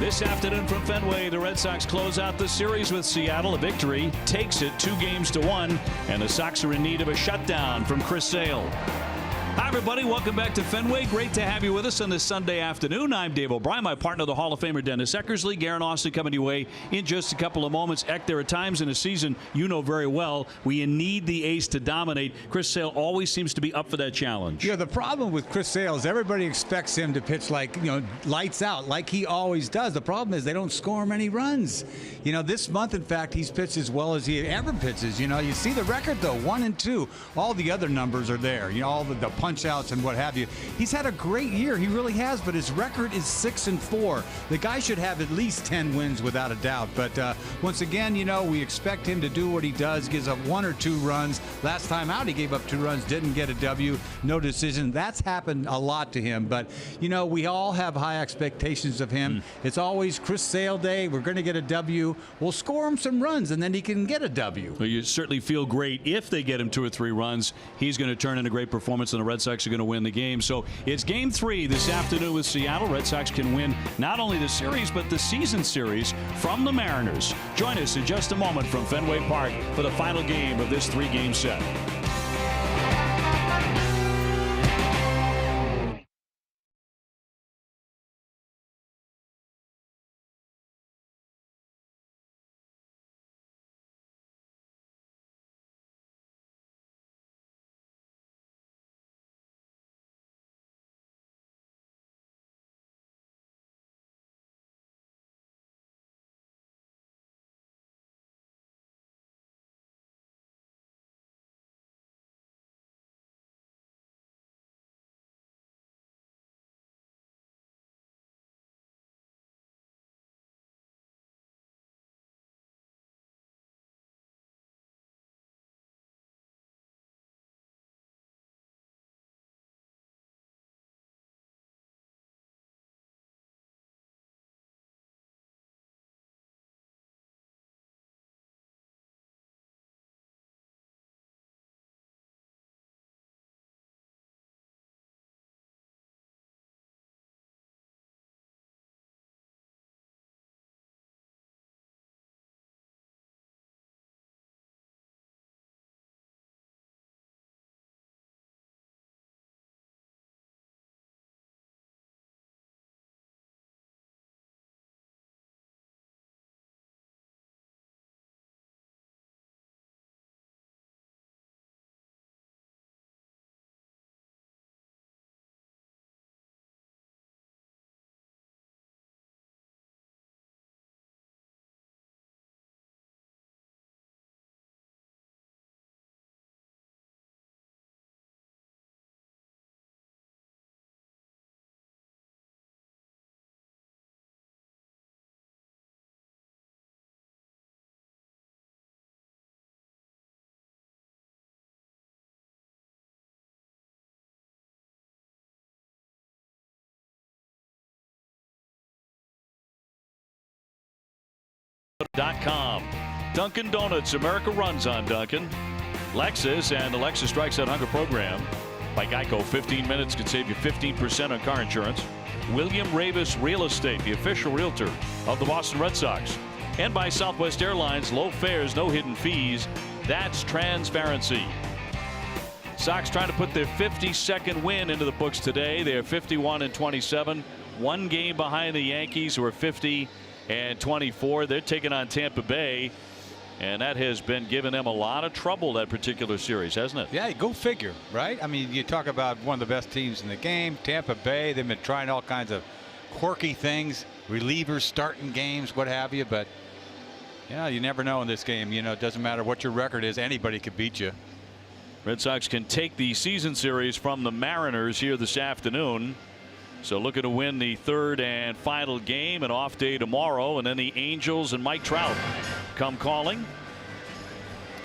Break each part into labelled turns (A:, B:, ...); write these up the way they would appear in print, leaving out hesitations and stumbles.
A: This afternoon from Fenway, the Red Sox close out the series with Seattle. A victory takes it 2-1, and the Sox are in need of a shutdown from Chris Sale. Hi, everybody. Welcome back to Fenway. Great to have you with us on this Sunday afternoon. I'm Dave O'Brien, my partner, the Hall of Famer Dennis Eckersley. Garen Austin coming your way in just a couple of moments. Eck, there are times in a season you know very well we need the ace to dominate. Chris Sale always seems to be up for that challenge.
B: Yeah, the problem with Chris Sale is everybody expects him to pitch like, lights out, like he always does. The problem is they don't score him any runs. This month, in fact, he's pitched as well as he ever pitches. You see the record, though, 1-2. All the other numbers are there. All the punch outs and what have you. He's had a great year. He really has, but his record is 6-4. The guy should have at least 10 wins without a doubt. But once again, we expect him to do what he does, gives up 1 or 2 runs. Last time out, he gave up 2 runs, didn't get a W, no decision. That's happened a lot to him. But, we all have high expectations of him. It's always Chris Sale Day. We're going to get a W. We'll score him some runs, and then he can get a W.
A: Well, you certainly feel great if they get him 2 or 3 runs. He's going to turn in a great performance, and the Red Sox are going to win the game. So it's Game 3 this afternoon with Seattle. Red Sox can win not only the series, but the season series from the Mariners. Join us in just a moment from Fenway Park for the final game of this 3-game set. .com. Dunkin' Donuts, America runs on Dunkin'. Lexus and the Lexus Strikes Out Hunger program by Geico. 15 minutes could save you 15% on car insurance. William Ravis Real Estate, the official realtor of the Boston Red Sox. And by Southwest Airlines, low fares, no hidden fees. That's transparency. Sox trying to put their 52nd win into the books today. They are 51-27. 1 game behind the Yankees, who are 50-24. They're taking on Tampa Bay, and that has been giving them a lot of trouble, that particular series, hasn't it?
B: Yeah, go figure, right? I mean, you talk about one of the best teams in the game, Tampa Bay. They've been trying all kinds of quirky things, relievers starting games, what have you, but yeah, you never know in this game. It doesn't matter what your record is, anybody could beat you.
A: Red Sox can take the season series from the Mariners here this afternoon. So looking to win the 3rd and final game. An off day tomorrow, and then the Angels and Mike Trout come calling.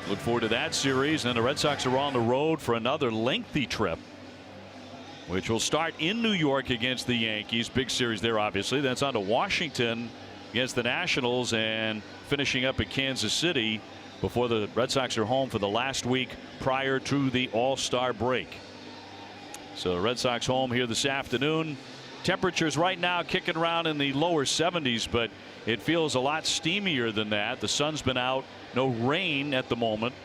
A: Look forward to that series. And the Red Sox are on the road for another lengthy trip, which will start in New York against the Yankees. Big series there, obviously. Then it's on to Washington against the Nationals, and finishing up at Kansas City before the Red Sox are home for the last week prior to the All-Star break. So the Red Sox home here this afternoon, Temperatures right now kicking around in the lower 70s, but it feels a lot steamier than that. The sun's been out. No rain at the moment.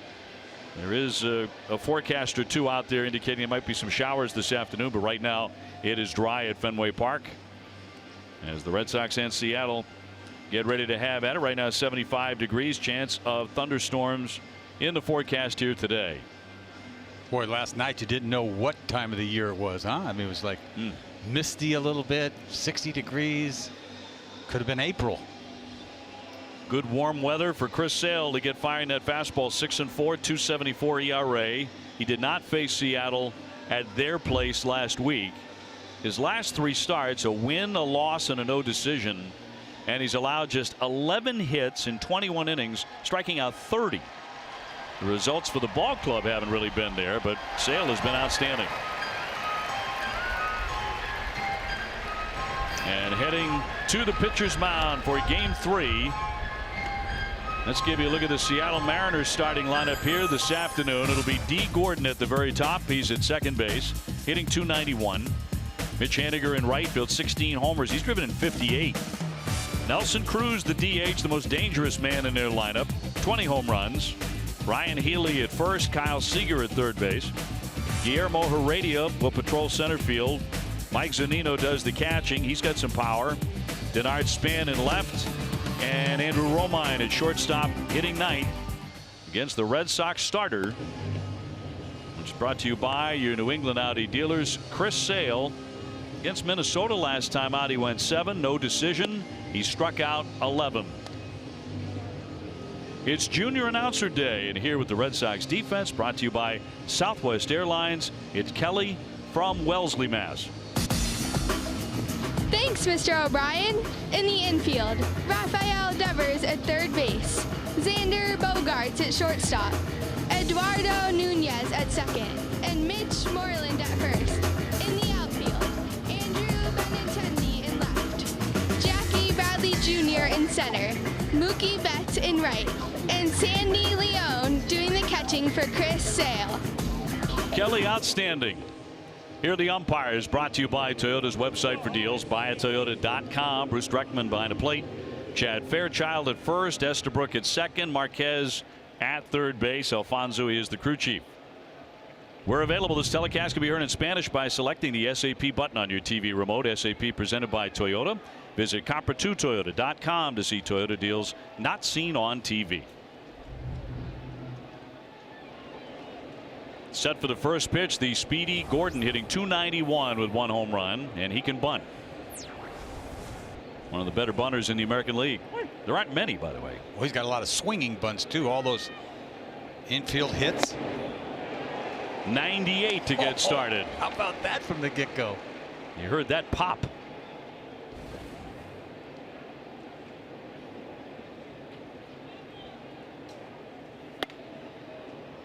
A: There is a forecast or two out there indicating there might be some showers this afternoon, but right now it is dry at Fenway Park as the Red Sox and Seattle get ready to have at it. Right now 75 degrees, chance of thunderstorms in the forecast here today.
C: Boy, last night you didn't know what time of the year it was, huh? I mean, it was like misty a little bit, 60 degrees. Could have been April.
A: Good warm weather for Chris Sale to get firing that fastball. 6-4, 2.74 ERA. He did not face Seattle at their place last week. His last 3 starts, a win, a loss, and a no decision. And he's allowed just 11 hits in 21 innings, striking out 30. The results for the ball club haven't really been there, but Sale has been outstanding. And heading to the pitcher's mound for game 3. Let's give you a look at the Seattle Mariners starting lineup here this afternoon. It'll be D. Gordon at the very top. He's at second base, hitting .291. Mitch Haniger in right field, 16 homers. He's driven in 58. Nelson Cruz, the DH, the most dangerous man in their lineup, 20 home runs. Ryan Healy at first, Kyle Seager at third base. Guillermo Heredia will patrol center field. Mike Zunino does the catching. He's got some power. Denard Span in left. And Andrew Romine at shortstop, hitting ninth against the Red Sox starter, which is brought to you by your New England Audi dealers. Chris Sale against Minnesota last time out. He went 7, no decision. He struck out 11. It's Junior Announcer Day, and here with the Red Sox defense, brought to you by Southwest Airlines, it's Kelly from Wellesley, Mass.
D: Thanks, Mr. O'Brien. In the infield, Rafael Devers at third base, Xander Bogaerts at shortstop, Eduardo Nunez at second, and Mitch Moreland at first. In the outfield, Andrew Benintendi in left, Jackie Bradley Jr. in center, Mookie Betts in right, and Sandy Leone doing the catching for Chris Sale.
A: Kelly, outstanding. Here are the umpires, brought to you by Toyota's website for deals, buyatoyota.com. Bruce Dreckman behind the plate. Chad Fairchild at first, Estabrook at second, Marquez at third base. Alfonso is the crew chief. We're available. This telecast can be heard in Spanish by selecting the SAP button on your TV remote. SAP presented by Toyota. Visit Copper2Toyota.com to see Toyota deals not seen on TV. Set for the first pitch, the speedy Gordon hitting .291 with 1 home run, and he can bunt. One of the better bunters in the American League. There aren't many, by the way.
C: Well, he's got a lot of swinging bunts too. All those infield hits.
A: 98 to get started.
C: How about that from the get-go?
A: You heard that pop.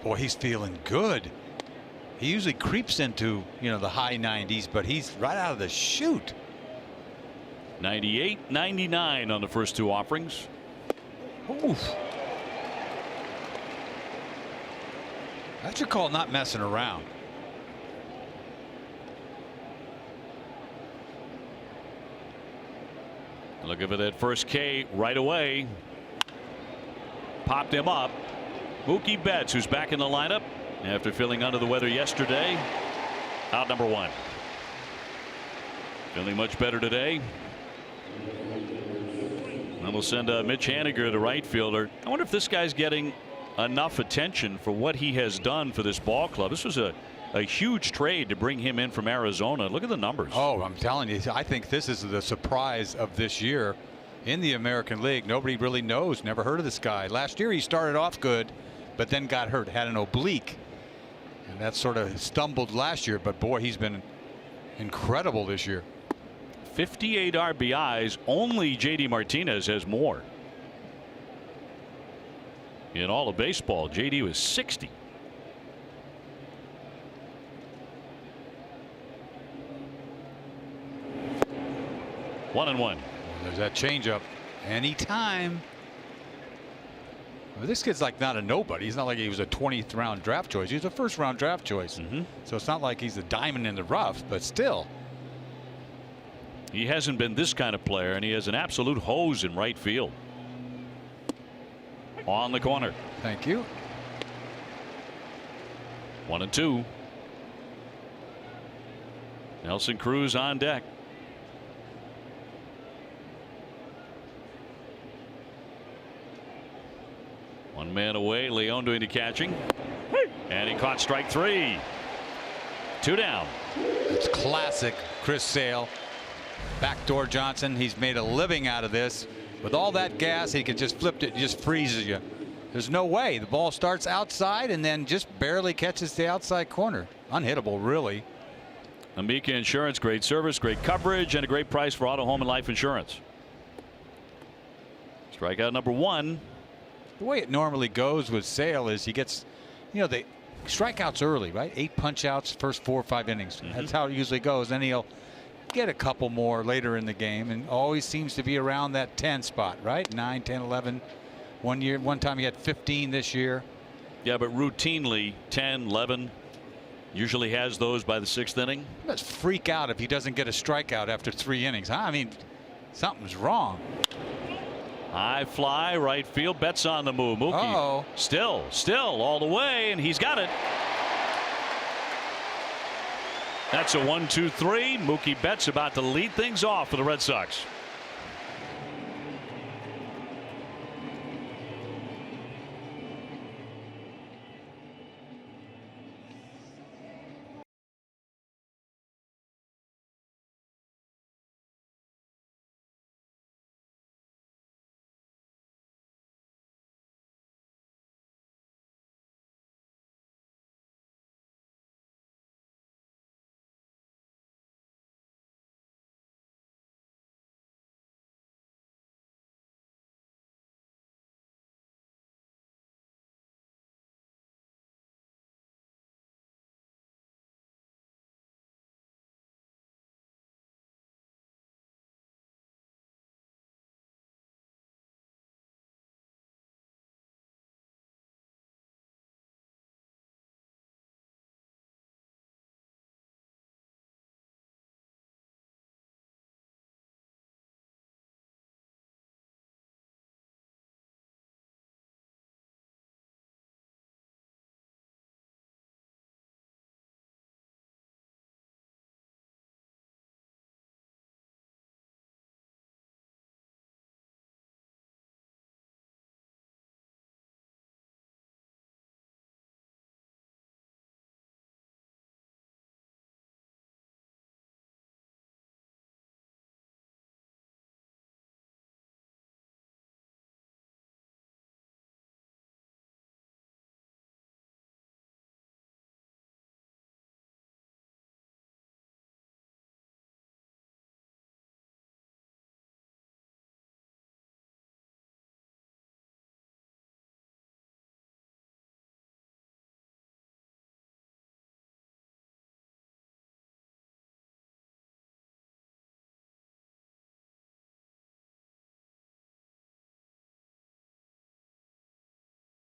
C: Boy, he's feeling good. He usually creeps into, the high 90s, but he's right out of the chute.
A: 98, 99 on the first 2 offerings.
C: Oof. That's your call, not messing around.
A: Looking for that first K right away. Popped him up. Mookie Betts, who's back in the lineup after feeling under the weather yesterday. Out number 1. Feeling much better today. And we'll send Mitch Haniger, the right fielder. I wonder if this guy's getting enough attention for what he has done for this ball club. This was a huge trade to bring him in from Arizona. Look at the numbers.
C: Oh, I'm telling you, I think this is the surprise of this year in the American League. Nobody really knows, never heard of this guy. Last year he started off good, but then got hurt, had an oblique, and that sort of stumbled last year. But boy, he's been incredible this year.
A: 58 RBIs. Only JD Martinez has more in all of baseball. JD was 60. One and one.
C: There's that changeup. Anytime. Well, this kid's like not a nobody. He's not like he was a 20th round draft choice. He was a first round draft choice. So it's not like he's a diamond in the rough, but still.
A: He hasn't been this kind of player, and he has an absolute hose in right field. On the corner.
C: Thank you.
A: 1-2. Nelson Cruz on deck. One man away. Leon doing the catching. And he caught strike 3. 2 down.
C: It's classic Chris Sale. Backdoor Johnson. He's made a living out of this. With all that gas, he can just flip it. It just freezes you. There's no way. The ball starts outside and then just barely catches the outside corner. Unhittable, really.
A: Amica Insurance, great service, great coverage, and a great price for auto, home, and life insurance. Strikeout number 1.
C: The way it normally goes with Sale is he gets, the strikeouts early, right? 8 punch outs, first 4 or 5 innings. That's how it usually goes. Then he'll get a couple more later in the game and always seems to be around that 10 spot, right? 9, 10, 11. One time he had 15 this year.
A: Yeah, but routinely 10, 11. Usually has those by the 6th inning.
C: He must freak out if he doesn't get a strikeout after 3 innings. Huh? I mean, something's wrong.
A: High fly, right field. Betts on the move. Mookie still all the way, and he's got it. That's a 1-2-3. Mookie Betts about to lead things off for the Red Sox.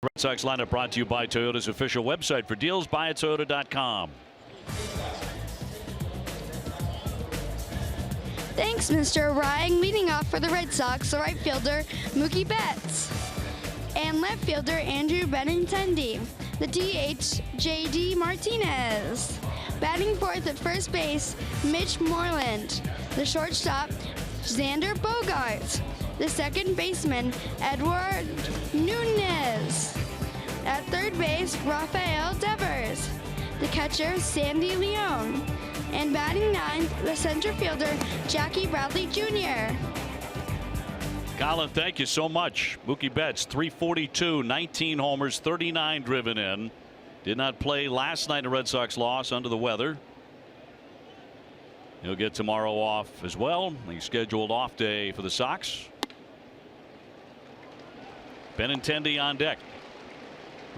A: Red Sox lineup brought to you by Toyota's official website for deals. Buy at Toyota.com.
D: Thanks, Mr. O'Brien. Leading off for the Red Sox, the right fielder, Mookie Betts. And left fielder, Andrew Benintendi. The DH, J.D. Martinez. Batting fourth at first base, Mitch Moreland. The shortstop, Xander Bogaerts. The second baseman, Edward Nunez. At third base, Rafael Devers. The catcher, Sandy Leon. And batting ninth, the center fielder, Jackie Bradley Jr.
A: Colin, thank you so much. Mookie Betts, 342, 19 homers, 39 driven in. Did not play last night in a Red Sox loss under the weather. He'll get tomorrow off as well. The scheduled off day for the Sox. Benintendi on deck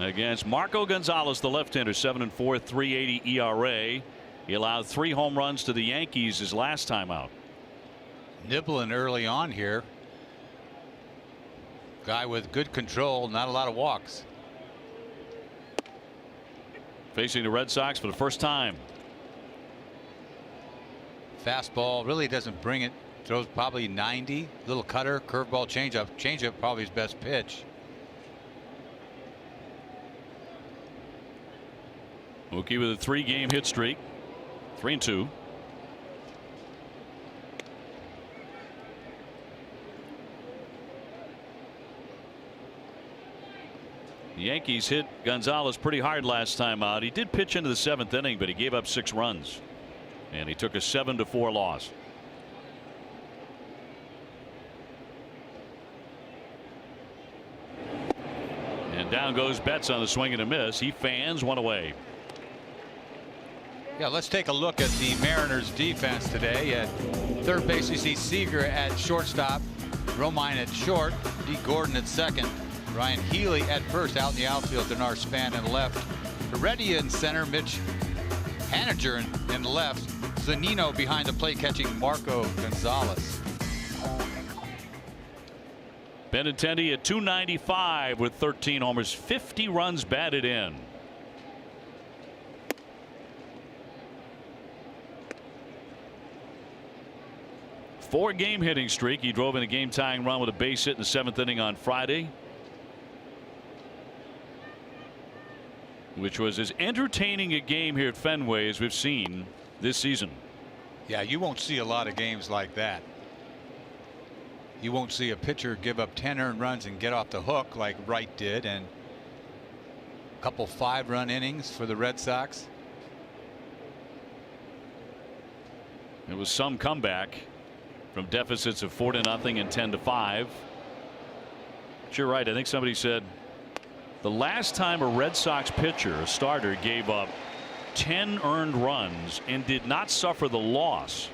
A: against Marco Gonzalez, the left-hander, 7-4, 3.80 ERA. He allowed 3 home runs to the Yankees his last time out.
C: Nibbling early on here. Guy with good control, not a lot of walks.
A: Facing the Red Sox for the first time.
C: Fastball really doesn't bring it. Throws probably 90. Little cutter, curveball, changeup. Changeup probably his best pitch.
A: Mookie with a 3-game hit streak. 3-2. The Yankees hit Gonzalez pretty hard last time out. He did pitch into the 7th inning, but he gave up 6 runs. And he took a 7-4 loss. And down goes Betts on the swing and a miss. He fans one away.
C: Yeah, let's take a look at the Mariners defense today. At third base, you see Seager at shortstop, Romine at short, D. Gordon at second, Ryan Healy at first, out in the outfield, Dinar Span in left, Heredia in center, Mitch Haniger in left, Zanino behind the plate catching Marco Gonzalez.
A: Benintendi at 295 with 13 homers, 50 runs batted in. Four-game hitting streak. He drove in a game-tying run with a base hit in the 7th inning on Friday, which was as entertaining a game here at Fenway as we've seen this season.
C: Yeah, you won't see a lot of games like that. You won't see a pitcher give up 10 earned runs and get off the hook like Wright did, and a couple 5-run innings for the Red Sox.
A: It was some comeback from deficits of 4-0 and 10-5. But you're right. I think somebody said the last time a Red Sox pitcher, a starter, gave up 10 earned runs and did not suffer the loss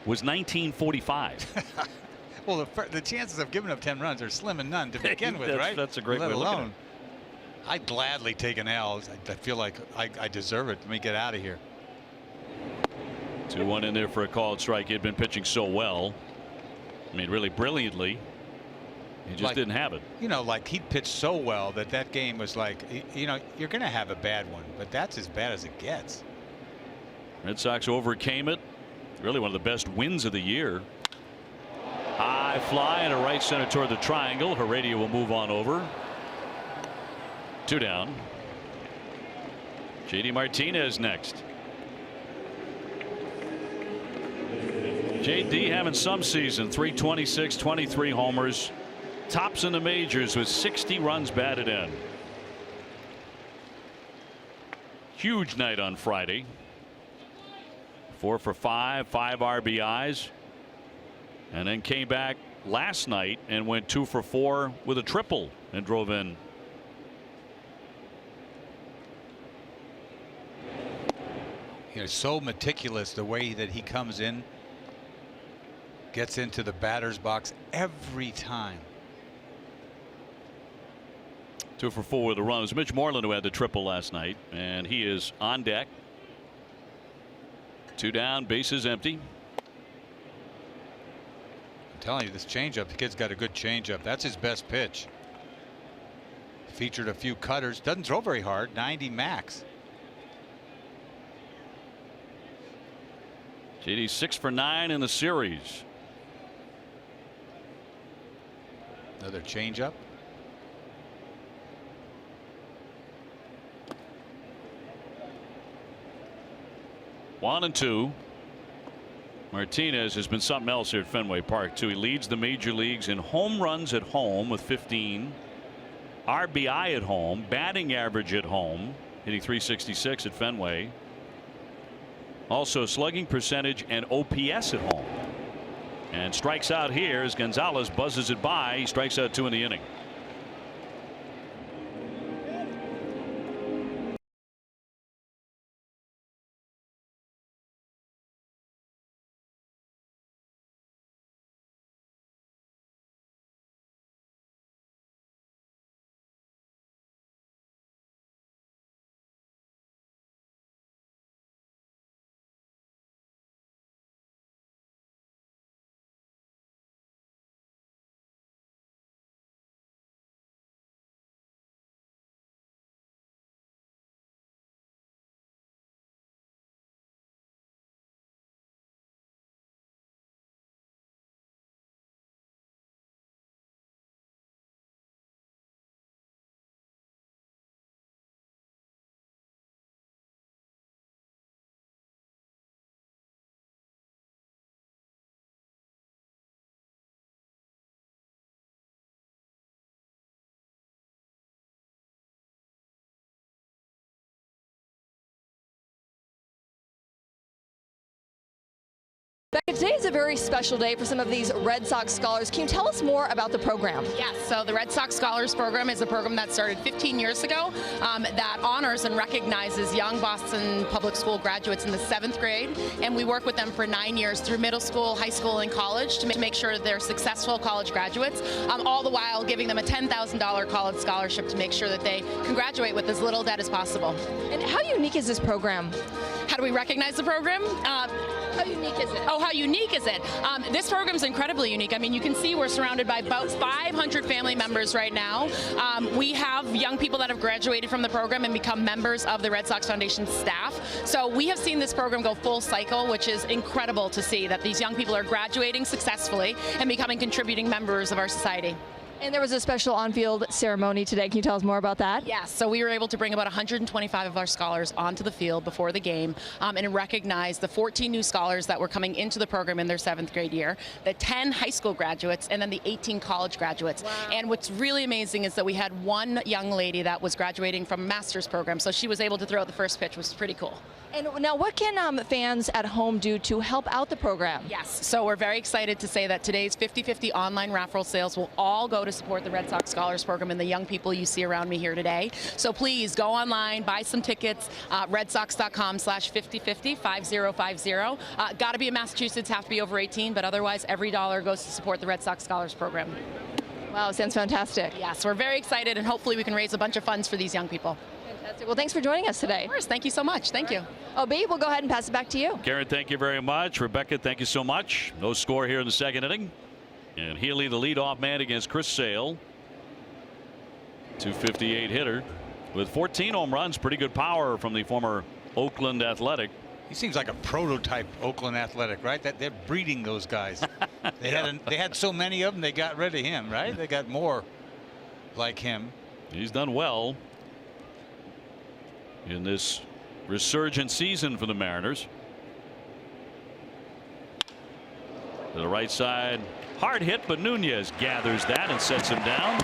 A: was 1945.
C: Well, the chances of giving up 10 runs are slim and none to begin with, right?
A: That's a great way
C: Let
A: to look at
C: alone, I'd gladly take an L. I feel like I deserve it. Let me get out of here.
A: 2-1 in there for a called strike. He had been pitching so well. I mean, really brilliantly. He just didn't have it.
C: You know, like he pitched so well that game was like, you know, you're going to have a bad one, but that's as bad as it gets.
A: Red Sox overcame it. Really one of the best wins of the year. High fly and a right center toward the triangle. Heredia will move on over. 2 down. JD Martinez next. JD having some season. 326, 23 homers. Tops in the majors with 60 runs batted in. Huge night on Friday. 4 for 5, 5 RBIs. And then came back last night and went 2 for 4 with a triple and drove in.
C: He's so meticulous the way that he comes in, gets into the batter's box every time.
A: 2 for 4 with a run. It was Mitch Moreland who had the triple last night, and he is on deck. 2 down, bases empty.
C: I'm telling you, this changeup, the kid's got a good changeup. That's his best pitch. Featured a few cutters. Doesn't throw very hard. 90 max.
A: JD 6 for 9 in the series.
C: Another changeup.
A: One and 2. Martinez has been something else here at Fenway Park too. He leads the major leagues in home runs at home with 15, RBI at home, batting average at home, hitting .366 at Fenway. Also slugging percentage and OPS at home. And strikes out here as Gonzalez buzzes it by. He strikes out 2 in the inning.
E: Rebecca, today is a very special day for some of these Red Sox scholars. Can you tell us more about the program?
F: Yes, so the Red Sox Scholars Program is a program that started 15 years ago that honors and recognizes young Boston Public School graduates in the 7th grade, and we work with them for 9 years through middle school, high school, and college to make sure they're successful college graduates, all the while giving them a $10,000 college scholarship to make sure that they can graduate with as little debt as possible.
E: And how unique is this program?
F: How do we recognize the program?
E: How unique is it?
F: Oh, how unique is it? This program is incredibly unique. I mean, you can see we're surrounded by about 500 family members right now. We have young people that have graduated from the program and become members of the Red Sox Foundation staff. So we have seen this program go full cycle, which is incredible to see that these young people are graduating successfully and becoming contributing members of our society.
E: And there was a special on-field ceremony today. Can you tell us more about that?
F: Yes, so we were able to bring about 125 of our scholars onto the field before the game and recognize the 14 new scholars that were coming into the program in their 7th grade year, the 10 high school graduates, and then the 18 college graduates. Wow. And what's really amazing is that we had one young lady that was graduating from a master's program, so she was able to throw out the first pitch, which was pretty cool.
E: And now what can fans at home do to help out the program?
F: Yes, so we're very excited to say that today's 50/50 online raffle sales will all go to support the Red Sox Scholars Program and the young people you see around me here today. So please go online, buy some tickets, redsox.com/5050, 5050. Got to be in Massachusetts, have to be over 18, but otherwise every dollar goes to support the Red Sox Scholars Program.
E: Wow, sounds fantastic.
F: Yes, we're very excited, and hopefully we can raise a bunch of funds for these young people.
E: Fantastic. Well, thanks for joining us today.
F: Of course, thank you so much. Thank you.
E: OB, we'll go ahead and pass it back to you.
A: Karen, thank you very much. Rebecca, thank you so much. No score here in the 2nd inning. And Healy, the leadoff man against Chris Sale. 258 hitter with 14 home runs. Pretty good power from the former Oakland Athletic.
C: He seems like a prototype Oakland Athletic, right? That they're breeding those guys. They had so many of them, they got rid of him, right? They got more like him.
A: He's done well in this resurgent season for the Mariners. To the right side, hard hit, but Nunez gathers that and sets him down.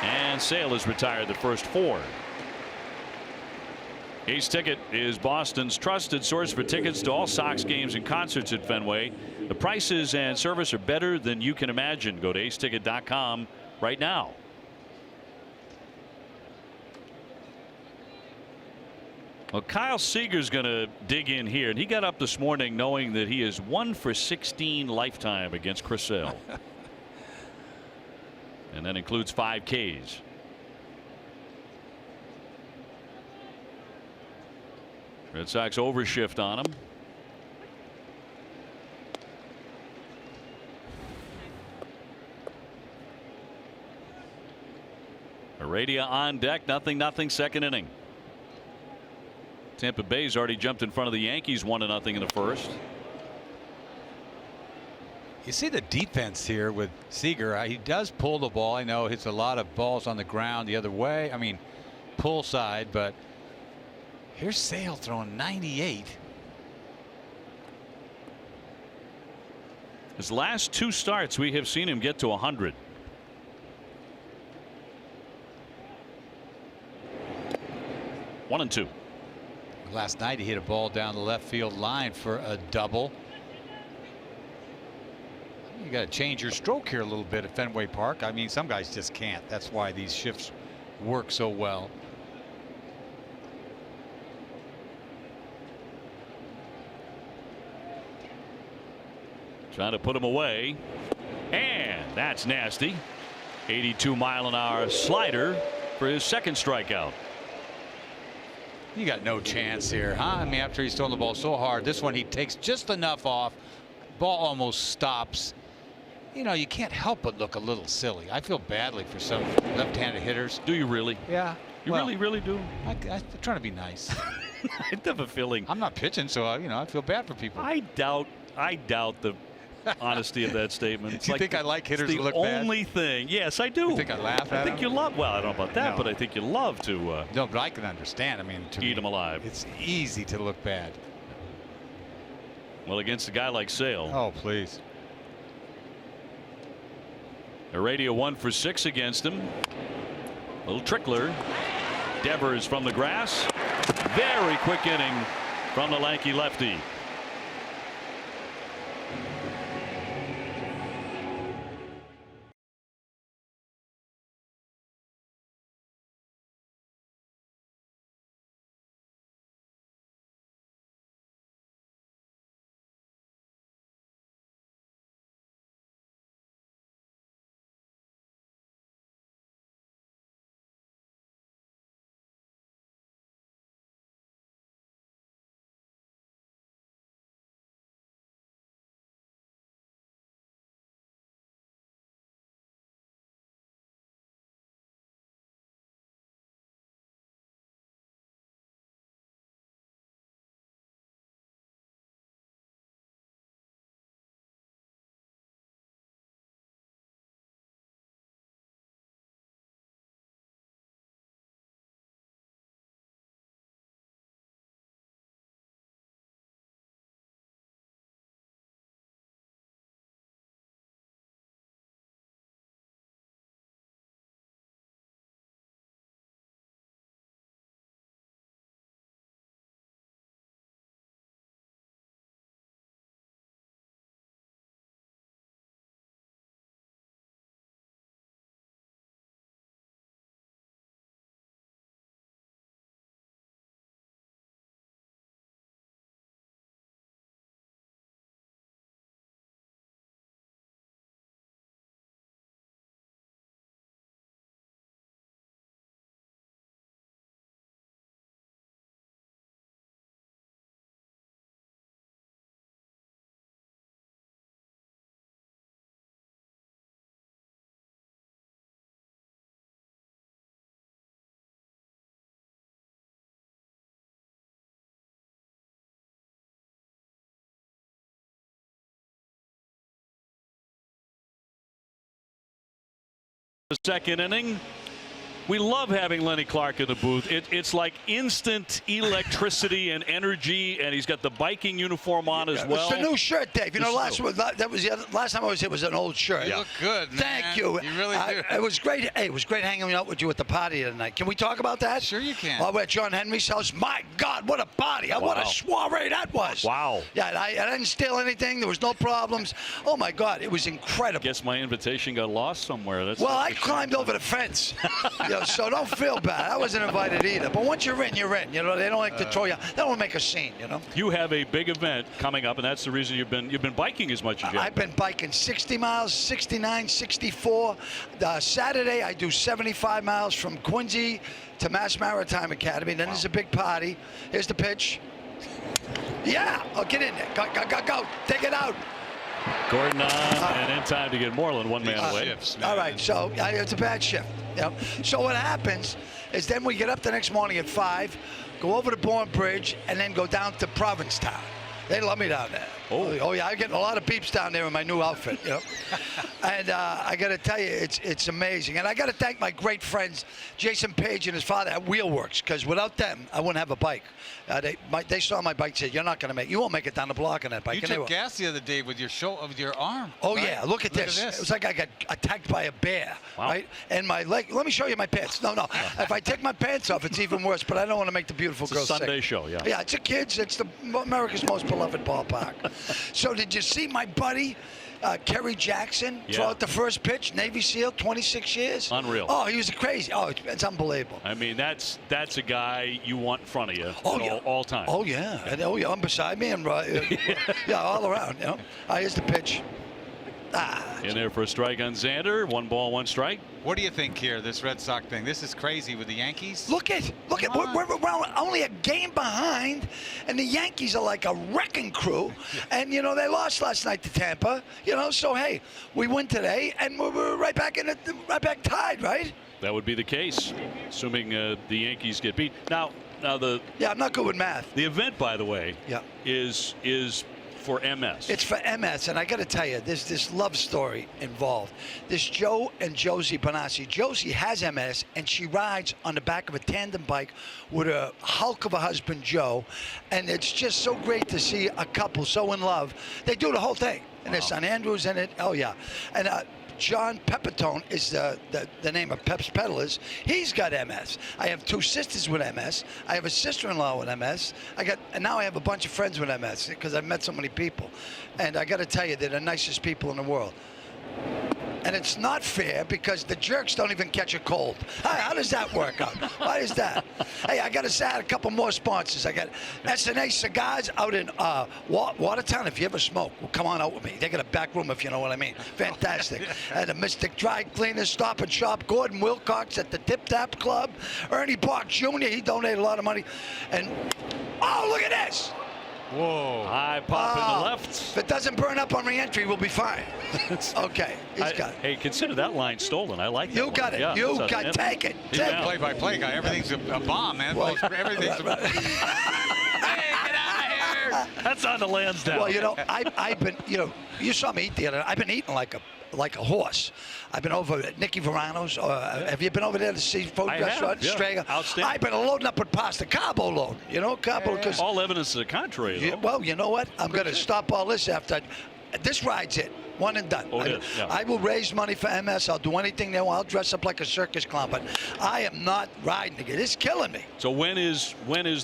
A: And Sale has retired the first 4. Ace Ticket is Boston's trusted source for tickets to all Sox games and concerts at Fenway. The prices and service are better than you can imagine. Go to aceticket.com right now. Well, Kyle Seager's going to dig in here, and he got up this morning knowing that he is 1 for 16 lifetime against Chris Sale. And that includes 5 Ks. Red Sox overshift on him. Heredia on deck, 0-0 2nd inning. Tampa Bay's already jumped in front of the Yankees 1-0 in the first.
C: You see the defense here with Seager. He does pull the ball. I know hits a lot of balls on the ground the other way. I mean, pull side, but here's Sale throwing 98.
A: His last 2 starts, we have seen him get to 100. One and 2.
C: Last night he hit a ball down the left field line for a double. You got to change your stroke here a little bit at Fenway Park. I mean, some guys just can't. That's why these shifts work so well.
A: Trying to put him away, and that's nasty. 82-mile-an-hour slider for his 2nd strikeout.
C: You got no chance here, huh? I mean, after he's thrown the ball so hard, this one he takes just enough off. Ball almost stops. You know, you can't help but look a little silly. I feel badly for some left-handed hitters.
A: Do you really?
C: Yeah.
A: You really do?
C: I'm trying to be nice.
A: I have a feeling.
C: I'm not pitching, so I feel bad for people.
A: I doubt the honesty of that statement. It's
C: you think I like hitters who look bad?
A: The only thing. Yes, I do.
C: You think I laugh at
A: I think
C: them?
A: you love. Well, I don't know about that,
C: No.
A: but I think you love to.
C: No, but I can understand. I mean, to
A: eat them alive.
C: It's easy to look bad.
A: Well, against a guy like Sale.
C: Oh, please.
A: Heredia 1 for 6 against him. Little trickler. Devers from the grass. Very quick inning from the lanky lefty. the second inning. We love having Lenny Clark in the booth. It's like instant electricity and energy, and he's got the biking uniform on as well.
G: It's the new shirt, Dave. You know, last time I was here was an old shirt.
C: You look good, man.
G: Thank you.
C: You really do.
G: It was great. Hey, it was great hanging out with you at the party tonight. Can we talk about that?
C: Sure you can.
G: While we're at John Henry's house. My God, what a party. What a soiree that was.
A: Wow.
G: Yeah, I didn't steal anything. There was no problems. Oh, my God, it was incredible.
A: Guess my invitation got lost somewhere.
G: Well, I climbed over the fence. So don't feel bad. I wasn't invited either. But once you're in, you're in. You know, they don't like to throw you. They don't want to make a scene, you know.
A: You have a big event coming up, and that's the reason you've been biking as much as you have.
G: I've been biking 60 miles, 69, 64. Saturday, I do 75 miles from Quincy to Mass Maritime Academy. Then there's a big party. Here's the pitch. Yeah. Oh, get in there. Go. Take it out.
A: Gordon on, and in time to get Moreland one man away.
C: Shifts,
G: All right, so it's a bad shift. Yep. So what happens is then we get up the next morning at 5, go over to Bourne Bridge, and then go down to Provincetown. They love me down there. Oh yeah, I'm getting a lot of peeps down there in my new outfit. You know? And I got to tell you, it's amazing. And I got to thank my great friends, Jason Page and his father at Wheelworks, because without them, I wouldn't have a bike. They saw my bike and said, "You're not going to you won't make it down the block on that bike."
C: You took gas the other day with your arm.
G: Oh
C: right?
G: yeah, look at this. It was like I got attacked by a bear, right? And my leg. Let me show you my pants. No. If I take my pants off, it's even worse. But I don't want to make the beautiful girls sick.
A: Sunday show, yeah.
G: Yeah, it's a kids. It's America's most beloved ballpark. So did you see my buddy? Kerry Jackson throw out the first pitch, Navy SEAL, 26 years.
A: Unreal.
G: Oh, he was crazy. Oh, it's unbelievable.
A: I mean, that's a guy you want in front of you all time.
G: Oh, yeah. And I'm beside me and all around. You know. Here's the pitch.
A: In there for a strike on Xander. 1 ball, 1 strike.
C: What do you think here, this Red Sox thing? This is crazy with the Yankees.
G: Look at. We're only a game behind, and the Yankees are like a wrecking crew. And you know they lost last night to Tampa. You know, so hey, we win today, and we're right back back tied, right?
A: That would be the case, assuming the Yankees get beat. Now
G: I'm not good with math.
A: The event, by the way, is for MS.
G: It's for MS, and I got to tell you, there's this love story involved. There's Joe and Josie Bonassi. Josie has MS, and she rides on the back of a tandem bike with a hulk of a husband, Joe, and it's just so great to see a couple so in love. They do the whole thing, and their son Andrew's in it. Oh yeah, and John Pepitone is the name of Pep's Pedalers. He's got MS. I have 2 sisters with MS. I have a sister-in-law with MS. And now I have a bunch of friends with MS because I've met so many people. And I got to tell you, they're the nicest people in the world. And it's not fair because the jerks don't even catch a cold. How does that work out? Why is that? Hey, I got to add a couple more sponsors. I got S&A Cigars out in Watertown. If you ever smoke, well, come on out with me. They got a back room, if you know what I mean. Fantastic. And the Mystic Dry Cleaners, Stop and Shop. Gordon Wilcox at the Tip Tap Club. Ernie Park Jr., he donated a lot of money. And, oh, look at this.
A: Whoa. High pop in the left.
G: If it doesn't burn up on re-entry, we'll be fine. Okay. He's got it.
A: Hey, consider that line stolen. I like that.
G: You got it.
A: Yeah,
G: Take it.
C: He's a play-by-play guy. Everything's a bomb, man.
G: Well,
C: everything's hey, get out of here.
A: That's on the Lansdowne.
G: Well, you know, I've been, you know, you saw me eat the other night. I've been eating like a horse. I've been over at Nicky Verano's. Have you been over there to see food restaurant?
A: Yeah.
G: Strega?
A: Outstanding.
G: I've been loading up with pasta, Cabo load. You know, Cabo. Because
A: all evidence to the contrary, though.
G: Well, you know what? I'm going to stop all this after. This ride's it. One and done. I will raise money for MS. I'll do anything they want. I'll dress up like a circus clown, but I am not riding again. It's killing me.
A: So when is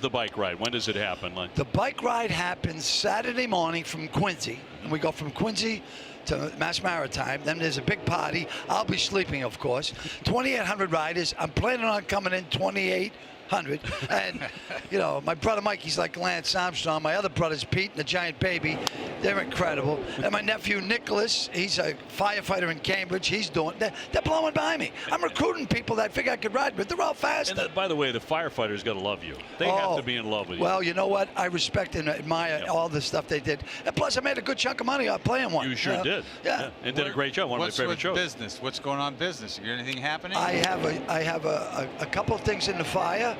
A: the bike ride? When does it happen?
G: The bike ride happens Saturday morning from Quincy, and we go from Quincy to Mass Maritime. Then there's a big party. I'll be sleeping, of course. 2,800 riders. I'm planning on coming in 2,800. And, you know, my brother Mike, he's like Lance Armstrong. My other brother's Pete and the Giant Baby. They're incredible. And my nephew Nicholas, he's a firefighter in Cambridge. He's doing they're blowing by me. I'm recruiting people that I figure I could ride with. They're all fast.
A: And by the way, the firefighters got to love you. They have to be in love with you.
G: Well, you know what? I respect and admire all the stuff they did. And plus, I made a good chunk of money playing one.
A: You sure did.
G: Yeah.
A: And did a great job. One of my favorite shows.
C: Business? What's going on business? Is there anything happening?
G: I have a couple of things in the fire.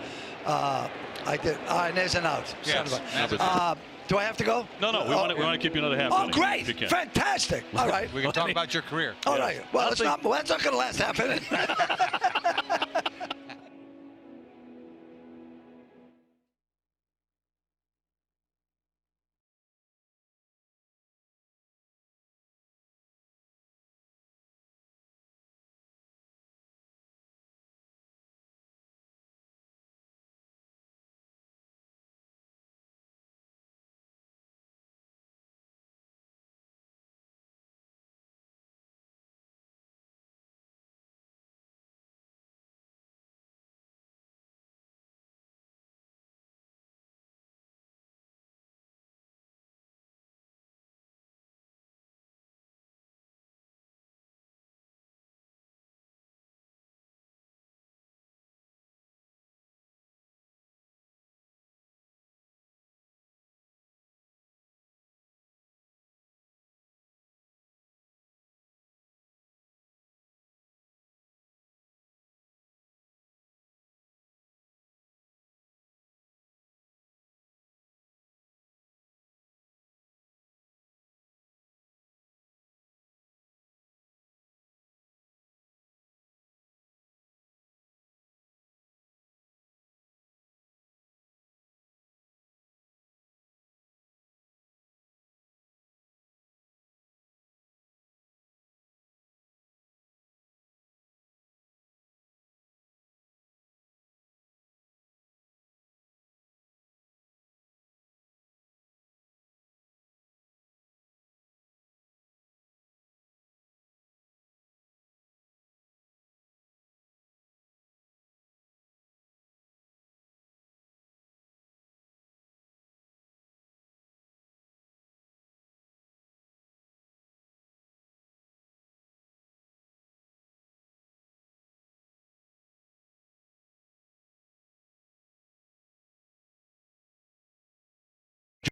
G: I did. And there's an out.
C: Yes,
G: Son of a-
A: number 3.
G: Do I have to go?
A: No, we want to keep you another half.
G: Oh,
A: inning,
G: great!
A: if you can.
G: Fantastic. All right.
C: We can talk about your career.
G: All right. Well,
A: That's
G: that's not going to last half inning.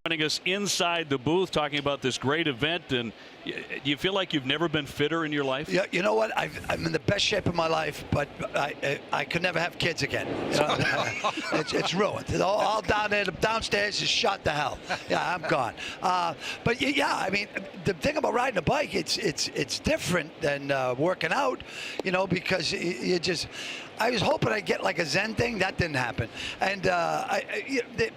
A: Joining us inside the booth, talking about this great event, and you feel like you've never been fitter in your life?
G: Yeah, you know what? I'm in the best shape of my life, but I could never have kids again. You know? It's ruined. All down there, downstairs is shot to hell. Yeah, I'm gone. But yeah, I mean, the thing about riding a bike, it's different than working out, you know, because you just. I was hoping I'd get like a Zen thing. That didn't happen. And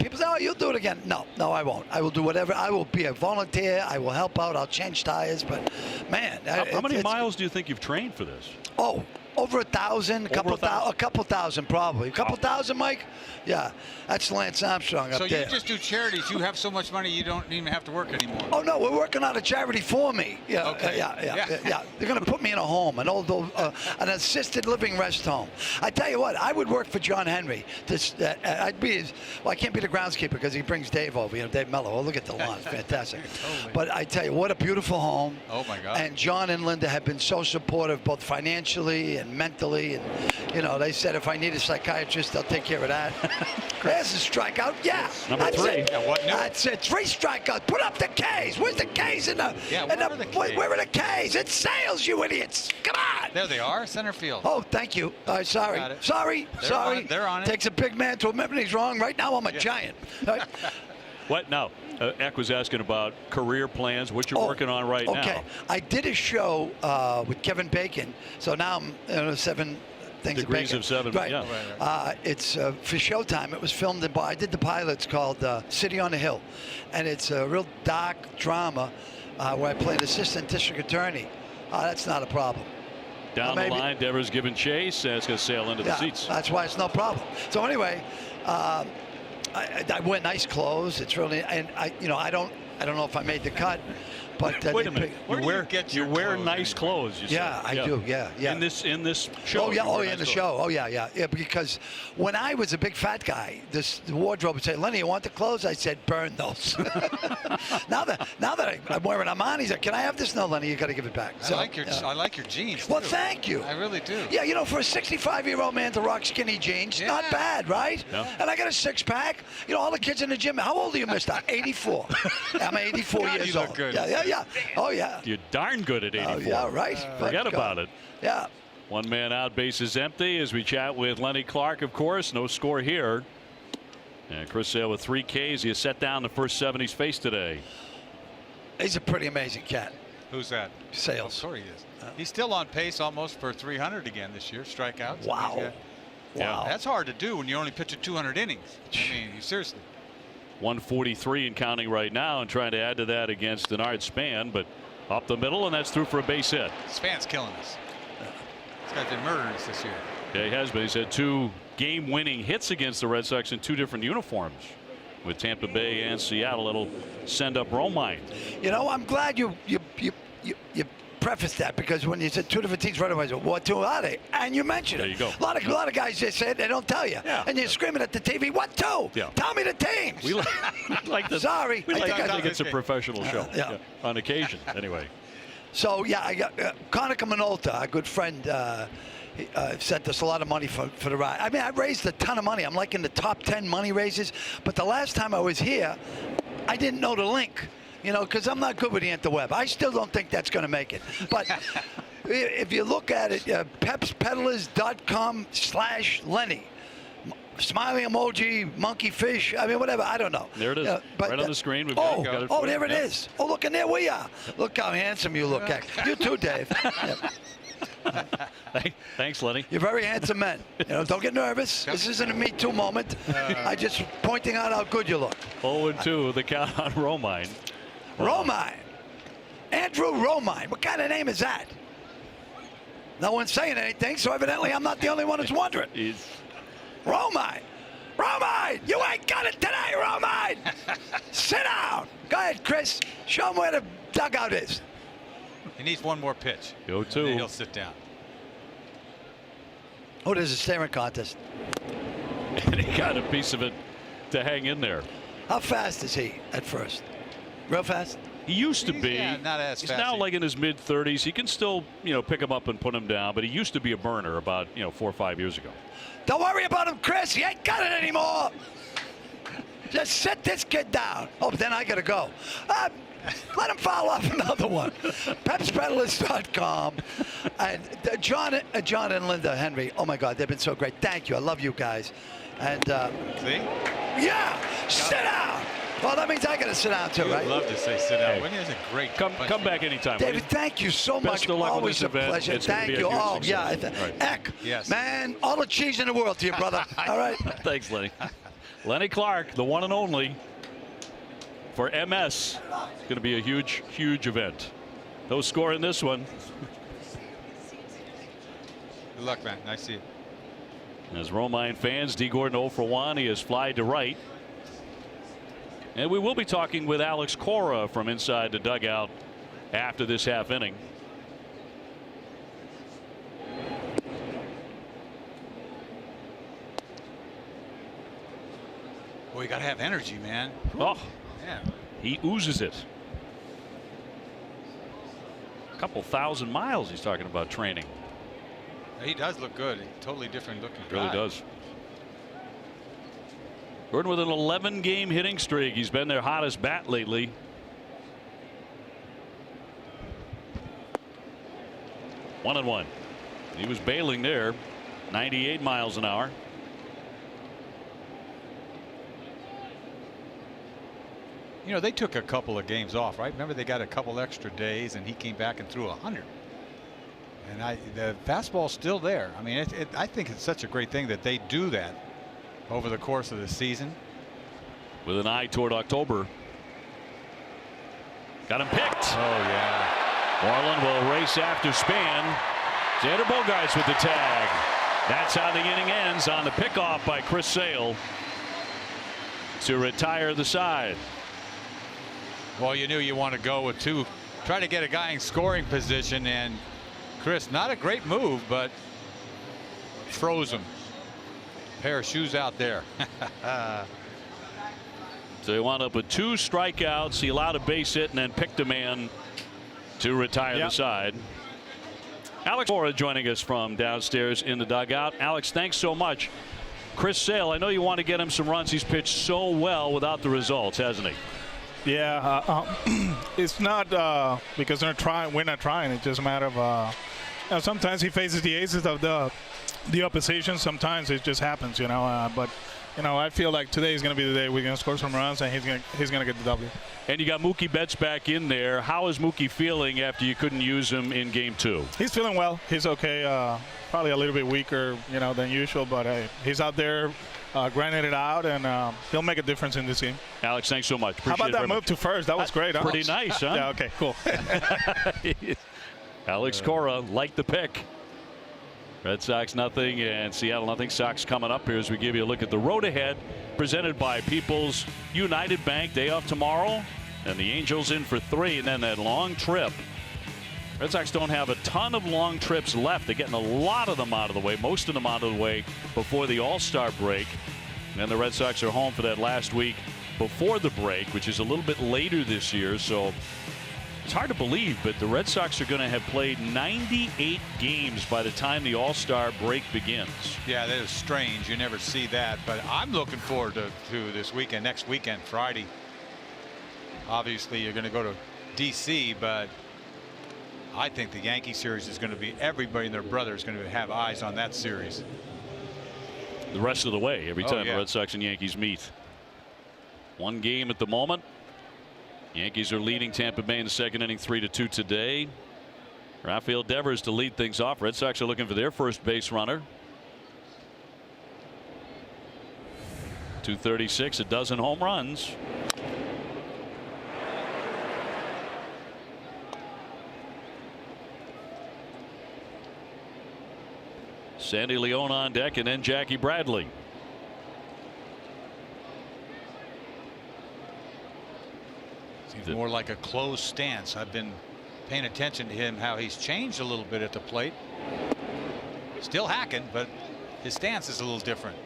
G: people say, "Oh, you'll do it again." No, I won't. I will do whatever. I will be a volunteer. I will help out. I'll change tires. But man,
A: how many miles do you think you've trained for this?
G: Oh, over 1,000, a couple thousand probably. A couple thousand, Mike? Yeah, that's Lance Armstrong up
C: So
G: there.
C: you just do charities. You have so much money you don't even have to work anymore.
G: Oh, no, we're working on a charity for me. Yeah,
C: Okay.
G: yeah. They're going to put me in a home, an an assisted living rest home. I tell you what, I would work for John Henry. I'd be I can't be the groundskeeper because he brings Dave over, Dave Mello. Oh, look at the lawn. It's fantastic.
C: Totally.
G: But I tell you, what a beautiful home.
C: Oh, my God.
G: And John and Linda have been so supportive, both financially and mentally. And, they said if I need a psychiatrist, they'll take care of that. There's a strikeout. Yeah.
A: Number
G: that's
A: 3.
G: It.
C: Yeah, what new?
G: That's it. 3 strikeouts. Put up the K's. Where's the K's in the?
C: Yeah,
G: where are the K's? It's sales, you idiots. Come on.
C: There they are, center field.
G: Oh, thank you. Sorry.
C: Got it.
G: Sorry.
C: They're on it.
G: Takes a big man to admit when he's wrong. Right now, I'm a giant. Right?
A: What now? Eck was asking about career plans, what you're working on right now.
G: Okay. I did a show with Kevin Bacon. So now I'm 7 things
A: Degrees of 7.
G: Right.
A: Yeah.
G: It's for Showtime. It was filmed in. I did the pilot. It's called City on the Hill, and it's a real dark drama where I play an assistant district attorney. That's not a problem.
A: Down the line, Devers giving chase, and it's going to sail into the seats.
G: That's why it's no problem. So anyway, I wear nice clothes. It's really, and I don't know if I made the cut. But
A: wait a minute. You wear
C: clothes
A: nice clothes. You
G: yeah,
A: said.
G: I do. Yeah.
A: In this show.
G: Oh yeah. In the show. Oh yeah. Because when I was a big fat guy, the wardrobe would say, "Lenny, you want the clothes?" I said, "Burn those." now that I'm wearing Armani, he's like, "Can I have this?" No, Lenny, you got to give it back. So,
C: I like your jeans.
G: Well,
C: too.
G: thank you.
C: I really do.
G: Yeah, for a 65-year-old man to rock skinny jeans, not bad, right?
A: No.
G: And I got a 6-pack. All the kids in the gym. How old are you, Mister? 84. I'm 84
C: God,
G: years
C: you look
G: old.
C: good.
G: Yeah. Oh yeah.
A: You're darn good at 84.
G: Oh, yeah, right.
A: Forget about it.
G: Yeah.
A: One man out, bases empty as we chat with Lenny Clark, of course. No score here. And Chris Sale with 3 Ks. He has set down the first 7 he's faced today.
G: He's a pretty amazing cat.
C: Who's that?
G: Sales.
C: Oh, sure he is. He's still on pace almost for 300 again this year, strikeouts.
G: Wow.
C: Yeah, that's hard to do when you only pitch 200 innings. I mean, seriously.
A: 143 and counting right now, and trying to add to that against Denard Span, but up the middle, and that's through for a base hit.
C: Span's killing us. This guy's been murdering us this year.
A: Yeah, he has been. He's had 2 game-winning hits against the Red Sox in 2 different uniforms with Tampa Bay and Seattle. It'll send up Romine.
G: You know, I'm glad you prefaced that, because when you said 2 different teams right away, I said, what 2 are they? And you mentioned
A: there
G: it.
A: You go.
G: A lot of guys just say it, they don't tell you.
A: Yeah.
G: And you're screaming at the TV, what 2?
A: Yeah.
G: Tell me the teams.
A: We like the.
G: Sorry.
A: I think it's a professional show.
G: Yeah.
A: On occasion, anyway.
G: So, yeah, I got Conica Minolta, our good friend, sent us a lot of money for the ride. I mean, I raised a ton of money. I'm like in the top 10 money raises. But the last time I was here, I didn't know the link. You know, because I'm not good with the interweb. I still don't think that's going to make it. But if you look at it, pepspeddlers.com/Lenny. Smiling emoji, monkey fish. I mean, whatever. I don't know.
A: There it is.
G: But,
A: right on the screen. We've
G: got
A: it
G: there it is. Oh, look, and there we are. Look how handsome you look. You too, Dave.
A: Thanks, Lenny.
G: You're very handsome men. You know, don't get nervous. This isn't a Me Too moment. I just pointing out how good you look.
A: 0-2, the count on Romine.
G: Romine. Andrew Romine. What kind of name is that? No one's saying anything, so evidently I'm not the only one who's wondering. Romine. Romine! You ain't got it today, Romine! Sit down. Go ahead, Chris. Show him where the dugout is.
C: He needs one more pitch.
A: 0-2.
C: Then he'll sit down.
G: Oh, there's a staring contest.
A: And he got a piece of it to hang in there.
G: How fast is he at first? Real fast?
A: He used to be.
C: Yeah, not as
A: He's
C: fast.
A: now like in his mid-30s. He can still, pick him up and put him down, but he used to be a burner about, 4 or 5 years ago.
G: Don't worry about him, Chris. He ain't got it anymore. Just sit this kid down. Oh, but then I got to go. Let him follow up another one. PepsPeddlers.com. And John and Linda Henry, oh, my God, they've been so great. Thank you. I love you guys. And
C: See?
G: Yeah, sit down. Well, that means I got to sit down, too, right?
C: I'd love to say sit down. When is a great
A: Come back anytime.
G: David, thank you so much.
A: Of luck with
G: Always
A: this
G: a
A: event.
G: pleasure.
A: It's gonna
G: Thank
A: be a
G: you.
A: huge
G: Oh,
A: success.
G: yeah.
A: Right.
G: Eck,
C: Yes.
G: man, all the cheese in the world to you, brother. All right.
A: Thanks, Lenny. Lenny Clark, the one and only for MS. It's going to be a huge, huge event. No score in this one.
C: Good luck, man. Nice to see you.
A: As Romine fans, D. Gordon 0 for 1. He has flied to right. And we will be talking with Alex Cora from inside the dugout after this half inning.
C: Well, you got to have energy, man.
A: Oh,
C: Yeah.
A: he oozes it. A couple thousand miles he's talking about training.
C: He does look good. Totally different looking guy.
A: Really does. Gordon with an 11-game hitting streak. He's been their hottest bat lately. One and one. He was bailing there. 98 miles an hour.
C: You know, they took a couple of games off, right? Remember, they got a couple extra days, and he came back and threw 100. And the fastball's still there. I mean, I think it's such a great thing that they do that over the course of the season.
A: With an eye toward October. Got him picked.
C: Oh, yeah.
A: Moreland will race after Span. Xander Bogaerts with the tag. That's how the inning ends, on the pickoff by Chris Sale to retire the side.
C: Well, you knew you want to go with 2. Try to get a guy in scoring position, and Chris, not a great move, but froze him. Pair of shoes out there.
A: So he wound up with 2 strikeouts. He allowed a base hit and then picked a man to retire the side. Alex Cora joining us from downstairs in the dugout. Alex, thanks so much. Chris Sale, I know you want to get him some runs. He's pitched so well without the results, hasn't he?
H: Yeah, it's not because we're not trying. It's just a matter of sometimes he faces the aces of the opposition. Sometimes it just happens, but I feel like today is going to be the day we're going to score some runs, and he's going to get the W.
A: And you got Mookie Betts back in there. How is Mookie feeling after you couldn't use him in Game 2?
H: He's feeling well. He's okay. Probably a little bit weaker, than usual, but he's out there grinding it out, and he'll make a difference in this game.
A: Alex, thanks so much.
H: How about that move to first? That was great. Huh?
A: Pretty nice, huh?
H: Yeah. Okay. Cool.
A: Alex Cora liked the pick. Red Sox nothing and Seattle nothing. Sox coming up here as we give you a look at the road ahead, presented by People's United Bank. Day off tomorrow, and the Angels in for 3, and then that long trip. Red Sox don't have a ton of long trips left. They're getting a lot of them out of the way, most of them out of the way before the All-Star break. And the Red Sox are home for that last week before the break, which is a little bit later this year. So it's hard to believe, but the Red Sox are going to have played 98 games by the time the All-Star break begins.
C: Yeah, that is strange. You never see that, but I'm looking forward to this weekend, next weekend, Friday. Obviously, you're going to go to D.C., but I think the Yankee series is going to be, everybody and their brother is going to have eyes on that series.
A: The rest of the way, every time
C: yeah.
A: the Red Sox and Yankees meet. One game at the moment. Yankees are leading Tampa Bay in the second inning 3-2 today. Rafael Devers to lead things off. Red Sox are looking for their first base runner. 236, a dozen home runs. Sandy Leon on deck, and then Jackie Bradley.
C: More like a closed stance. I've been paying attention to him, how he's changed a little bit at the plate. Still hacking, but his stance is a little different.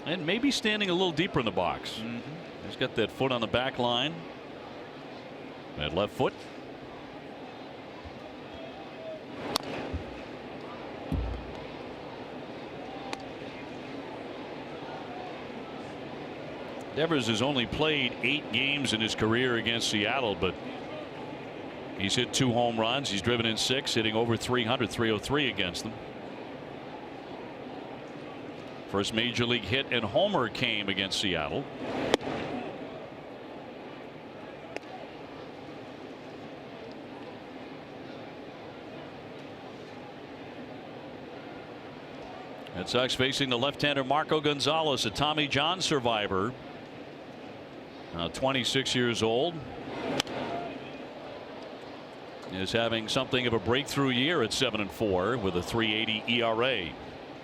A: And maybe standing a little deeper in the box.
C: Mm-hmm.
A: He's got that foot on the back line. That left foot. Devers has only played 8 games in his career against Seattle, but he's hit 2 home runs. He's driven in 6, hitting over 300, 303 against them. First major league hit and homer came against Seattle. Red Sox facing the left-hander Marco Gonzalez, a Tommy John survivor. 26 years old, is having something of a breakthrough year at 7-4 with a 3.80 ERA.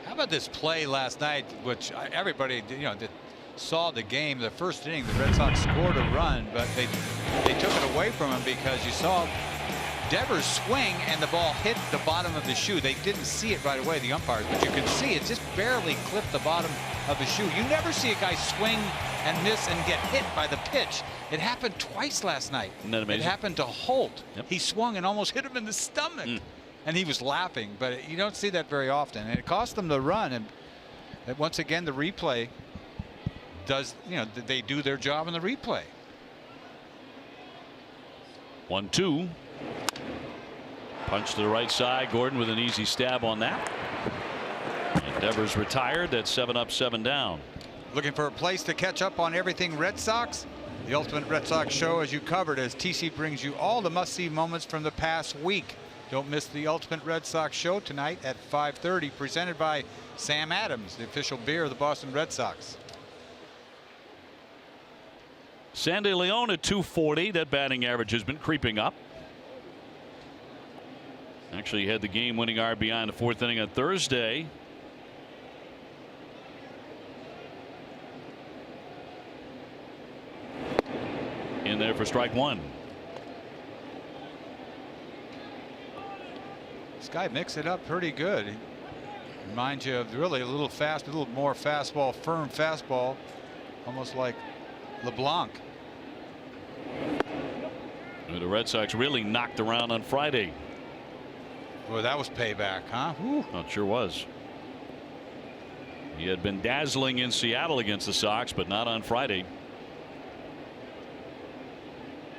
C: How about this play last night, which everybody that saw the game, the first inning, the Red Sox scored a run, but they took it away from him because you saw Devers swing and the ball hit the bottom of the shoe. They didn't see it right away, the umpires, but you can see it just barely clipped the bottom of the shoe. You never see a guy swing and miss and get hit by the pitch. It happened twice last night.
A: Isn't that amazing?
C: It happened to Holt.
A: Yep.
C: He swung and almost hit him in the stomach. And he was laughing, but you don't see that very often. And it cost them the run. And once again, the replay does, they do their job in the replay.
A: 1-2. Punch to the right side. Gordon with an easy stab on that. And Devers retired. That's 7 up, 7 down.
C: Looking for a place to catch up on everything Red Sox? The Ultimate Red Sox Show, as you covered, as TC brings you all the must-see moments from the past week. Don't miss the Ultimate Red Sox Show tonight at 5:30, presented by Sam Adams, the official beer of the Boston Red Sox.
A: Sandy Leon at 240. That batting average has been creeping up. Actually had the game-winning RBI in the 4th inning on Thursday. In there for strike 1.
C: This guy mixed it up pretty good. He reminds you of really a little more fastball, firm fastball, almost like LeBlanc.
A: The Red Sox really knocked around on Friday.
C: Boy, that was payback, huh? Whew.
A: Not sure was. He had been dazzling in Seattle against the Sox, but not on Friday.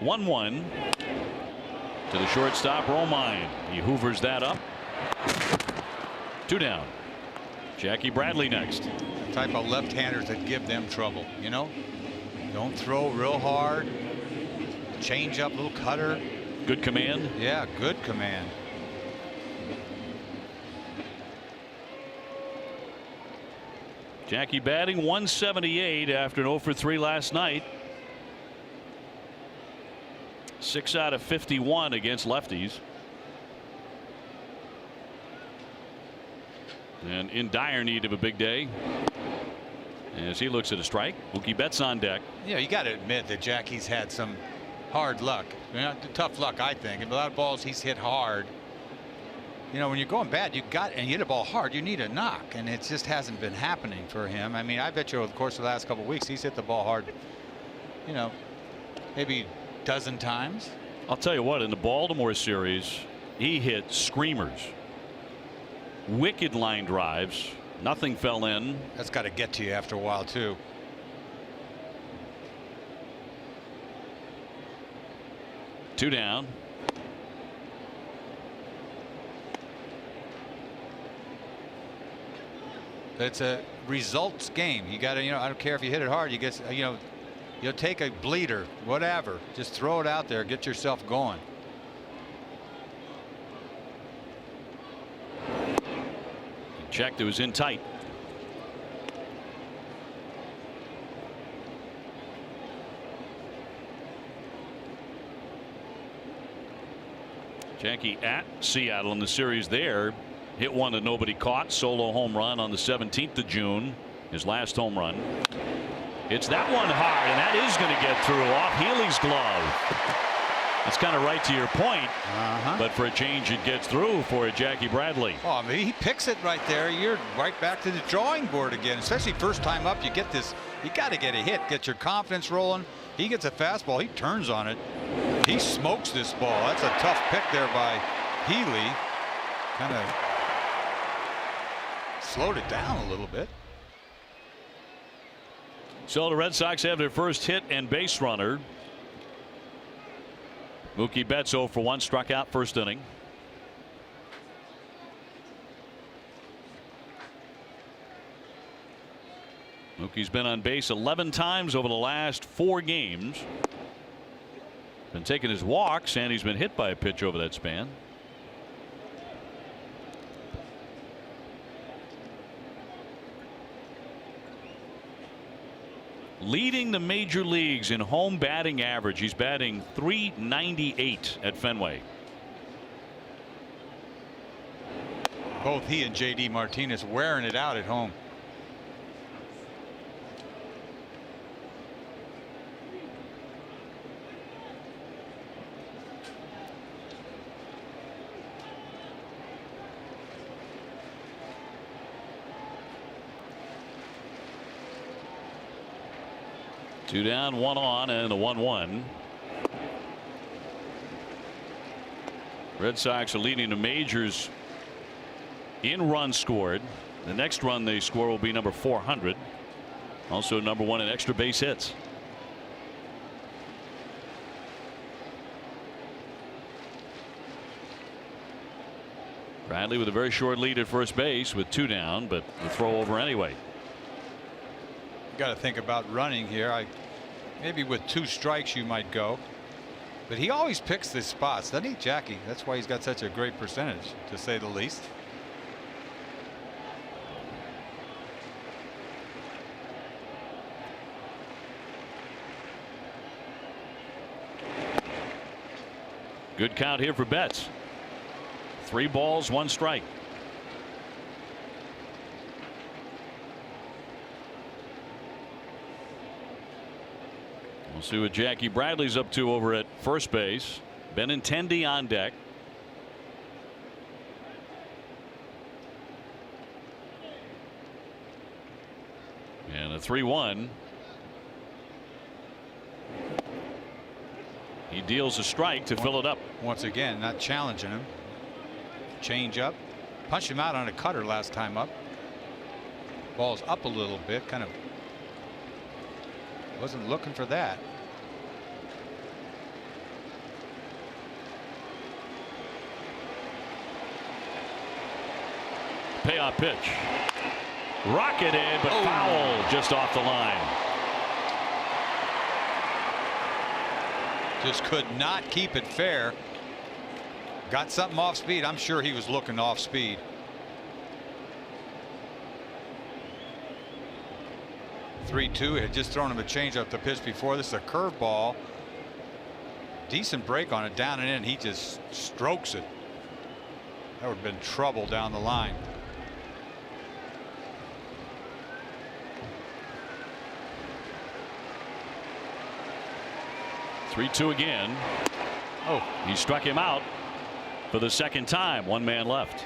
A: 1-1 to the shortstop, Romine. He hoovers that up. 2 down. Jackie Bradley next.
C: The type of left-handers that give them trouble. You know, don't throw real hard. Change up, little cutter.
A: Good command.
C: Yeah, good command.
A: Jackie batting 178 after an 0 for 3 last night. 6 out of 51 against lefties. And in dire need of a big day as he looks at a strike. Mookie Betts on deck.
C: Yeah, you got to admit that Jackie's had some hard luck. You know, tough luck, I think. And a lot of balls he's hit hard. You know, when you're going bad, and you hit a ball hard, you need a knock, and it just hasn't been happening for him. I mean, I bet you over the course of the last couple of weeks, he's hit the ball hard, you know, maybe a dozen times.
A: I'll tell you what, in the Baltimore series, he hit screamers. Wicked line drives. Nothing fell in.
C: That's got to get to you after a while, too.
A: Two down.
C: It's a results game. You got to, you know, I don't care if you hit it hard. You get, you know, you'll take a bleeder, whatever. Just throw it out there. Get yourself going.
A: Checked. It was in tight. Jackie at Seattle in the series there. Hit one that nobody caught. Solo home run on the 17th of June. His last home run. It's that one hard, and that is going to get through off Healy's glove. That's kind of right to your point. But for a change, it gets through for Jackie Bradley.
C: Oh, I mean, he picks it right there. You're right back to the drawing board again. Especially first time up, you get this. You got to get a hit, get your confidence rolling. He gets a fastball. He turns on it. He smokes this ball. That's a tough pick there by Healy. Kind of slowed it down a little bit.
A: So the Red Sox have their first hit and base runner. Mookie Betts 0 for 1, struck out first inning. Mookie's been on base 11 times over the last 4 games. Been taking his walks, and he's been hit by a pitch over that span. Leading the major leagues in home batting average. He's batting .398 at Fenway.
C: Both he and JD Martinez wearing it out at home.
A: Two down, one on, and a 1-1. Red Sox are leading the majors in runs scored. The next run they score will be number 400. Also number 1 in extra base hits. Bradley with a very short lead at first base with 2 down, but the throw over anyway.
C: Got to think about running here. Maybe with 2 strikes you might go, but he always picks his spots, doesn't he, Jackie? That's why he's got such a great percentage, to say the least.
A: Good count here for Betts. 3 balls, 1 strike. We'll see what Jackie Bradley's up to over at first base. Benintendi on deck. And a 3-1. He deals a strike to fill it up.
C: Once again, not challenging him. Change up. Punched him out on a cutter last time up. Ball's up a little bit, kind of wasn't looking for that.
A: Payoff pitch. Rocketed, but foul just off the line.
C: Just could not keep it fair. Got something off speed. I'm sure he was looking off speed. Three-two. Had just thrown him a change up the pitch before. This is a curveball. Decent break on it, down and in. He just strokes it. That would have been trouble down the line.
A: Three-two again.
C: Oh,
A: he struck him out for the second time. One man left.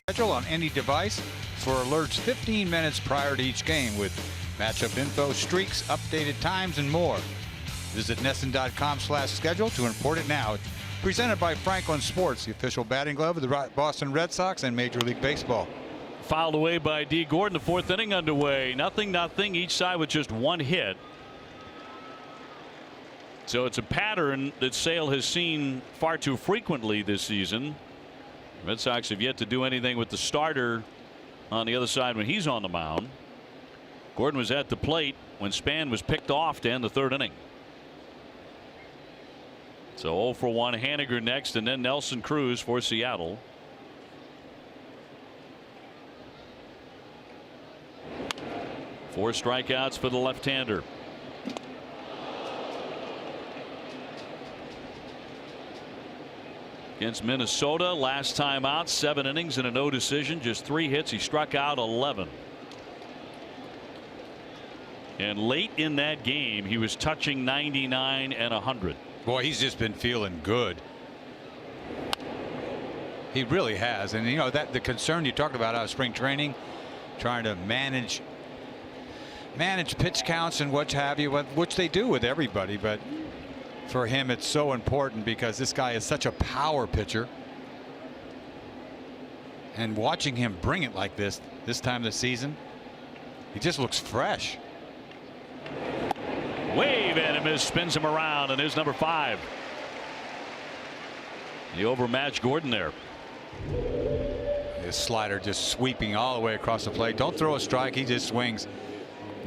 C: schedule on any device for alerts 15 minutes prior to each game with matchup info, streaks, updated times, and more. Visit NESN.com/schedule to import it now. Presented by Franklin Sports, the official batting glove of the Boston Red Sox and Major League Baseball.
A: Fouled away by D. Gordon. The fourth inning underway. 0-0. Each side with just one hit. So it's a pattern that Sale has seen far too frequently this season. Red Sox have yet to do anything with the starter on the other side when he's on the mound. Gordon was at the plate when Span was picked off to end the third inning. So 0 for 1. Haniger next, and then Nelson Cruz for Seattle. Four strikeouts for the left-hander. Against Minnesota, last time out, 7 innings and a no decision, just 3 hits. He struck out 11. And late in that game, he was touching 99 and 100.
C: Boy, he's just been feeling good. He really has. And, you know, that the concern you talked about out of spring training, trying to manage pitch counts and what have you, which they do with everybody. But for him, it's so important because this guy is such a power pitcher. And watching him bring it like this time of the season, he just looks fresh.
A: Wave and a miss, spins him around, and there's number 5. The overmatched Gordon there.
C: His slider just sweeping all the way across the plate. Don't throw a strike, he just swings.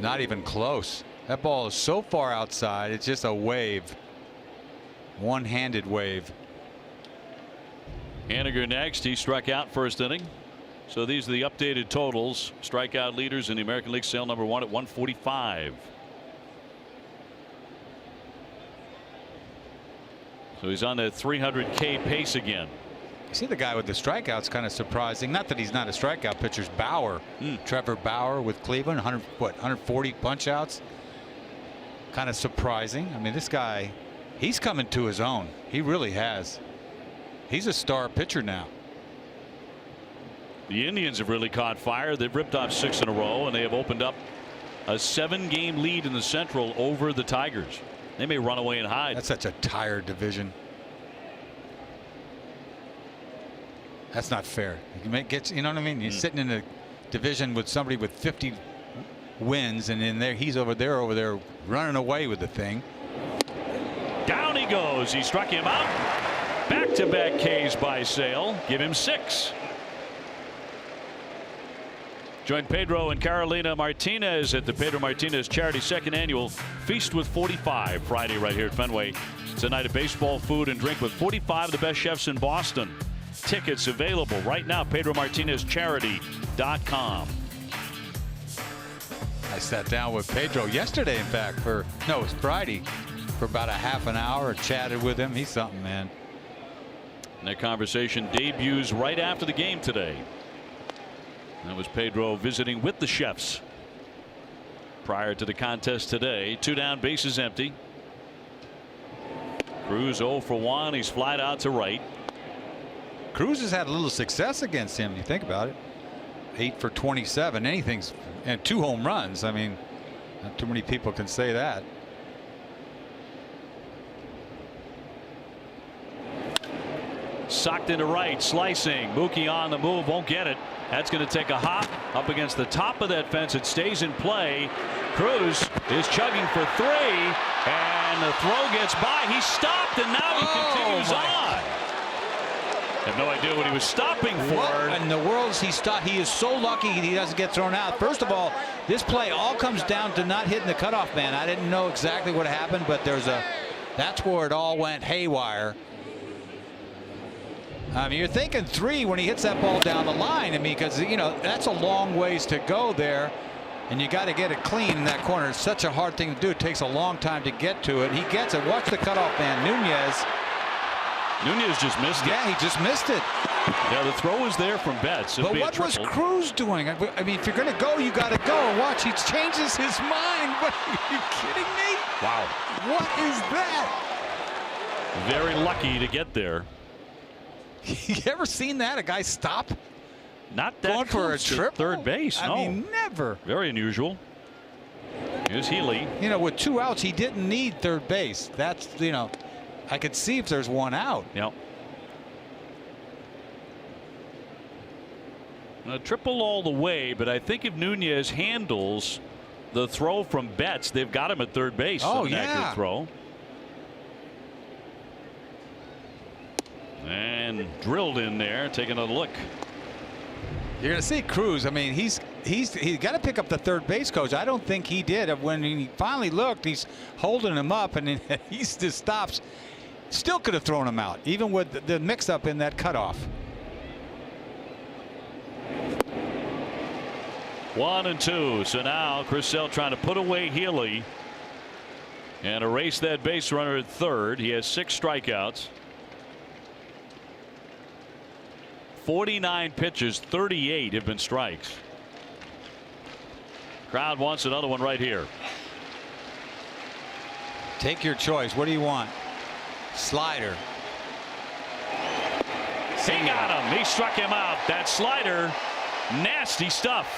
C: Not even close. That ball is so far outside, it's just a wave. One-handed wave.
A: Haniger next. He struck out first inning. So these are the updated totals. Strikeout leaders in the American League. Sale number 1 at 145. So he's on that 300K pace again.
C: See, the guy with the strikeouts kind of surprising. Not that he's not a strikeout pitcher. Bauer, Trevor Bauer with Cleveland, 140 punch outs. Kind of surprising. I mean, this guy, he's coming to his own. He really has. He's a star pitcher now.
A: The Indians have really caught fire. They've ripped off 6 in a row, and they have opened up a 7-game lead in the Central over the Tigers. They may run away and hide.
C: That's such a tired division. That's not fair. You know what I mean? You're sitting in a division with somebody with 50 wins, and in there he's over there running away with the thing.
A: Down he goes. He struck him out. Back-to-back Ks by Sale. Give him 6. Join Pedro and Carolina Martinez at the Pedro Martinez Charity Second Annual Feast with 45 Friday right here at Fenway. It's a night of baseball, food, and drink with 45 of the best chefs in Boston. Tickets available right now. PedroMartinezCharity.com.
C: I sat down with Pedro yesterday, in fact, it was Friday, for about a half an hour. Chatted with him. He's something, man.
A: And that conversation debuts right after the game today. That was Pedro visiting with the chefs prior to the contest today. 2 down, bases empty. Cruz 0 for 1. He's flied out to right.
C: Cruz has had a little success against him. You think about it. 8 for 27. Anything's, and 2 home runs. I mean, not too many people can say that.
A: Socked into right, slicing. Mookie on the move, won't get it. That's going to take a hop up against the top of that fence. It stays in play. Cruz is chugging for 3, and the throw gets by. He stopped, and now he continues on. I have no idea what he was stopping for.
I: What in the world is he stopped? He is so lucky he doesn't get thrown out. First of all, this play all comes down to not hitting the cutoff man. I didn't know exactly what happened, but that's where it all went haywire. I mean, you're thinking 3 when he hits that ball down the line. I mean, because, you know, that's a long ways to go there, and you got to get it clean in that corner. It's such a hard thing to do. It takes a long time to get to it. He gets it. Watch the cutoff man, Nunez.
A: Nunez just missed it.
I: Yeah, he just missed it.
A: Yeah, the throw was there from Betts.
I: But what was Cruz doing? I mean, if you're going to go, you got to go. Watch, he changes his mind. What, are you kidding me?
A: Wow.
I: What is that?
A: Very lucky to get there.
I: You ever seen that? A guy stop?
A: Not that
I: going for a trip,
A: third base.
I: I mean, never.
A: Very unusual. Here's Healy.
I: You know, with 2 outs, he didn't need third base. That's, you know, I could see if there's 1 out.
A: Yep. A triple all the way, but I think if Nunez handles the throw from Betts, they've got him at third base.
I: Oh,
A: an accurate throw. And drilled in there. Take another look.
I: You're going to see Cruz. I mean, he's got to pick up the third base coach. I don't think he did. When he finally looked, he's holding him up, and he just stops. Still could have thrown him out, even with the mix-up in that cutoff.
A: 1-2. So now Chris Sale trying to put away Healy and erase that base runner at third. He has 6 strikeouts. 49 pitches, 38 have been strikes. Crowd wants another one right here.
I: Take your choice. What do you want? Slider.
A: He got him. He struck him out. That slider, nasty stuff.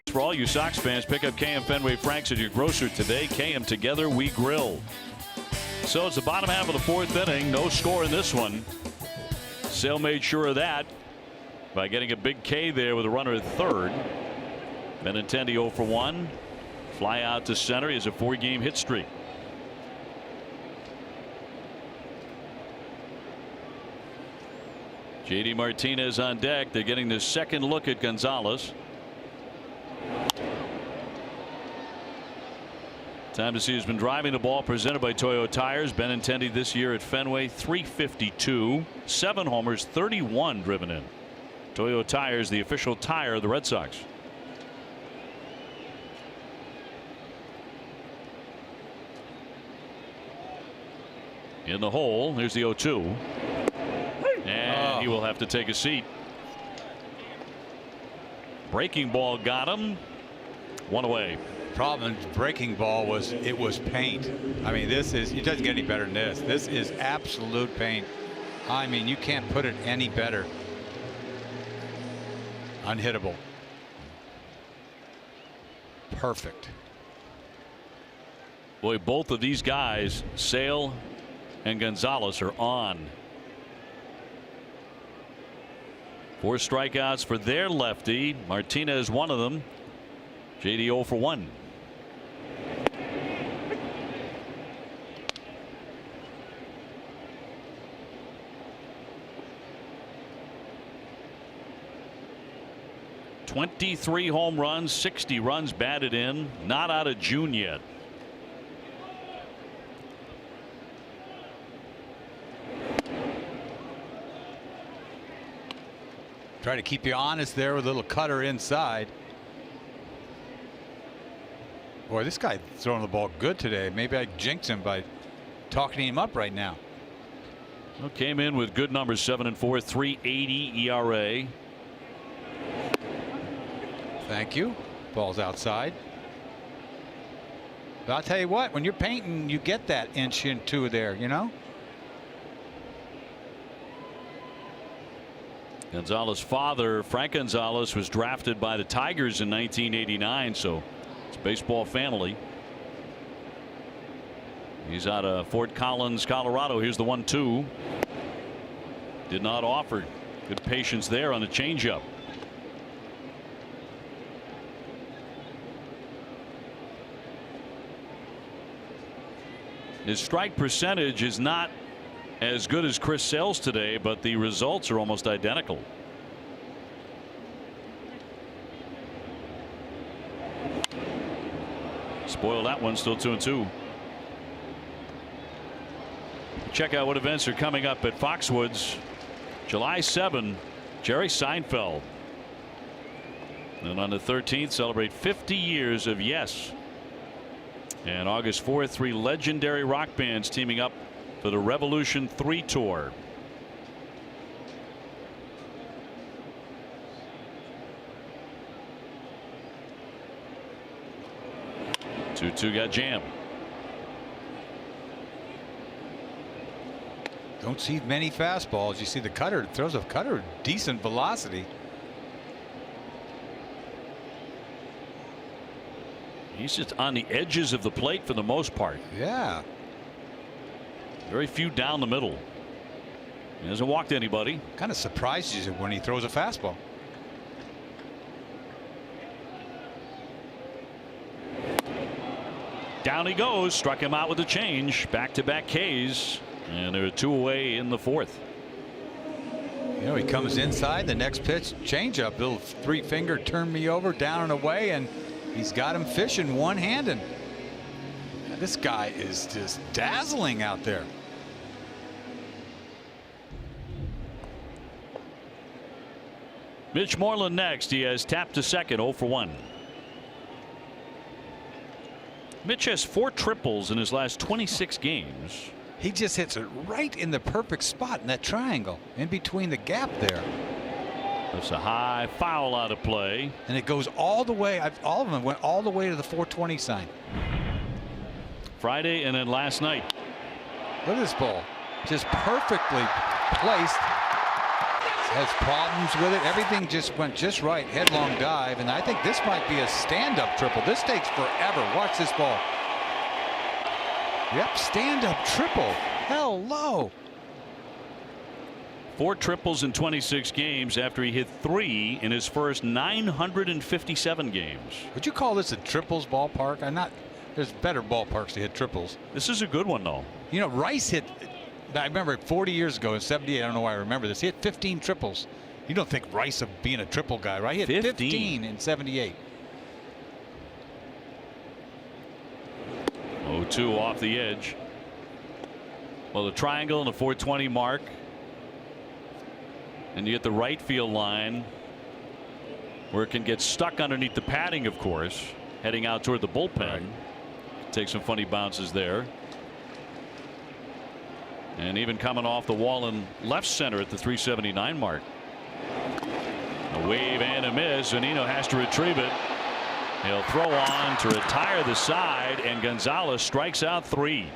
A: For all you Sox fans, pick up KM Fenway Franks at your grocer today. KM, together we grill. So it's the bottom half of the fourth inning. No score in this one. Sale made sure of that by getting a big K there with a runner at third. Benintendi 0 for 1. Fly out to center. He has a 4-game hit streak. JD Martinez on deck. They're getting the second look at Gonzalez. Time to see who's been driving the ball, presented by Toyo Tires. Benintendi this year at Fenway, 352, 7 homers, 31 driven in. Toyo Tires, the official tire of the Red Sox. In the hole, here's the 0-2. And he will have to take a seat. Breaking ball got him. 1 away.
C: Problem breaking ball was paint. I mean, this is, it doesn't get any better than this. This is absolute paint. I mean, you can't put it any better. Unhittable. Perfect.
A: Boy, both of these guys, Sale and Gonzalez, are on. 4 strikeouts for their lefty. Martinez, one of them. JD 0 for 1. .23 home runs, 60 runs batted in. Not out of June yet.
C: Try to keep you honest there with a little cutter inside. Boy, this guy throwing the ball good today. Maybe I jinx him by talking him up right now.
A: Well, came in with good numbers, 7 and 4, 3.80 ERA.
C: Thank you. Ball's outside. But I'll tell you what, when you're painting, you get that inch and 2 there, you know.
A: Gonzalez's father, Frank Gonzalez, was drafted by the Tigers in 1989, so it's a baseball family. He's out of Fort Collins, Colorado. Here's the 1-2. Did not offer. Good patience there on the changeup. His strike percentage is not as good as Chris Sale's today, but the results are almost identical. Spoiled that one, still 2-2. Check out what events are coming up at Foxwoods. July 7, Jerry Seinfeld. And on the 13th, celebrate 50 years of Yes. And August 4th, 3 legendary rock bands teaming up for the Revolution 3 tour. Two got jammed.
C: Don't see many fastballs. You see the cutter throws a cutter decent velocity.
A: He's just on the edges of the plate for the most part.
C: Yeah.
A: Very few down the middle. He hasn't walked anybody.
C: Kind of surprises you when he throws a fastball.
A: Down he goes. Struck him out with a change. Back-to-back Ks. And there are 2 away in the 4th.
C: You know, he comes inside. The next pitch, changeup, little 3-finger, turn me over, down and away, and he's got him fishing one-handed. This guy is just dazzling out there.
A: Mitch Moreland next. He has tapped to second, 0 for 1. Mitch has 4 triples in his last 26 games.
C: He just hits it right in the perfect spot in that triangle, in between the gap there.
A: That's a high foul out of play.
C: And it goes all the way. All of them went all the way to the 420 sign.
A: Friday and then last night.
C: Look at this ball. Just perfectly placed. has problems with it. Everything just went just right. Headlong dive. And I think this might be a stand-up triple. This takes forever. Watch this ball. Yep, stand-up triple. Hello.
A: 4 triples in 26 games after he hit 3 in his first 957 games.
C: Would you call this a triples ballpark? I'm not. There's better ballparks to hit triples.
A: This is a good one, though.
C: You know, Rice hit. I remember 40 years ago in '78. I don't know why I remember this. He hit 15 triples. You don't think Rice of being a triple guy, right? He hit 15 in '78.
A: 0-2 off the edge. Well, the triangle and the 420 mark. And you get the right field line where it can get stuck underneath the padding, of course, heading out toward the bullpen. Right. Take some funny bounces there. And even coming off the wall in left center at the 379 mark. A wave and a miss. Zunino has to retrieve it. He'll throw on to retire the side, and Gonzalez strikes out 3.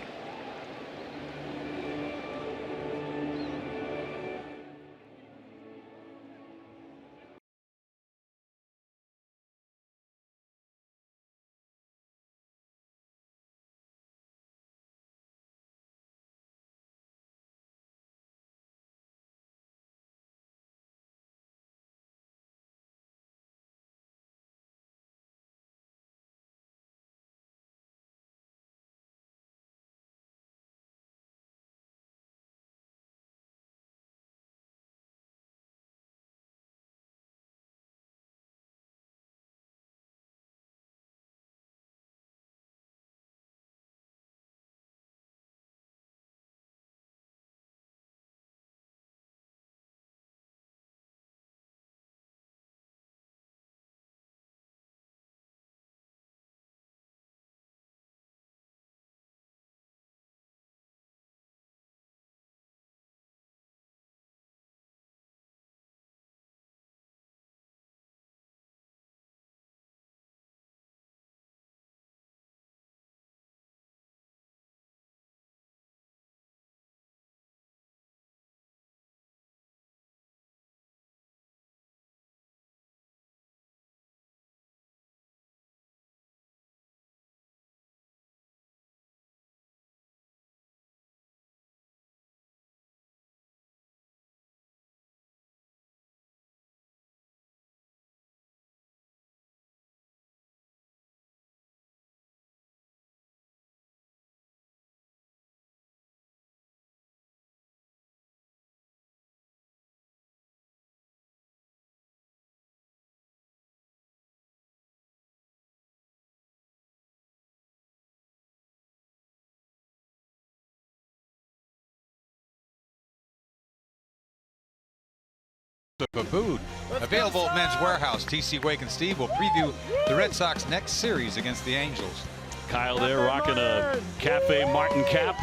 C: Babood. Available at Men's Warehouse. TC Wake and Steve will preview the Red Sox next series against the Angels.
A: Kyle there rocking a Cafe Martin cap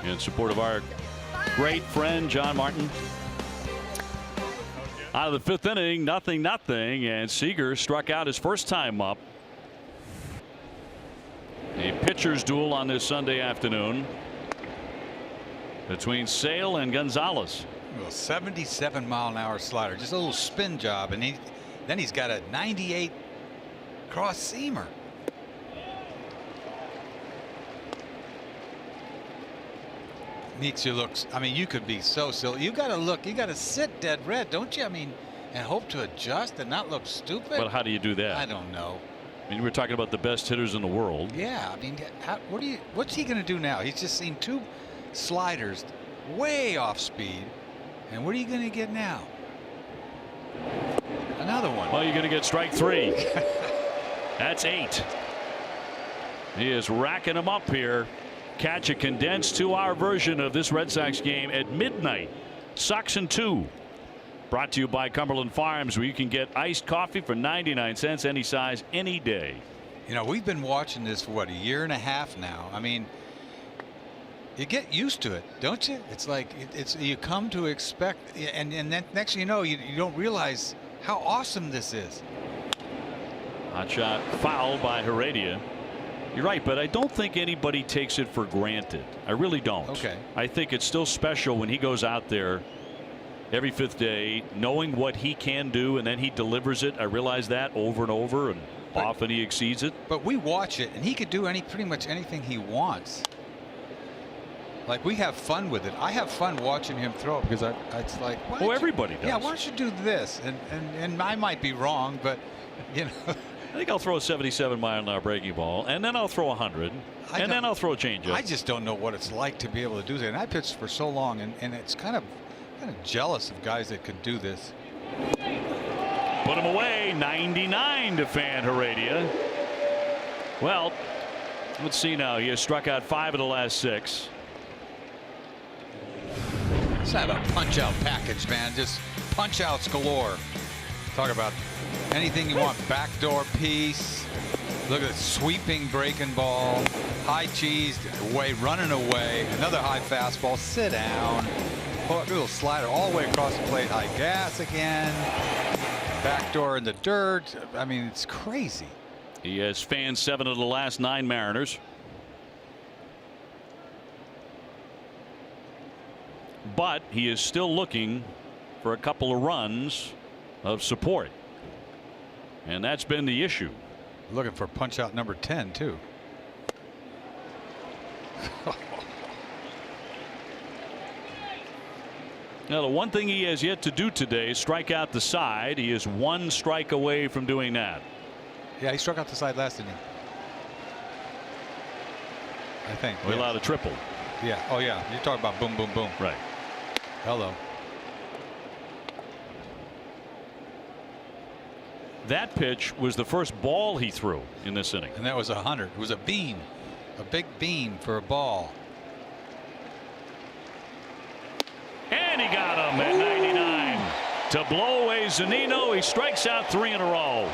A: in support of our great friend John Martin. Out of the 5th inning, 0-0, and Seager struck out his first time up. A pitcher's duel on this Sunday afternoon between Sale and Gonzalez.
C: Well, 77-mile-an-hour slider, just a little spin job, and then he's got a 98 cross seamer. Makes you look. I mean, you could be so silly. You got to look. You got to sit dead red, don't you? I mean, and hope to adjust and not look stupid.
A: But how do you do that?
C: I don't know.
A: I mean, we're talking about the best hitters in the world.
C: Yeah, I mean, what's he going to do now? He's just seen 2 sliders way off speed. And what are you going to get now? Another one.
A: Well, you're going to get strike 3. That's 8. He is racking them up here. Catch a condensed 2-hour version of this Red Sox game at midnight. Sox in 2. Brought to you by Cumberland Farms, where you can get iced coffee for 99 cents, any size, any day.
C: You know, we've been watching this for what, a year and a half now. I mean, you get used to it, don't you? It's like you come to expect, and then next thing you know, you don't realize how awesome this is.
A: Hot shot fouled by Heredia. You're right, but I don't think anybody takes it for granted. I really don't.
C: Okay.
A: I think it's still special when he goes out there every fifth day, knowing what he can do, and then he delivers it. I realize that over and over, and often he exceeds it.
C: But we watch it, and he could do pretty much anything he wants. Like, we have fun with it. I have fun watching him throw because it's like,
A: everybody does.
C: Yeah, why don't you do this? And I might be wrong, but you know.
A: I think I'll throw a 77-mile-an-hour breaking ball, and then I'll throw 100, and then I'll throw a changeup.
C: I just don't know what it's like to be able to do that. And I pitched for so long, and it's kind of jealous of guys that can do this.
A: Put him away. 99 to Fan Heredia. Well, let's see now. He has struck out 5 of the last 6.
C: Let's have a punch-out package, man. Just punch-outs galore. Talk about anything you want. Backdoor piece. Look at the sweeping breaking ball. High cheese away, running away. Another high fastball. Sit down. Pull a little slider all the way across the plate. High gas again. Backdoor in the dirt. I mean, it's crazy.
A: He has fanned 7 of the last 9 Mariners. But he is still looking for a couple of runs of support. And that's been the issue.
C: Looking for punch out number 10 too.
A: Now, the one thing he has yet to do today is strike out the side. He is 1 strike away from doing that.
C: Yeah, he struck out the side last inning, I think.
A: We allowed a triple.
C: Yeah. Oh yeah. You're talking about boom, boom, boom.
A: Right.
C: Hello.
A: That pitch was the first ball he threw in this inning.
C: And that was 100. It was a beam, a big beam for a ball.
A: And he got him at 99 to blow away Zunino. He strikes out 3 in a row.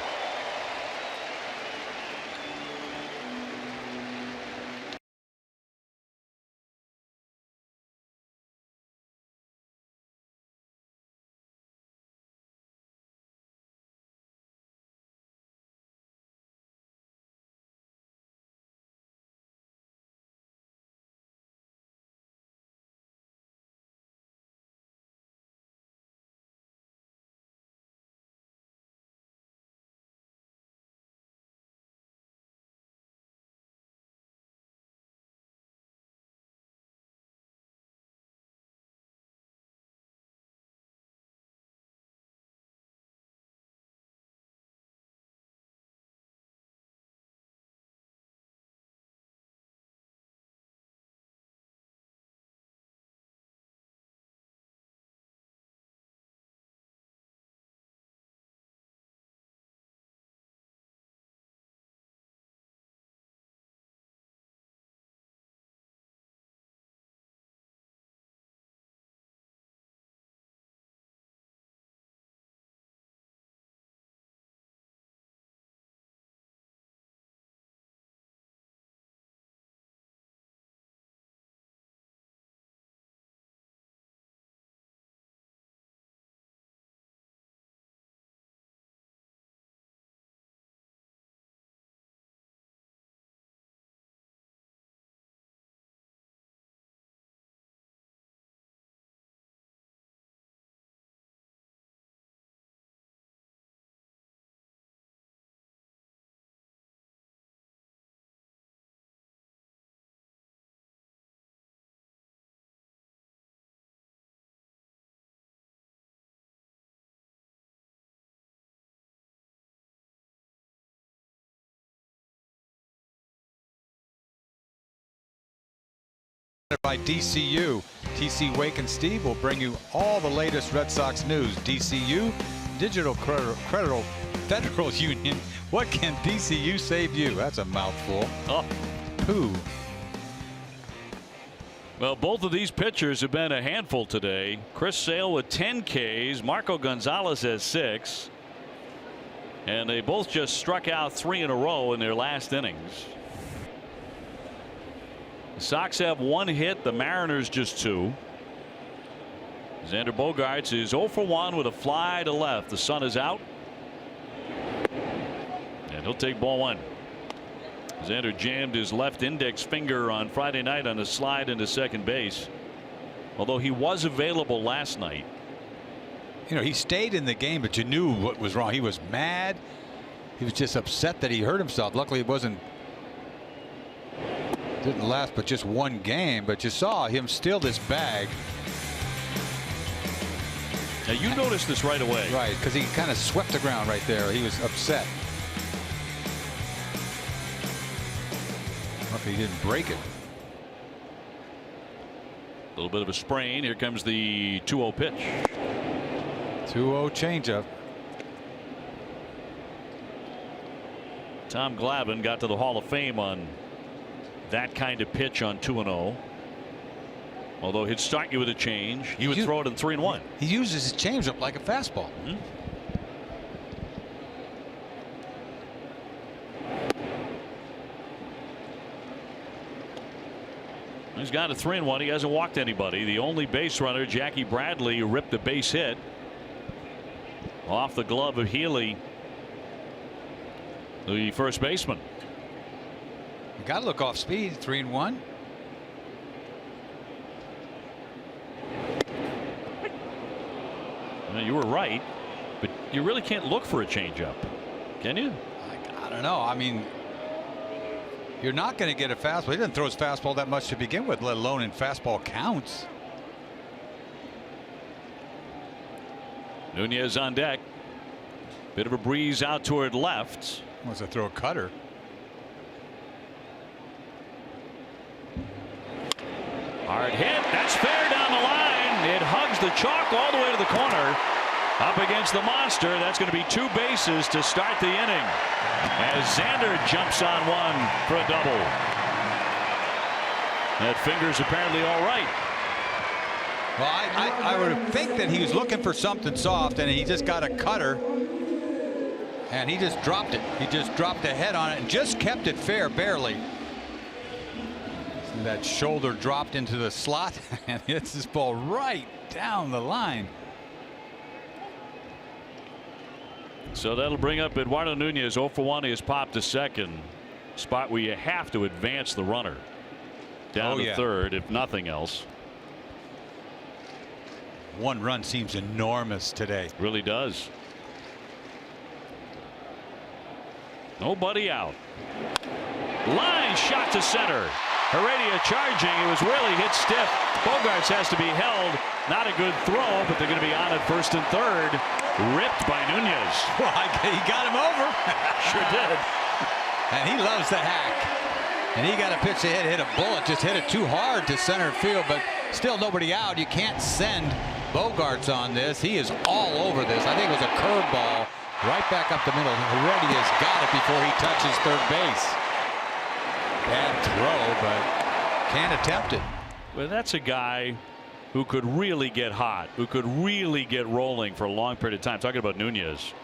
C: By DCU. TC Wake and Steve will bring you all the latest Red Sox news. DCU, Digital Credit Federal Union. What can DCU save you? That's a mouthful.
A: Oh.
C: Pooh.
A: Well, both of these pitchers have been a handful today. Chris Sale with 10 Ks. Marco Gonzalez has 6. And they both just struck out 3 in a row in their last innings. The Sox have 1 hit. The Mariners just 2. Xander Bogaerts is 0 for 1 with a fly to left. The sun is out. And he'll take ball 1. Xander jammed his left index finger on Friday night on a slide into second base. Although he was available last night.
C: You know, he stayed in the game, but you knew what was wrong. He was mad. He was just upset that he hurt himself. Luckily, it didn't last but just one game, but you saw him steal this bag.
A: Now you noticed this right away.
C: Right, because he kind of swept the ground right there. He was upset. Luckily he didn't break it.
A: A little bit of a sprain. Here comes the 2-0 pitch.
C: 2-0 changeup.
A: Tom Glavine got to the Hall of Fame on that kind of pitch on 2-0. Although he'd start you with a change, he would throw it in 3-1.
C: He uses his changeup like a fastball.
A: Mm-hmm. He's got a 3-1. He hasn't walked anybody. The only base runner, Jackie Bradley, ripped a base hit off the glove of Healy, the first baseman.
C: You got to look off speed. 3-1.
A: You were right, but you really can't look for a changeup, can you?
C: I don't know. I mean, you're not going to get a fastball. He doesn't throw his fastball that much to begin with, let alone in fastball counts.
A: Nunez on deck. Bit of a breeze out toward left.
C: Wants to throw a cutter.
A: Hard hit. That's fair down the line. It hugs the chalk all the way to the corner. Up against the monster. That's going to be 2 bases to start the inning. As Xander jumps on one for a double. That finger's apparently all right.
C: Well, I would think that he was looking for something soft, and he just got a cutter. And he just dropped it. He just dropped the head on it and just kept it fair, barely. That shoulder dropped into the slot and hits this ball right down the line.
A: So that'll bring up Eduardo Nunez. 0 for 1. He has popped to second. Spot where you have to advance the runner down to third, if nothing else.
C: 1 run seems enormous today.
A: Really does. Nobody out. Line shot to center. Heredia charging. It was really hit stiff. Bogarts has to be held. Not a good throw, but they're going to be on at first and third. Ripped by Nunez.
C: Well, he got him over.
A: Sure did.
C: And he loves the hack. And he got a pitch ahead, hit a bullet, just hit it too hard to center field, but still nobody out. You can't send Bogarts on this. He is all over this. I think it was a curveball right back up the middle. Heredia's got it before he touches third base. Bad throw, but can't attempt it.
A: Well, that's a guy who could really get hot, who could really get rolling for a long period of time. Talking about Nunez.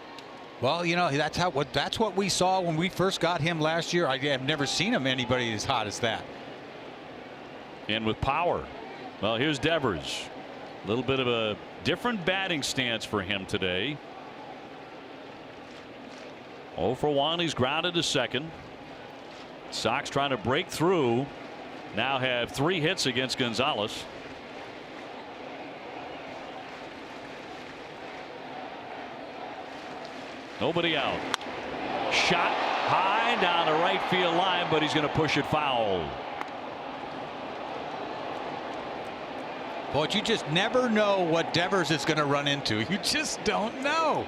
C: Well, you know, that's what we saw when we first got him last year. I have never seen him anybody as hot as that.
A: And with power. Well, here's Devers. A little bit of a different batting stance for him today. 0 for 1. He's grounded to second. Sox trying to break through. Now have 3 hits against Gonzalez. Nobody out. Shot high down the right field line, but he's going to push it foul.
C: But you just never know what Devers is going to run into. You just don't know.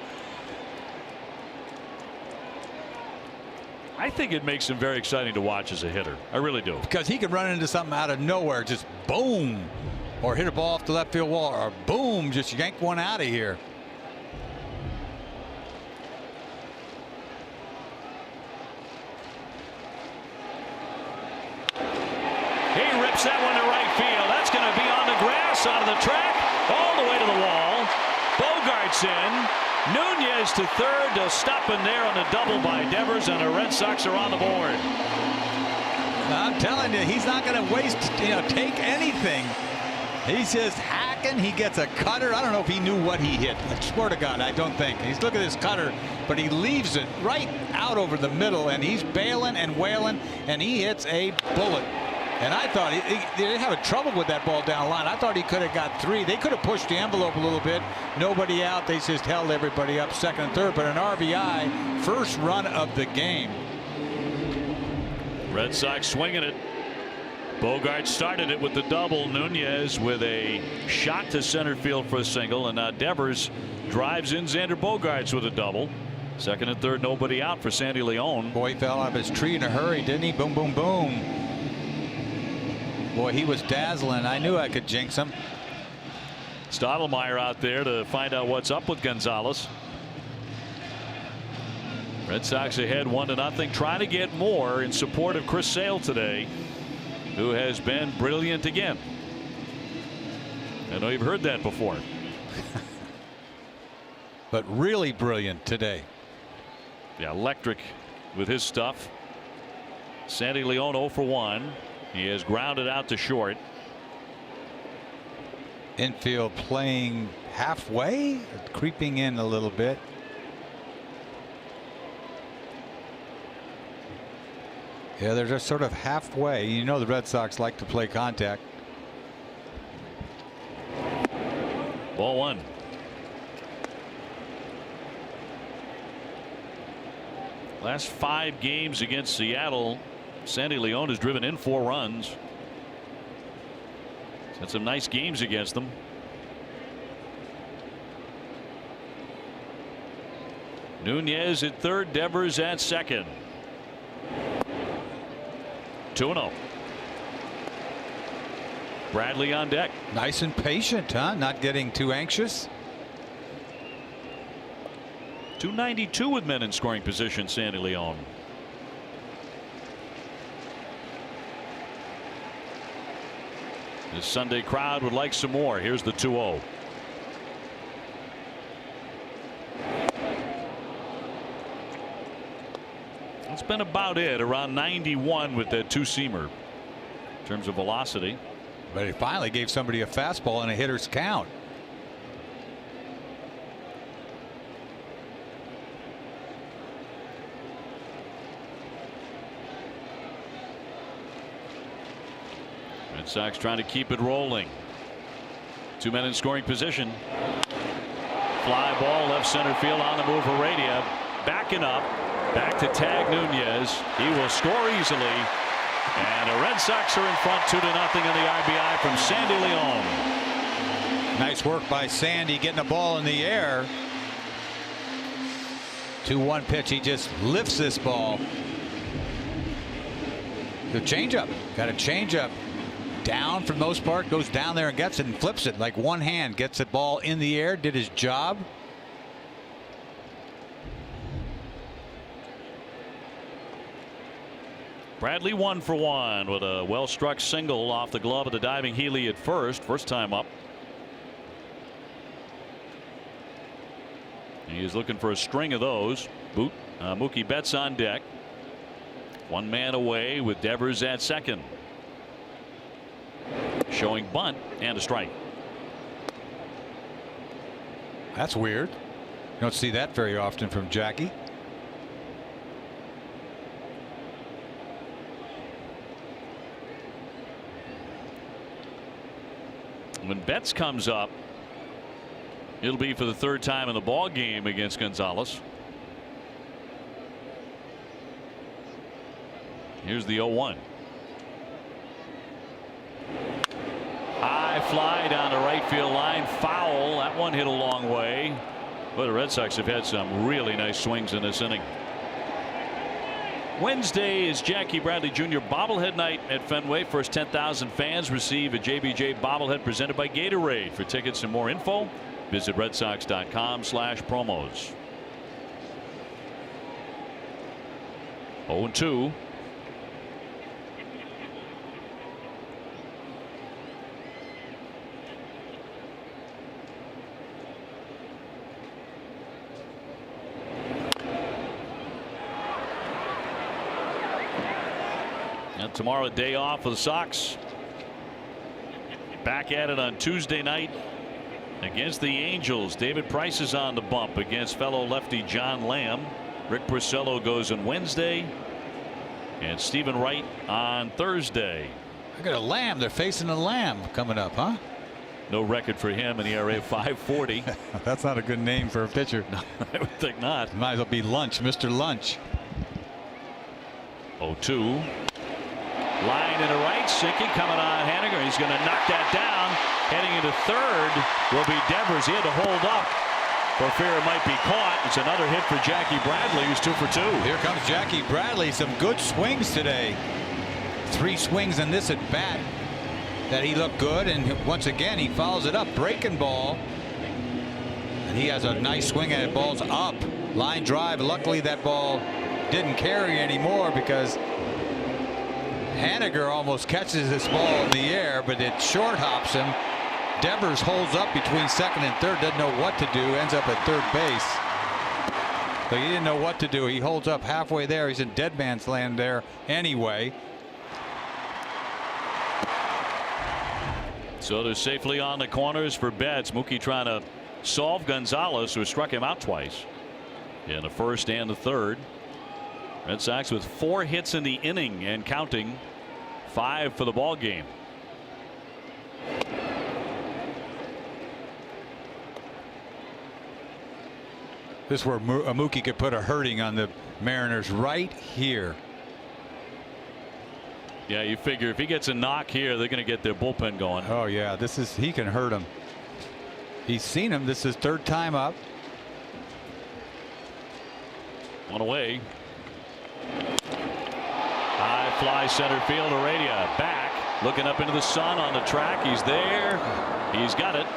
A: I think it makes him very exciting to watch as a hitter. I really do.
C: Because he could run into something out of nowhere, just boom, or hit a ball off the left field wall, or boom, just yank one out of here.
A: He rips that one to right field. That's going to be on the grass, out of the track, all the way to the wall. Bogarts in. Nunez to third. They'll stop in there on a double by Devers, and the Red Sox are on the board.
C: I'm telling you, he's not going to waste, take anything. He's just hacking. He gets a cutter. I don't know if he knew what he hit. I swear to God, I don't think. He's looking at his cutter, but he leaves it right out over the middle, and he's bailing and wailing, and he hits a bullet.
I: And I thought they having trouble with that ball down the line. I thought he could have got 3. They could have pushed the envelope a little bit. Nobody out. They just held everybody up second and third. But an RBI, first run of the game.
A: Red Sox swinging it. Bogart started it with the double. Nunez with a shot to center field for a single. And now Devers drives in Xander Bogaerts with a double. Second and third, nobody out for Sandy Leon.
I: Boy, he fell out of his tree in a hurry, didn't he? Boom, boom, boom. Boy, he was dazzling. I knew I could jinx him.
A: Stottlemyre out there to find out what's up with Gonzalez. Red Sox ahead 1-0, trying to get more in support of Chris Sale today, who has been brilliant again. I know you've heard that before.
I: But really brilliant today.
A: Yeah, electric with his stuff. Sandy Leon 0 for 1. He has grounded out to short.
I: Infield playing halfway, creeping in a little bit. Yeah, they're just sort of halfway. You know the Red Sox like to play contact.
A: Ball 1. Last 5 games against Seattle, Sandy Leon has driven in 4 runs. He's had some nice games against them. Nunez at third, Devers at second. 2-0. Bradley on deck.
I: Nice and patient, huh? Not getting too anxious.
A: 292 with men in scoring position, Sandy Leon. The Sunday crowd would like some more. Here's the 2-0. It's been about it, around 91 with that 2-seamer in terms of velocity.
I: But he finally gave somebody a fastball and a hitter's count.
A: Red Sox trying to keep it rolling. 2 men in scoring position. Fly ball left center field on the move. Heredia backing up. Back to tag Nunez. He will score easily. And the Red Sox are in front 2-0 in the RBI from Sandy Leon.
I: Nice work by Sandy getting the ball in the air. 2-1 pitch. He just lifts this ball. The changeup. Got a changeup. Down for the most part. Goes down there and gets it and flips it like one hand. Gets the ball in the air. Did his job.
A: Bradley 1 for 1 with a well struck single off the glove of the diving Healy at first. First time up. He is looking for a string of those. Mookie Betts on deck. 1 man away with Devers at second. Showing bunt and a strike.
I: That's weird. You don't see that very often from Jackie.
A: When Betts comes up, it'll be for the 3rd time in the ball game against Gonzalez. Here's the 0-1. High fly down the right field line, foul. That one hit a long way. But the Red Sox have had some really nice swings in this inning. Wednesday is Jackie Bradley Jr. bobblehead night at Fenway. First 10,000 fans receive a JBJ bobblehead presented by Gatorade. For tickets and more info, visit redsox.com/promos. 0-2. Tomorrow, a day off for the Sox. Back at it on Tuesday night against the Angels. David Price is on the bump against fellow lefty John Lamb. Rick Porcello goes on Wednesday, and Stephen Wright on Thursday.
I: Look at a Lamb. They're facing a Lamb coming up, huh?
A: No record for him, an ERA of 5.40.
I: That's not a good name for a pitcher.
A: No, I would think not.
I: Might as well be Lunch, Mr. Lunch.
A: 0-2. Line in the right, sinking, coming on Haniger. He's going to knock that down. Heading into third will be Devers. He had to hold up for fear it might be caught. It's another hit for Jackie Bradley, who's 2 for 2.
I: Here comes Jackie Bradley. Some good swings today. 3 swings in this at bat that he looked good, and once again he follows it up. Breaking ball, and he has a nice swing at it. Ball's up, line drive. Luckily that ball didn't carry anymore because Haniger almost catches this ball in the air, but it short hops him. Devers holds up between second and third, doesn't know what to do, ends up at third base. But he didn't know what to do. He holds up halfway there. He's in dead man's land there anyway.
A: So they're safely on the corners for Betts. Mookie trying to solve Gonzalez, who struck him out twice in the first and the third. Red Sox with 4 hits in the inning and counting, 5 for the ball game.
I: This is where Mookie could put a hurting on the Mariners right here.
A: Yeah, you figure if he gets a knock here, they're going to get their bullpen going.
I: Oh yeah, he can hurt him. He's seen him. This is 3rd time up.
A: 1 away. High fly center field. Heredia back, looking up into the sun on the track. He's there. He's got it.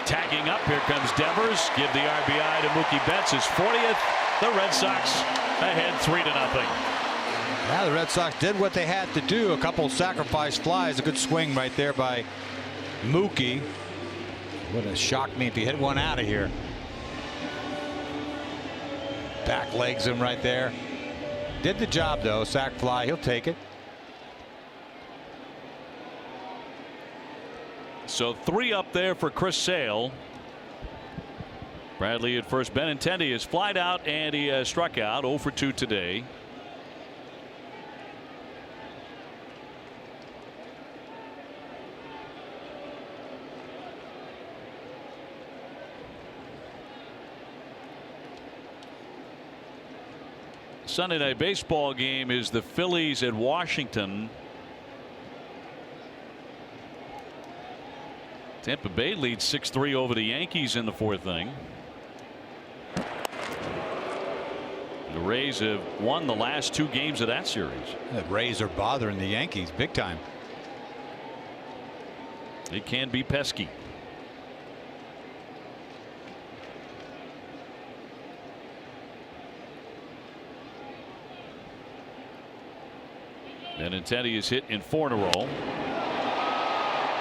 A: Tagging up. Here comes Devers. Give the RBI to Mookie Betts, his 40th. The Red Sox ahead 3-0.
I: Yeah, the Red Sox did what they had to do. A couple sacrifice flies. A good swing right there by Mookie. Would have shocked me if he hit one out of here. Back legs him right there. Did the job though. Sac fly. He'll take it.
A: So 3 up there for Chris Sale. Bradley at first. Benintendi has flied out and he struck out. 0 for 2 today. Sunday night baseball game is the Phillies at Washington. Tampa Bay leads 6-3 over the Yankees in the 4th inning. The Rays have won the last 2 games of that series.
I: The Rays are bothering the Yankees big time.
A: It can be pesky. Benintendi is hit in 4 in a row.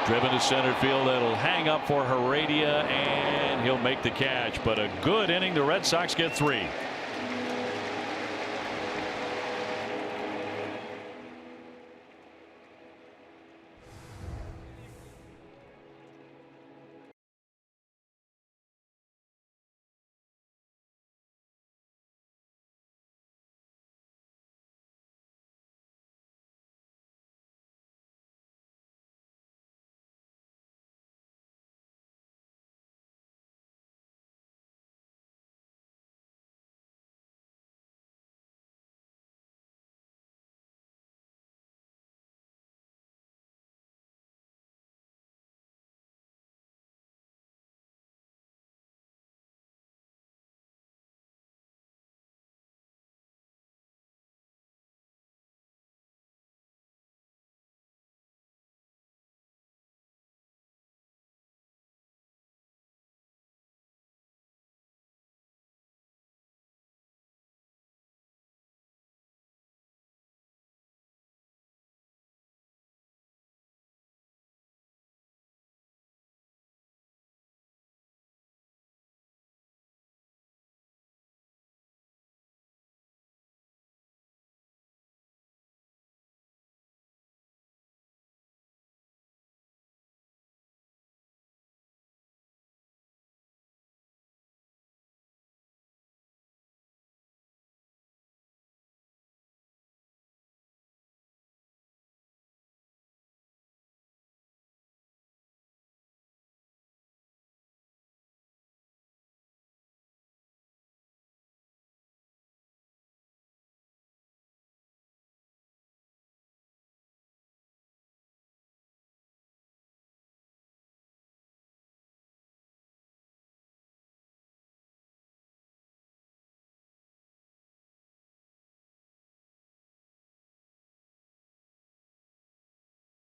A: Driven to center field. That'll hang up for Heredia, and he'll make the catch. But a good inning. The Red Sox get 3.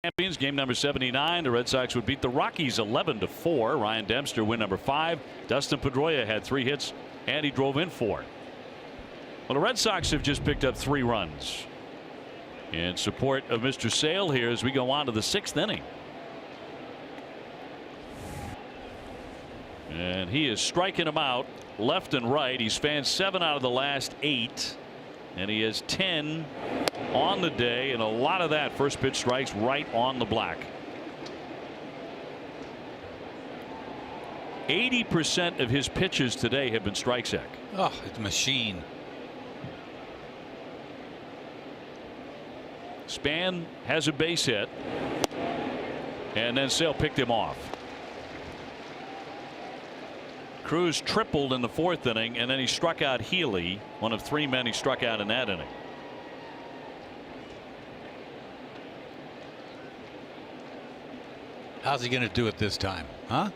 A: champions, game number 79. The Red Sox would beat the Rockies 11-4. Ryan Dempster win number 5. Dustin Pedroia had 3 hits and he drove in 4. Well, the Red Sox have just picked up 3 runs in support of Mr. Sale here as we go on to the 6th inning. And he is striking them out left and right. He's fanned 7 out of the last 8. And he has 10 on the day, and a lot of that first pitch strikes right on the black. 80% of his pitches today have been strike sack.
I: Oh, it's a machine.
A: Span has a base hit, and then Sale picked him off. Cruz tripled in the 4th inning, and then he struck out Healy, one of 3 men he struck out in that inning.
I: How's he going to do it this time? Huh?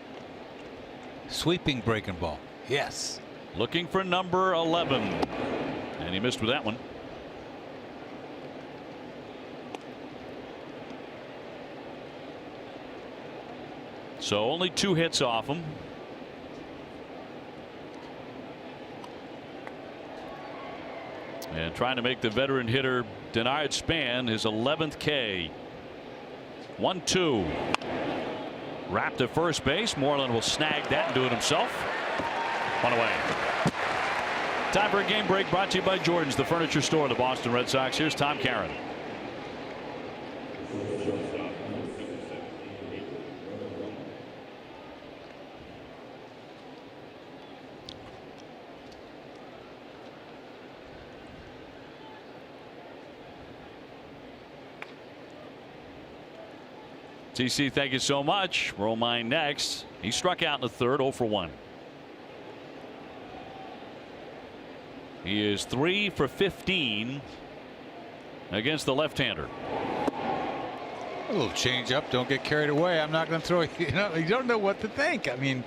I: Sweeping breaking ball. Yes.
A: Looking for number 11. And he missed with that one. So only 2 hits off him. And trying to make the veteran hitter Denard Span his 11th K. 1-2. Wrapped at first base. Moreland will snag that and do it himself. One away. Time for a game break brought to you by Jordan's, the furniture store of the Boston Red Sox. Here's Tom Caron. TC, thank you so much. Romine next. He struck out in the 3rd, 0 for 1. He is 3 for 15 against the left-hander.
I: A little change up. Don't get carried away. I'm not going to throw you don't know what to think. I mean,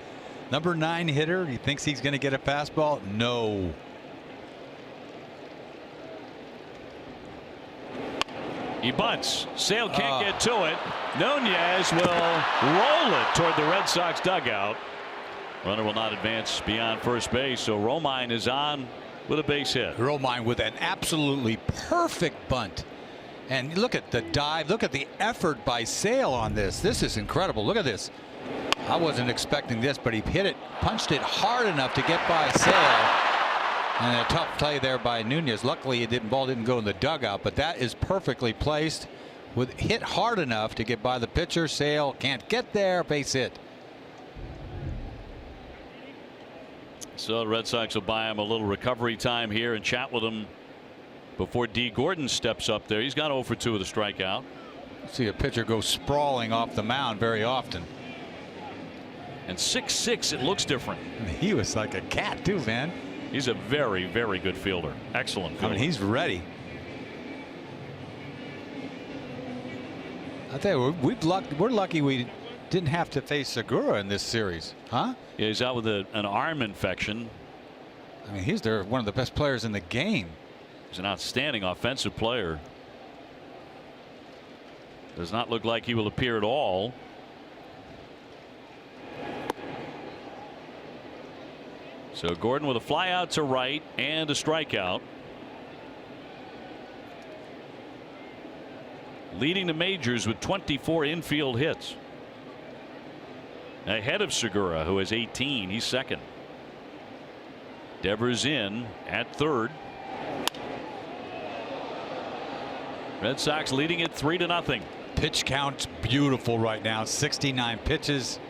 I: number 9 hitter. He thinks he's going to get a fastball. No.
A: He bunts. Sale can't get to it. Nunez will roll it toward the Red Sox dugout. Runner will not advance beyond first base. So Romine is on with a base hit.
I: Romine with an absolutely perfect bunt. And look at the dive. Look at the effort by Sale on this. This is incredible. Look at this. I wasn't expecting this, but he hit it, punched it hard enough to get by Sale. And a tough play there by Nunez. Luckily, ball didn't go in the dugout, but that is perfectly placed. With hit hard enough to get by the pitcher. Sale can't get there. Base hit.
A: So the Red Sox will buy him a little recovery time here and chat with him before D. Gordon steps up there. He's got 0 for 2 with a strikeout.
I: See a pitcher go sprawling off the mound very often.
A: And 6'6", it looks different.
I: He was like a cat too, man.
A: He's a very, very good fielder. Excellent fielder.
I: I mean, he's ready. I tell you, we're lucky we didn't have to face Segura in this series, huh?
A: Yeah, he's out with an arm infection.
I: I mean, he's one of the best players in the game.
A: He's an outstanding offensive player. Does not look like he will appear at all. So Gordon with a fly out to right and a strikeout. Leading the majors with 24 infield hits. Ahead of Segura, who has 18. He's 2nd. Devers in at 3rd. Red Sox leading it 3-0.
I: Pitch count beautiful right now. 69 pitches.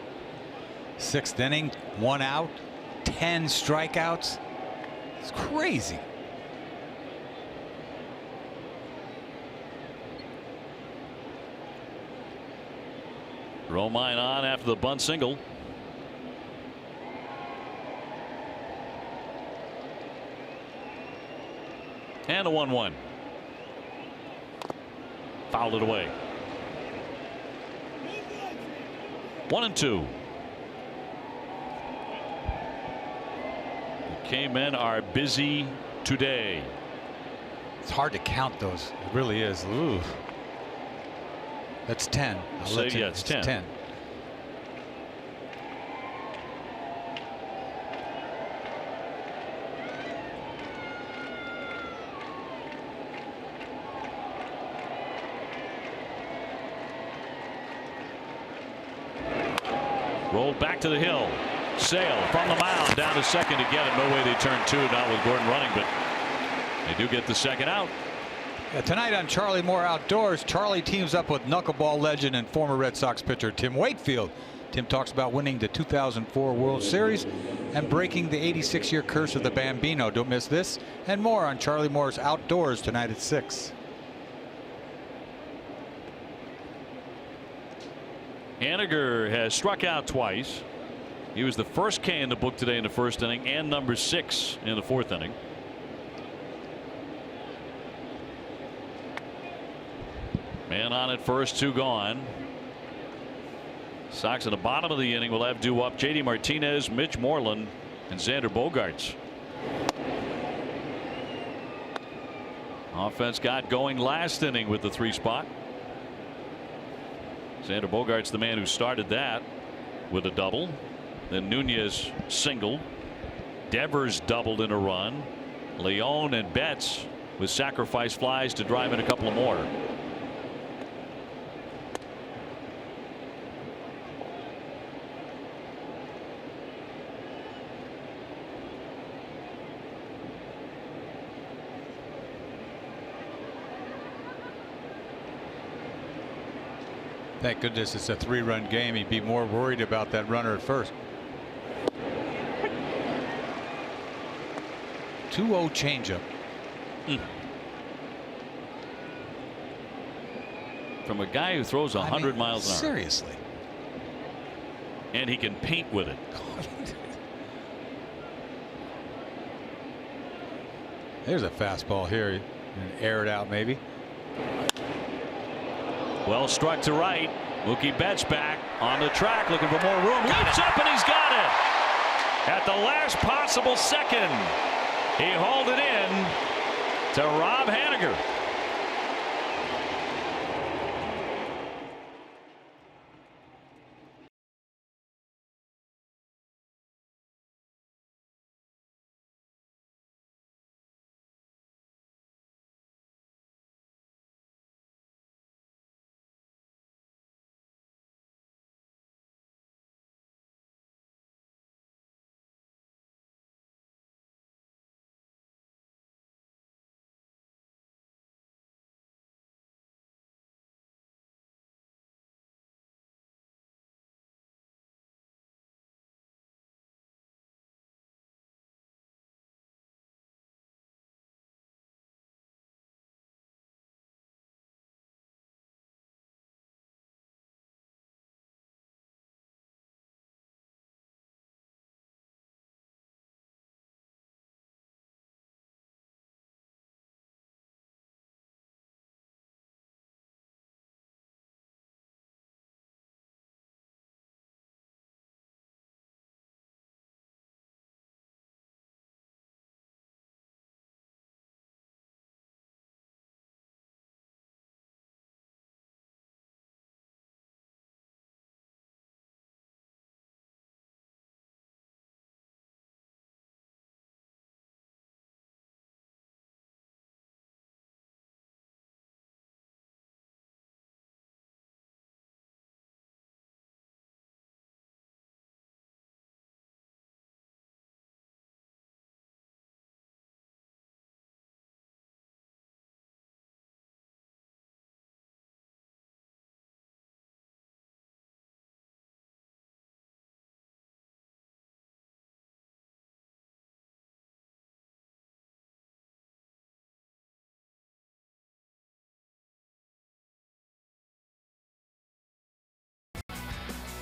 I: 6th inning, 1 out. 10 strikeouts. It's crazy.
A: Romine on after the bunt single. And a 1-1. Fouled it away. 1-2. K-men are busy today.
I: It's hard to count those. It really is. Ooh.
C: That's 10.
A: So, yeah, it's 10.
C: 10.
A: Rolled back to the hill. Sale from the mound down to second to get it. No way they turn 2, not with Gordon running, but they do get the second out.
C: Yeah, tonight on Charlie Moore Outdoors, Charlie teams up with knuckleball legend and former Red Sox pitcher Tim Wakefield. Tim talks about winning the 2004 World Series and breaking the 86-year curse of the Bambino. Don't miss this and more on Charlie Moore's Outdoors tonight at 6.
A: Haniger has struck out twice. He was the first K in the book today in the first inning and number 6 in the fourth inning. Man on at first, 2 gone. Sox at the bottom of the inning will have due up JD Martinez, Mitch Moreland, and Xander Bogaerts. Offense got going last inning with the 3 spot. Xander Bogaerts the man who started that with a double. Then Nunez singled. Devers doubled in a run. Leone and Betts with sacrifice flies to drive in a couple of more.
C: Thank goodness it's a 3-run game. He'd be more worried about that runner at first. 2-0 changeup.
A: From a guy who throws 100 miles an hour.
C: Seriously.
A: And he can paint with it.
C: There's a fastball here. And air it out maybe.
A: Well struck to right. Mookie Betts back on the track looking for more room. Leaps up and he's got it. At the last possible second. He hauled it in to Rob Haniger.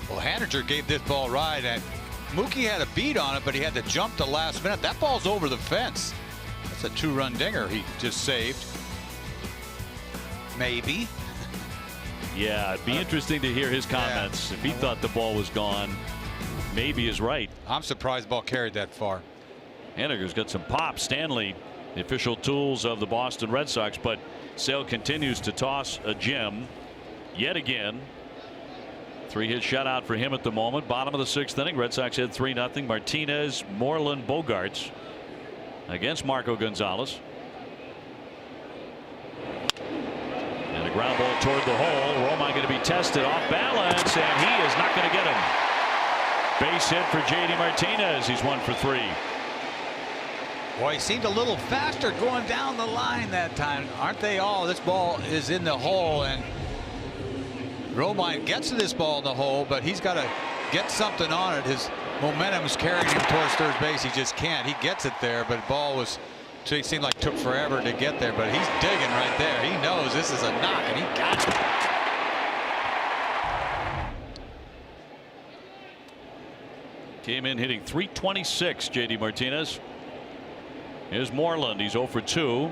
C: Well, Haniger gave this ball right. And Mookie had a beat on it, but he had to jump the last minute. That ball's over the fence. That's a 2-run dinger he just saved. Maybe.
A: Yeah, it'd be interesting to hear his comments. If he thought the ball was gone, maybe is right.
C: I'm surprised the ball carried that far.
A: Haniger's got some pop. Stanley, the official tools of the Boston Red Sox, but Sale continues to toss a gem. yet again. 3-hit shutout for him at the moment. Bottom of the 6th inning. Red Sox had 3-0. Martinez, Moreland, Bogarts against Marco Gonzalez. And a ground ball toward the hole. Romine going to be tested off balance, and he is not going to get him. Base hit for JD Martinez. He's 1 for 3.
I: Boy, he seemed a little faster going down the line that time. Aren't they all? This ball is in the hole, and Romine gets to this ball in the hole, but he's got to get something on it. His momentum is carrying him towards third base. He just can't. He gets it there, but the ball was, it seemed like took forever to get there, but he's digging right there. He knows this is a knock, and he got it.
A: Came in hitting .326, JD Martinez. Here's Moreland. He's 0 for 2.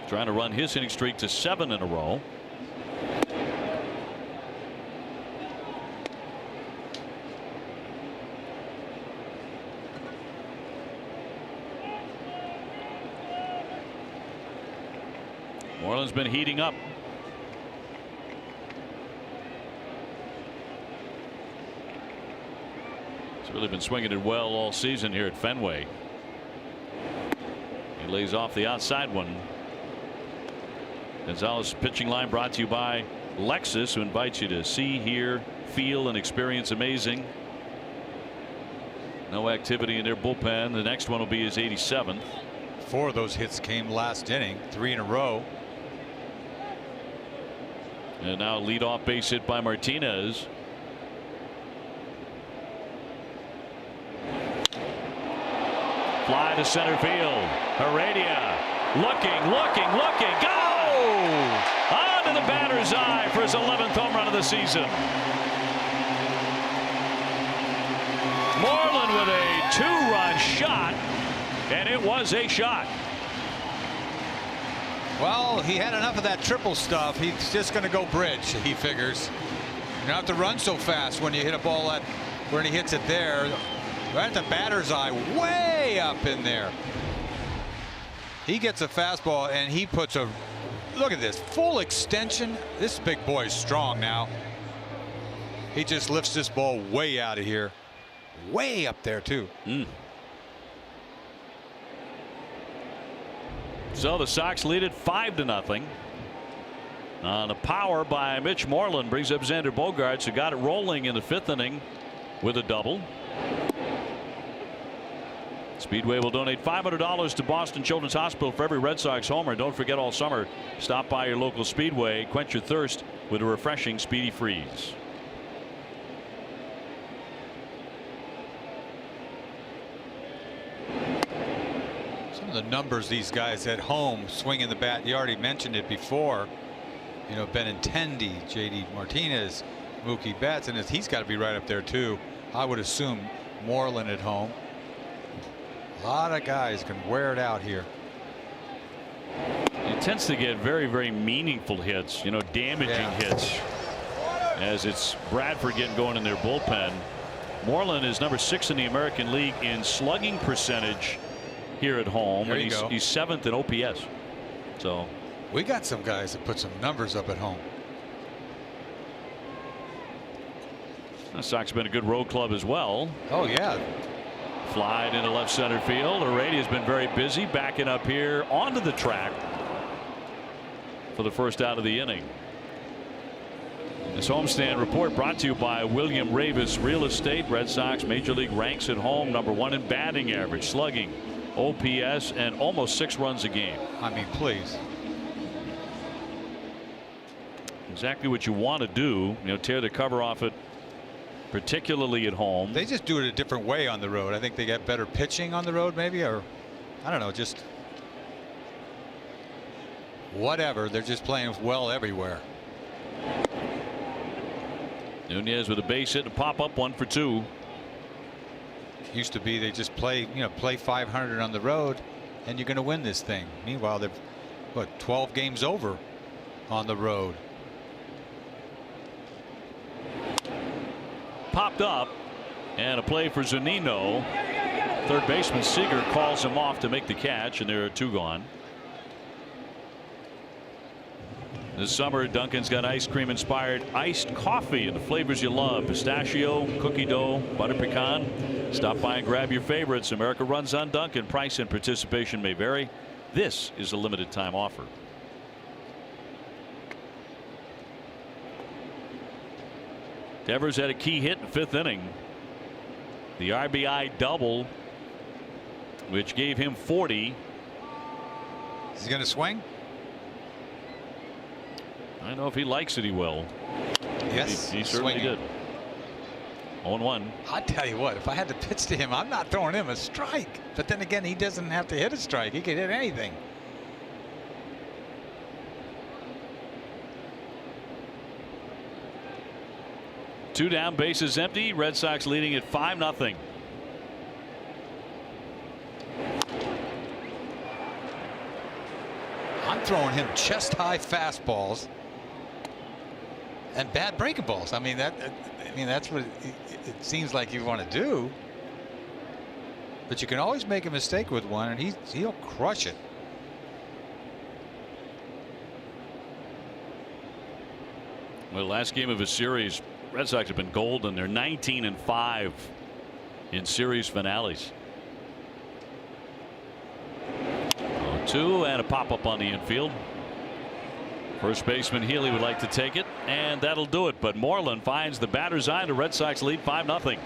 A: Trying to run his hitting streak to 7 in a row. Moreland's been heating up. He's really been swinging it well all season here at Fenway. He lays off the outside one. Gonzalez pitching line brought to you by Lexus, who invites you to see, hear, feel, and experience amazing. No activity in their bullpen. The next one will be his 87th.
C: 4 of those hits came last inning, 3 in a row.
A: And now leadoff base hit by Martinez. Fly to center field. Heredia looking. Go! On to the batter's eye for his 11th home run of the season. Moreland with a 2-run shot, and it was a shot.
I: Well, he had enough of that triple stuff. He's just going to go bridge, he figures. You don't have to run so fast when you hit a ball at where he hits it there. Right at the batter's eye, way up in there. He gets a fastball, and he puts a, look at this, full extension. This big boy is strong now. He just lifts this ball way out of here. Way up there, too.
A: So the Sox lead it 5-0. On a power by Mitch Moreland brings up Xander Bogaerts, who got it rolling in the 5th inning with a double. Speedway will donate $500 to Boston Children's Hospital for every Red Sox homer. Don't forget, all summer, stop by your local Speedway. Quench your thirst with a refreshing Speedy Freeze.
C: Some of the numbers these guys at home swinging the bat, you already mentioned it before. You know, Benintendi, JD Martinez, Mookie Betts, and he's got to be right up there too. I would assume Moreland at home. A lot of guys can wear it out here.
A: He tends to get very, very meaningful hits, you know, damaging hits, as it's Bradford getting going in their bullpen. Moreland is number 6 in the American League in slugging percentage here at home,
C: There
A: and
C: you go.
A: he's 7th in OPS. So
C: We got some guys that put some numbers up at home.
A: the Sox have been a good road club as well.
C: Oh yeah.
A: Flied into left center field. Heredia's been very busy backing up here onto the track for the first out of the inning. This homestand report brought to you by William Ravis Real Estate. Red Sox Major League ranks at home #1 in batting average, slugging, OPS, and almost 6 runs a game.
C: I mean, please.
A: Exactly what you want to do. You know, tear the cover off it, particularly at home.
C: They just do it a different way on the road. I think they get better pitching on the road, maybe, or I don't know, just whatever. They're just playing well everywhere.
A: Nunez with a base hit and pop up 1 for 2.
C: Used to be they just play, you know, play 500 on the road and you're going to win this thing. Meanwhile, they've, what, 12 games over on the road.
A: Popped up, and a play for Zunino. Third baseman Seager calls him off to make the catch, and there are 2 gone. This summer, Dunkin's got ice cream inspired iced coffee and the flavors you love: pistachio, cookie dough, butter pecan. Stop by and grab your favorites. America runs on Dunkin'. Price and participation may vary. This is a limited time offer. Devers had a key hit in the 5th inning. The RBI double, which gave him 40.
C: Is he going to swing?
A: I don't know if he likes it. He will.
C: Yes,
A: he certainly
C: swinging.
A: did. 0-1.
C: I tell you what, if I had to pitch to him, I'm not throwing him a strike. But then again, he doesn't have to hit a strike. He can hit anything.
A: Two down, bases empty. Red Sox leading at 5-0.
C: I'm throwing him chest high fastballs and bad breaking balls. I mean that's what it seems like you want to do. But you can always make a mistake with one, and he'll crush it.
A: Well, last game of his series, Red Sox have been golden. They're 19-5 in series finales. 0-2 and a pop up on the infield. First baseman Healy would like to take it, and that'll do it. But Moreland finds the batter's eye. The Red Sox lead 5-0.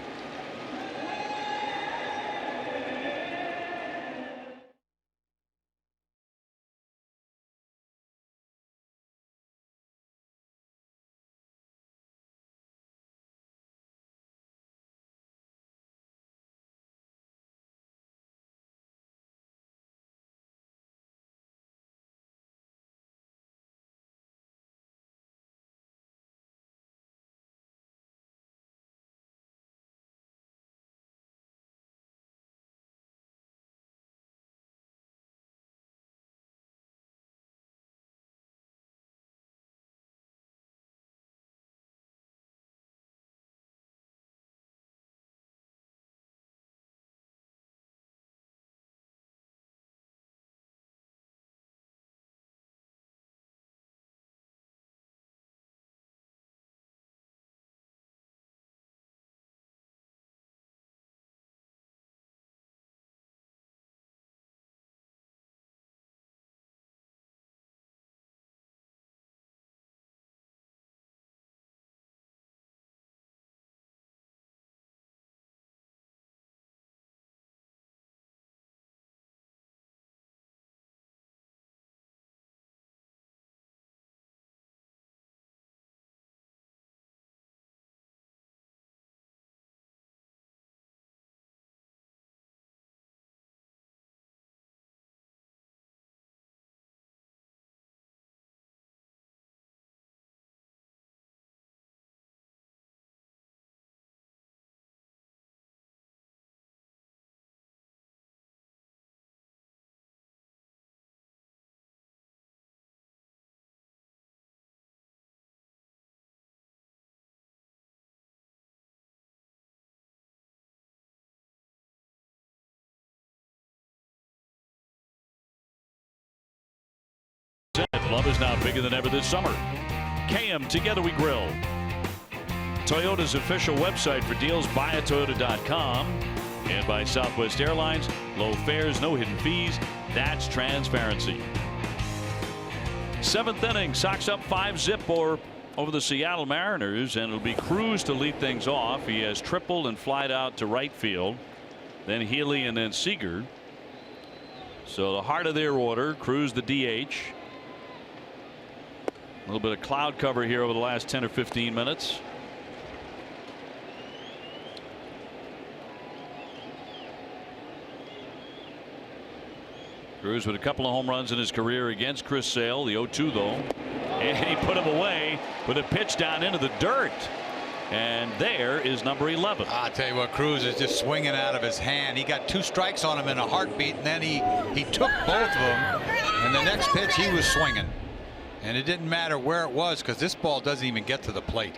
A: Love is now bigger than ever this summer. KM Together We Grill. Toyota's official website for deals, buyatoyota.com. And by Southwest Airlines. Low fares, no hidden fees. That's transparency. 7th inning, Sox up 5-0 over the Seattle Mariners, and it'll be Cruz to lead things off. He has tripled and flied out to right field. Then Healy and then Seager. So the heart of their order, Cruz the DH. A little bit of cloud cover here over the last 10 or 15 minutes. Cruz with a couple of home runs in his career against Chris Sale. The 0-2 though. And he put him away with a pitch down into the dirt. And there is number 11.
C: I'll tell you what, Cruz is just swinging out of his hand. He got 2 strikes on him in a heartbeat, and then he took both of them. And the next pitch he was swinging. And it didn't matter where it was, because this ball doesn't even get to the plate.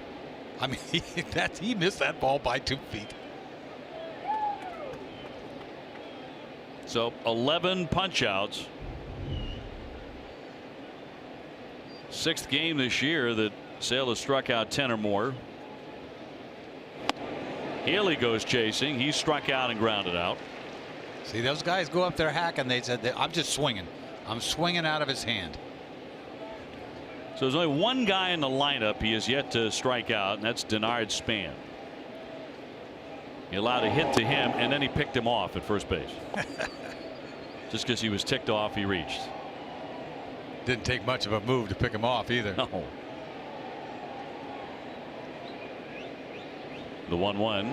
C: I mean, he missed that ball by 2 feet.
A: So 11 punch outs. 6th game this year that Sale has struck out 10 or more. Healy goes chasing. He's struck out and grounded out.
C: See, those guys go up there hacking. They said, I'm just swinging. I'm swinging out of his hand.
A: So there's only one guy in the lineup he has yet to strike out, and that's Denard Span. He allowed a hit to him, and then he picked him off at first base. Just because he was ticked off, he reached.
C: Didn't take much of a move to pick him off either.
A: No. The 1-1.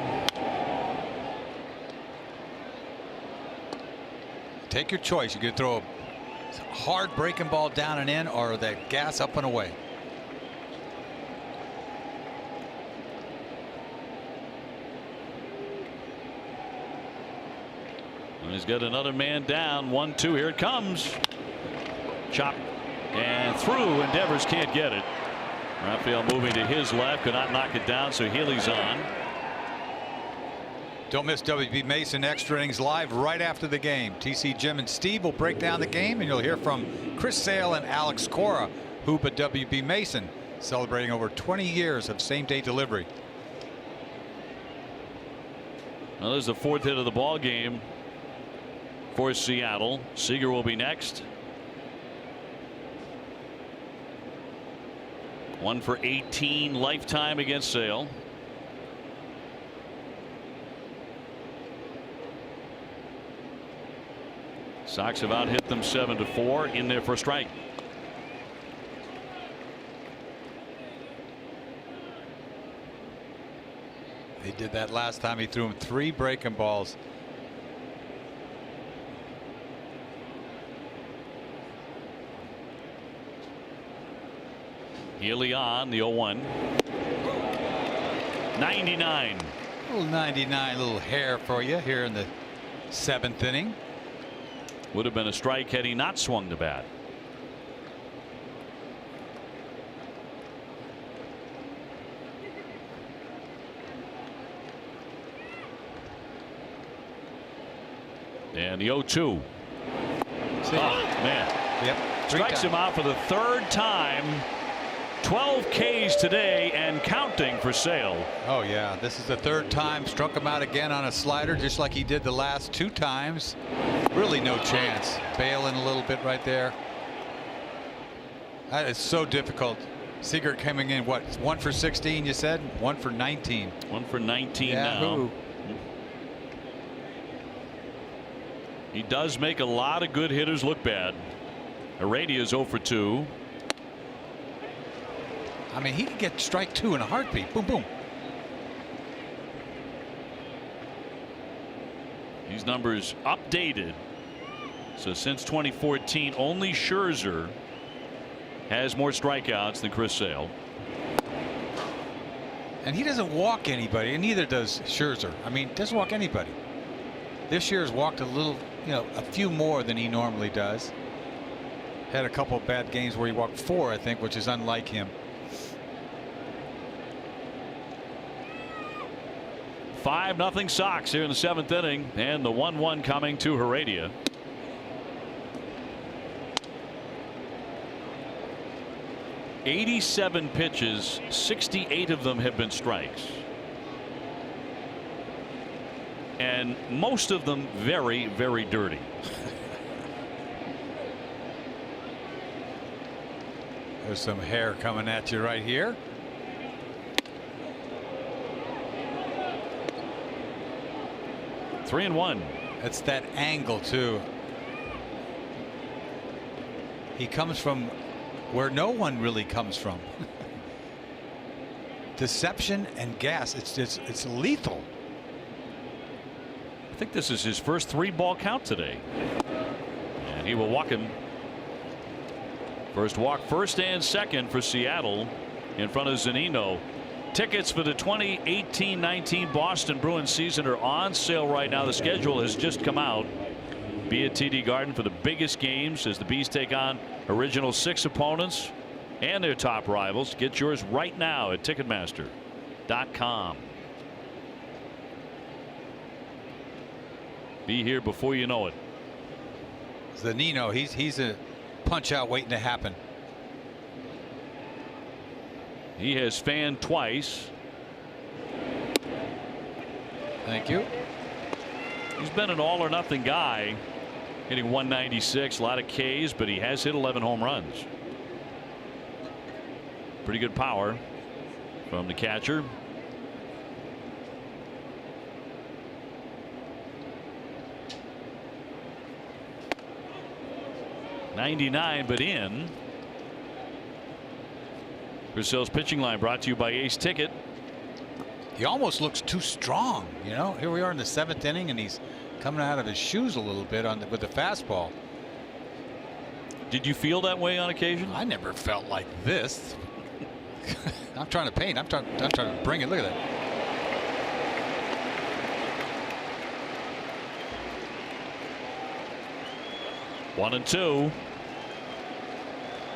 C: Take your choice. You could throw a hard breaking ball down and in, or the gas up and away.
A: And he's got another man down. 1-2. Here it comes. Chop and through, and Devers can't get it. Raphael moving to his left, could not knock it down, so Healy's on.
C: Don't miss WB Mason Extra Innings live right after the game. TC, Jim, and Steve will break down the game, and you'll hear from Chris Sale and Alex Cora, hoop at WB Mason, celebrating over 20 years of same-day delivery.
A: Well, there's the 4th hit of the ball game for Seattle. Seager will be next. 1 for 18 lifetime against Sale. Sox have out hit them 7-4 in there for a strike.
C: They did that last time. He threw him 3 breaking balls.
A: Healy on the 0-1. 99.
C: Little 99, little hair for you here in the 7th inning.
A: Would have been a strike had he not swung the bat. And the 0-2. Oh, man.
C: Yep.
A: Strikes him out for the 3rd time. 12 Ks today and counting for Sale.
C: Oh yeah, this is the 3rd time. Struck him out again on a slider, just like he did the last 2 times. Really no chance. Bailing a little bit right there. That is so difficult. Seager coming in, what, 1 for 16 you said? 1 for 19.
A: 1 for 19
C: Yahoo.
A: now. He does make a lot of good hitters look bad. Heredia is 0 for 2.
C: I mean, he could get strike 2 in a heartbeat. Boom, boom.
A: These numbers updated. So since 2014, only Scherzer has more strikeouts than Chris Sale.
C: And he doesn't walk anybody, and neither does Scherzer. I mean, doesn't walk anybody. This year has walked a little, a few more than he normally does. Had a couple of bad games where he walked 4, I think, which is unlike him.
A: 5-0 Sox here in the 7th inning, and the 1-1 coming to Heredia. '87 pitches, 68 of them have been strikes, and most of them very, very dirty.
C: There's some hair coming at you right here.
A: Three and one.
C: That's that angle too. He comes from where no one really comes from. Deception and gas. It's lethal.
A: I think this is his first 3-ball count today, and he will walk him. First walk, first and second for Seattle in front of Zunino. Tickets for the 2018-19 Boston Bruins season are on sale right now. The schedule has just come out. Be at TD Garden for the biggest games as the Bees take on original 6 opponents and their top rivals. Get yours right now at Ticketmaster.com. Be here before you know it.
C: Zunino, he's a punch out waiting to happen.
A: He has fanned twice.
C: Thank you.
A: He's been an all or nothing guy, hitting 196, a lot of Ks, but he has hit 11 home runs. Pretty good power from the catcher. .99 but in. Chris Sale's pitching line brought to you by Ace Ticket.
C: He almost looks too strong. You know, here we are in the 7th inning, and he's coming out of his shoes a little bit with the fastball.
A: Did you feel that way on occasion?
C: I never felt like this. I'm trying to paint. I'm trying to bring it. Look at that.
A: One and two.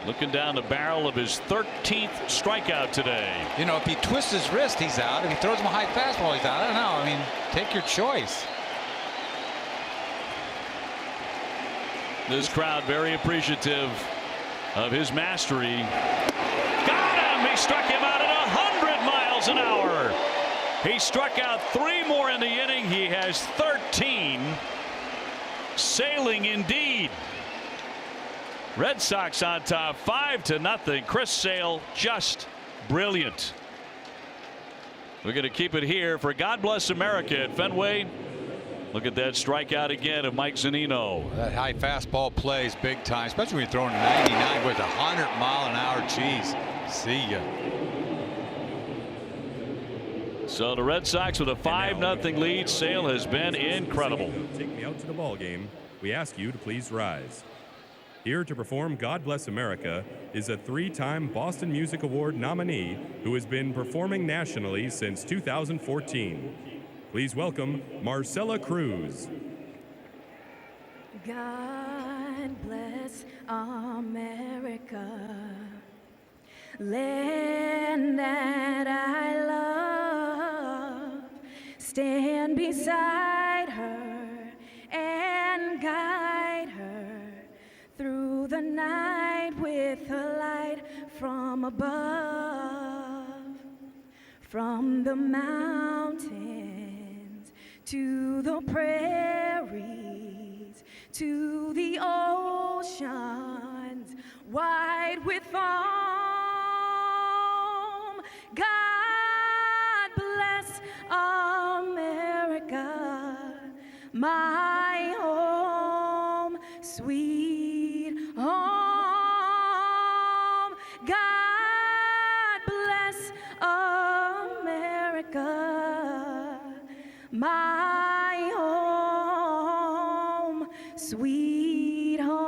A: Looking down the barrel of his 13th strikeout today.
C: You know, if he twists his wrist, he's out. If he throws him a high fastball, he's out. I don't know. I mean, take your choice.
A: This crowd very appreciative of his mastery. Got him! He struck him out at 100 miles an hour. He struck out 3 more in the inning. He has 13. Sailing indeed. Red Sox on top 5-0. Chris Sale just brilliant. We're going to keep it here for God Bless America at Fenway. Look at that strikeout again of Mike Zunino.
C: That high fastball plays big time, especially when you're throwing 99 with 100-mile-an-hour cheese. See ya.
A: So the Red Sox with a 5-0 lead. Sale has been incredible.
J: Take me out to the ball game. We ask you to please rise. Here to perform God Bless America is a 3-time Boston Music Award nominee who has been performing nationally since 2014. Please welcome Marcella Cruz.
K: God bless America, land that I love. Stand beside her and guide her through the night with a light from above, from the mountains to the prairies, to the oceans wide with foam. God bless America, my home, sweet home. God bless America, my home, sweet home.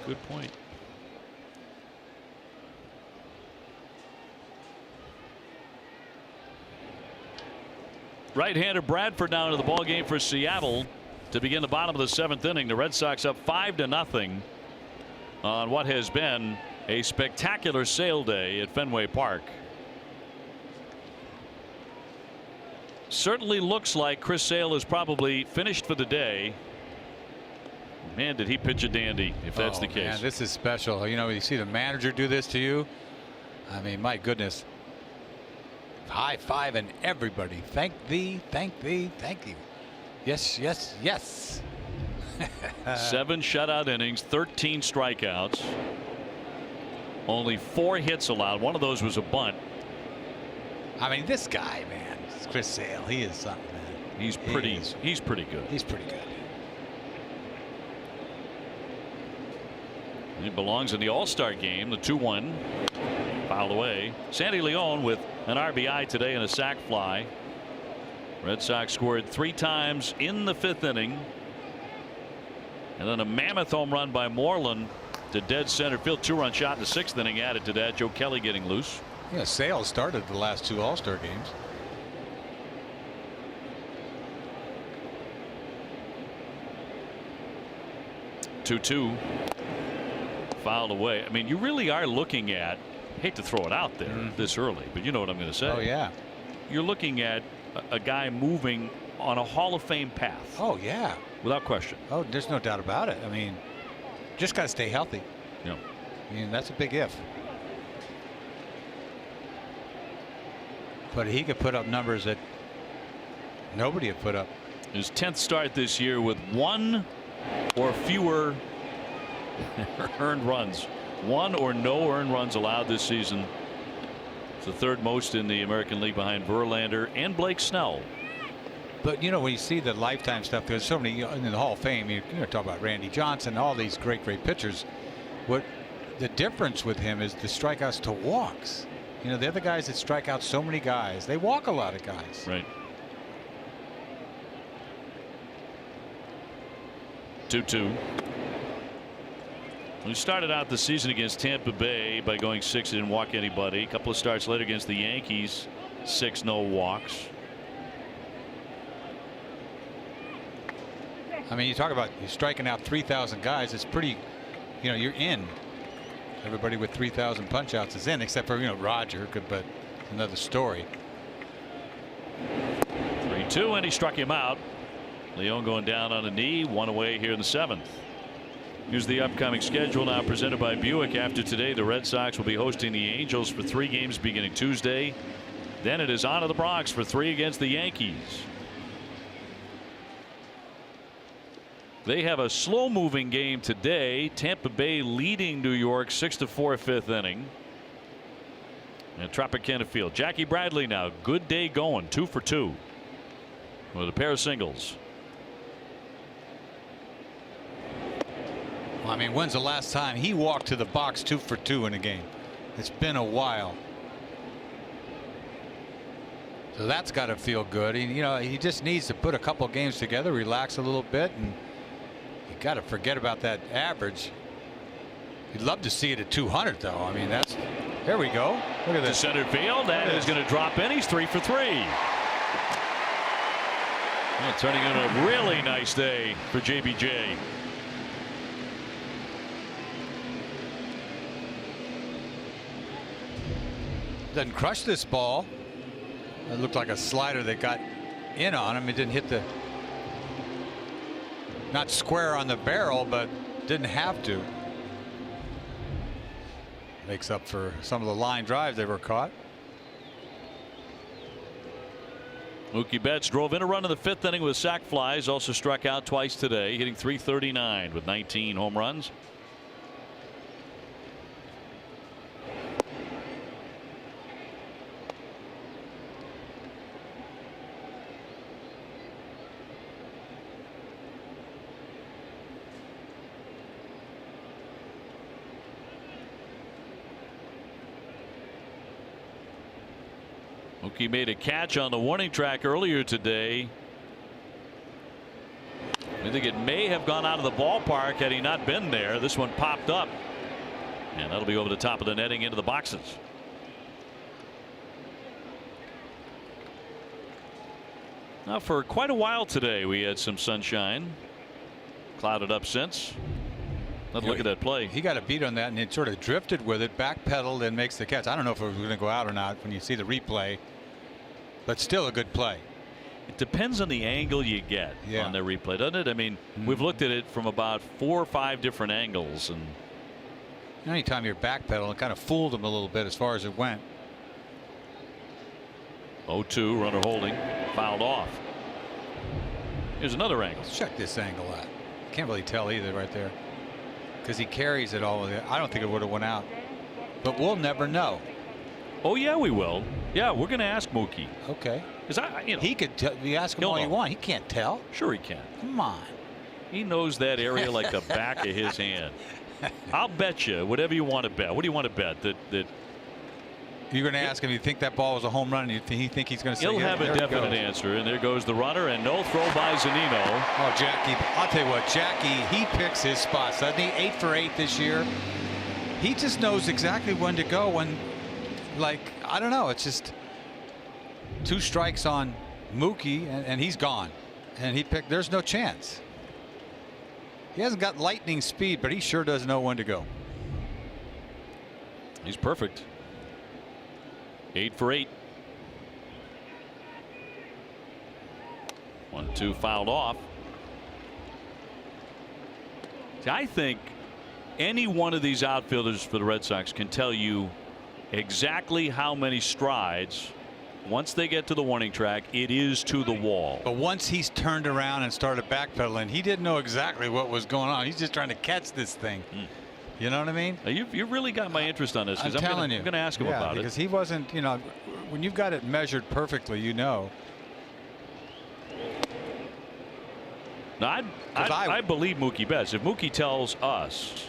A: good point. Right-hander Bradford now into the ball game for Seattle to begin the bottom of the 7th inning. The Red Sox up 5-0 on what has been a spectacular sale day at Fenway Park. Certainly looks like Chris Sale is probably finished for the day. Man, did he pitch a dandy if that's the case.
C: Man, this is special. You know, you see the manager do this to you. I mean, my goodness. High five and everybody. Thank thee, thank thee, thank you. Yes, yes, yes.
A: 7 shutout innings, 13 strikeouts. Only 4 hits allowed. One of those was a bunt.
C: I mean, this guy, man, Chris Sale, he is something, man.
A: He's pretty good.
C: He's pretty good.
A: He belongs in the All-Star game. The 2-1 fouled away. Sandy Leon with an RBI today and a sac fly. Red Sox scored 3 times in the 5th inning. And then a mammoth home run by Moreland to dead center field. 2-run shot in the 6th inning added to that. Joe Kelly getting loose.
C: Yeah, Sale started the last 2 All-Star games.
A: Two fouled away. I mean, you really are looking at, hate to throw it out there this early, but you know what I'm going to say.
C: Oh yeah,
A: you're looking at a guy moving on a Hall of Fame path.
C: Oh yeah,
A: without question.
C: Oh, there's no doubt about it. I mean, just got to stay healthy.
A: Yeah.
C: I mean, that's a big if. But he could put up numbers that nobody had put up.
A: His 10th start this year with 1 or fewer earned runs. 1 or no earned runs allowed this season. It's the 3rd most in the American League behind Verlander and Blake Snell.
C: But you know, when you see the lifetime stuff, there's so many in the Hall of Fame. You talk about Randy Johnson, all these great pitchers. What the difference with him is the strikeouts to walks. You know, the other guys that strike out so many guys, they walk a lot of guys.
A: Right. 2-2. We started out the season against Tampa Bay by going 6, didn't walk anybody. A couple of starts later against the Yankees, 6 no walks.
C: I mean, you talk about striking out 3,000 guys. It's pretty, you know, you're in. Everybody with 3,000 punch outs is in, except for, you know, Roger, but another story.
A: 3-2, and he struck him out. Leon going down on a knee, 1 away here in the 7th. Here's the upcoming schedule now presented by Buick. After today, the Red Sox will be hosting the Angels for 3 games beginning Tuesday. Then it is on to the Bronx for 3 against the Yankees. They have a slow moving game today. Tampa Bay leading New York 6-4 5th inning. At Tropicana Field. Jackie Bradley now, good day going, 2 for 2 with a pair of singles.
C: Well, I mean, when's the last time he walked to the box 2 for 2 in a game? It's been a while. So that's got to feel good. You know, he just needs to put a couple games together, relax a little bit, and you got to forget about that average. You'd love to see it at 200, though. I mean, that's, there we go. Look at this.
A: To center field, that is going to drop in. He's 3 for 3. Well, turning into a really nice day for JBJ.
C: Doesn't crush this ball. It looked like a slider that got in on him. It didn't hit the, not square on the barrel, but didn't have to. Makes up for some of the line drives they were caught.
A: Mookie Betts drove in a run in the 5th inning with sac flies. Also struck out twice today, hitting .339 with 19 home runs. Mookie made a catch on the warning track earlier today. I think it may have gone out of the ballpark had he not been there. This one popped up, and that'll be over the top of the netting into the boxes. Now, for quite a while today, we had some sunshine. Clouded up since. Let's look at that play.
C: He got a beat on that, and it sort of drifted with it, backpedaled, and makes the catch. I don't know if it was going to go out or not when you see the replay, but still a good play.
A: It depends on the angle you get on the replay, doesn't it? I mean, we've looked at it from about 4 or 5 different angles, and
C: anytime you're backpedaling, it kind of fooled him a little bit as far as it went.
A: 0-2, runner holding, fouled off. Here's another angle.
C: Let's check this angle out. Can't really tell either right there, because he carries it all. I don't think it would have went out, but we'll never know.
A: Oh yeah, we will. Yeah, we're going to ask Mookie.
C: Okay.
A: Because
C: he could. You ask him all you want. He can't tell.
A: Sure he can.
C: Come on.
A: He knows that area like the back of his hand. I'll bet you whatever you want to bet. What do you want to bet? That
C: you're going to ask him, you think that ball was a home run, and he think he's going to say
A: he'll have a definite answer, and there goes the runner, and no throw by Zunino.
C: Oh, Jackie, I'll tell you what, Jackie, he picks his spots, doesn't he? 8 for 8 this year. He just knows exactly when to go. When, like, I don't know, it's just 2 strikes on Mookie, and he's gone. And he picked. There's no chance. He hasn't got lightning speed, but he sure does know when to go.
A: He's perfect. 8 for 8. 1-2 fouled off. See, I think any one of these outfielders for the Red Sox can tell you exactly how many strides, once they get to the warning track, it is to the wall.
C: But once he's turned around and started backpedaling, he didn't know exactly what was going on. He's just trying to catch this thing. You know what I mean?
A: You really got my interest on this, because I'm going to ask him about it.
C: Because he wasn't, you know, when you've got it measured perfectly, you know.
A: Now, I believe Mookie best. If Mookie tells us,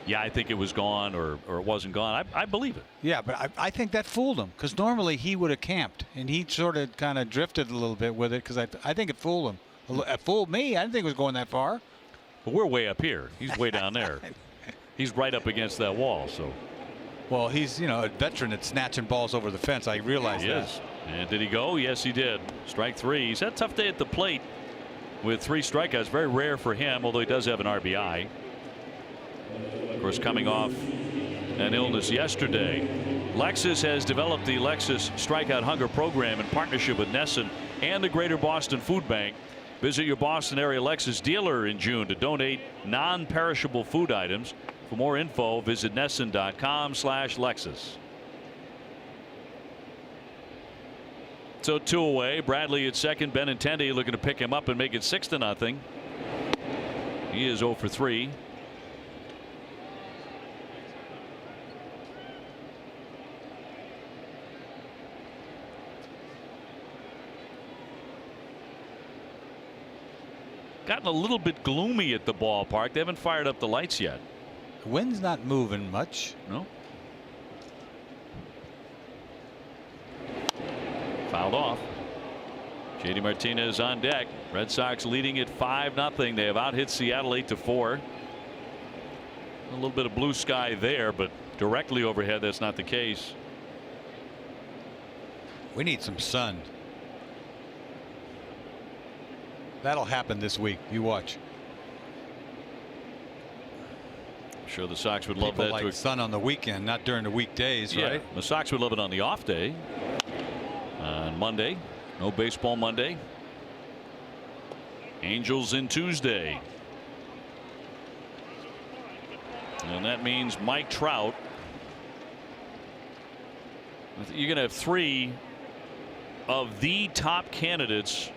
A: yeah, I think it was gone or it wasn't gone, I believe it.
C: Yeah, but I think that fooled him, because normally he would have camped, and he sort of kind of drifted a little bit with it, because I think it fooled him. It fooled me. I didn't think it was going that far.
A: But we're way up here. He's way down there. He's right up against that wall. So,
C: well, he's, you know, a veteran at snatching balls over the fence. I realize that.
A: Is. And did he go? Yes, he did. Strike 3. He's had a tough day at the plate with 3 strikeouts. Very rare for him, although he does have an RBI. Of course, coming off an illness yesterday. Lexus has developed the Lexus Strikeout Hunger program in partnership with Nesson and the Greater Boston Food Bank. Visit your Boston area Lexus dealer in June to donate non-perishable food items. For more info, visit Nesson.com/Lexus. So 2 away. Bradley at second. Benintendi looking to pick him up and make it 6-0. He is 0 for 3. Gotten a little bit gloomy at the ballpark. They haven't fired up the lights yet.
C: The wind's not moving much.
A: No. Fouled off. JD Martinez on deck. Red Sox leading at 5-0. They have out-hit Seattle 8-4. A little bit of blue sky there, but directly overhead, that's not the case.
C: We need some sun. That'll happen this week. You watch.
A: I'm sure the Sox would love
C: People
A: that.
C: like sun on the weekend, not during the weekdays,
A: yeah,
C: right?
A: The Sox would love it on the off day. On Monday, no baseball Monday. Angels in Tuesday. And that means Mike Trout. You're going to have 3 of the top candidates,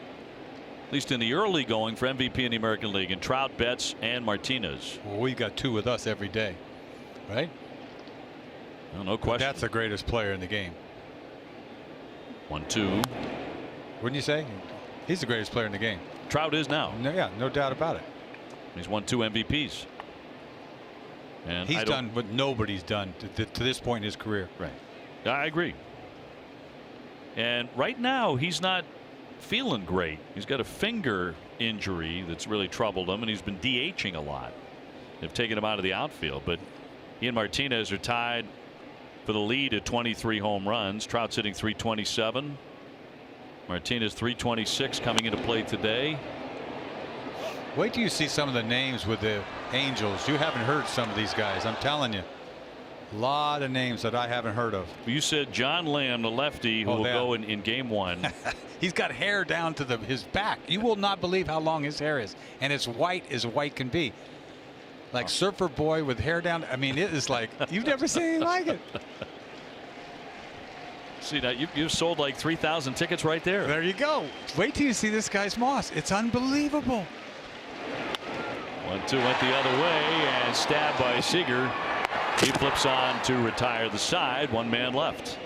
A: at least in the early going, for MVP in the American League, and Trout, Betts, and Martinez.
C: Well, we've got 2 with us every day, right?
A: Well, no question.
C: That's the greatest player in the game.
A: 1-2.
C: Wouldn't you say? He's the greatest player in the game.
A: Trout is now.
C: No, yeah, no doubt about it.
A: He's won 2 MVPs. And
C: he's done what nobody's done to this point in his career.
A: Right. I agree. And right now he's not feeling great. He's got a finger injury that's really troubled him, and he's been DHing a lot. They've taken him out of the outfield, but he and Martinez are tied for the lead at 23 home runs. Trout's hitting .327. Martinez .326 coming into play today.
C: Wait till you see some of the names with the Angels. You haven't heard some of these guys. I'm telling you. A lot of names that I haven't heard of.
A: You said John Lamb, the lefty, who will go in game 1.
C: He's got hair down to his back. You will not believe how long his hair is. And it's white as white can be. Like surfer boy with hair down. I mean, it is like, you've never seen anything like it.
A: See, now you've sold like 3,000 tickets right there.
C: There you go. Wait till you see this guy's moss. It's unbelievable.
A: 1-2 went the other way and stabbed by Seager. He flips on to retire the side. One man left.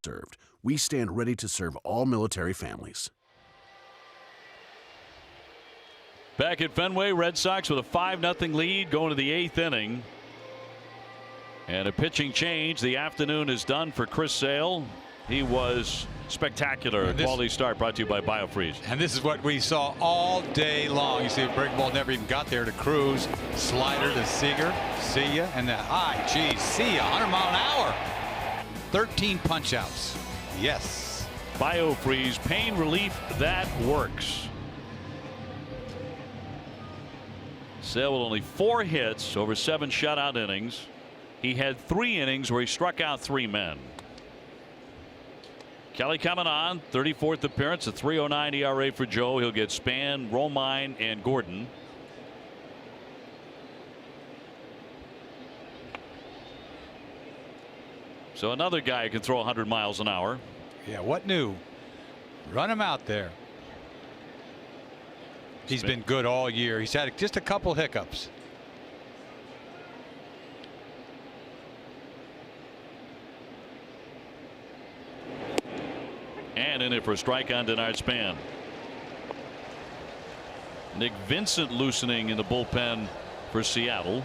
L: Served. We stand ready to serve all military families.
A: Back at Fenway, Red Sox with a 5-0 lead going to the 8th inning. And a pitching change. The afternoon is done for Chris Sale. He was spectacular. Quality start brought to you by BioFreeze.
C: And this is what we saw all day long. You see a break ball never even got there to Cruz. Slider to Seager. See ya. And the high. Geez. See ya. 100 mile an hour. 13 punch outs. Yes.
A: BioFreeze pain relief that works. Sale with only 4 hits over 7 shutout innings. He had 3 innings where he struck out 3 men. Kelly coming on, 34th appearance, a 3.09 ERA for Joe. He'll get Span, Romine, and Gordon. So another guy who can throw 100 miles an hour.
C: Yeah, what new? Run him out there. He's been good all year. He's had just a couple hiccups.
A: And in it for a strike on Denard Span. Nick Vincent loosening in the bullpen for Seattle.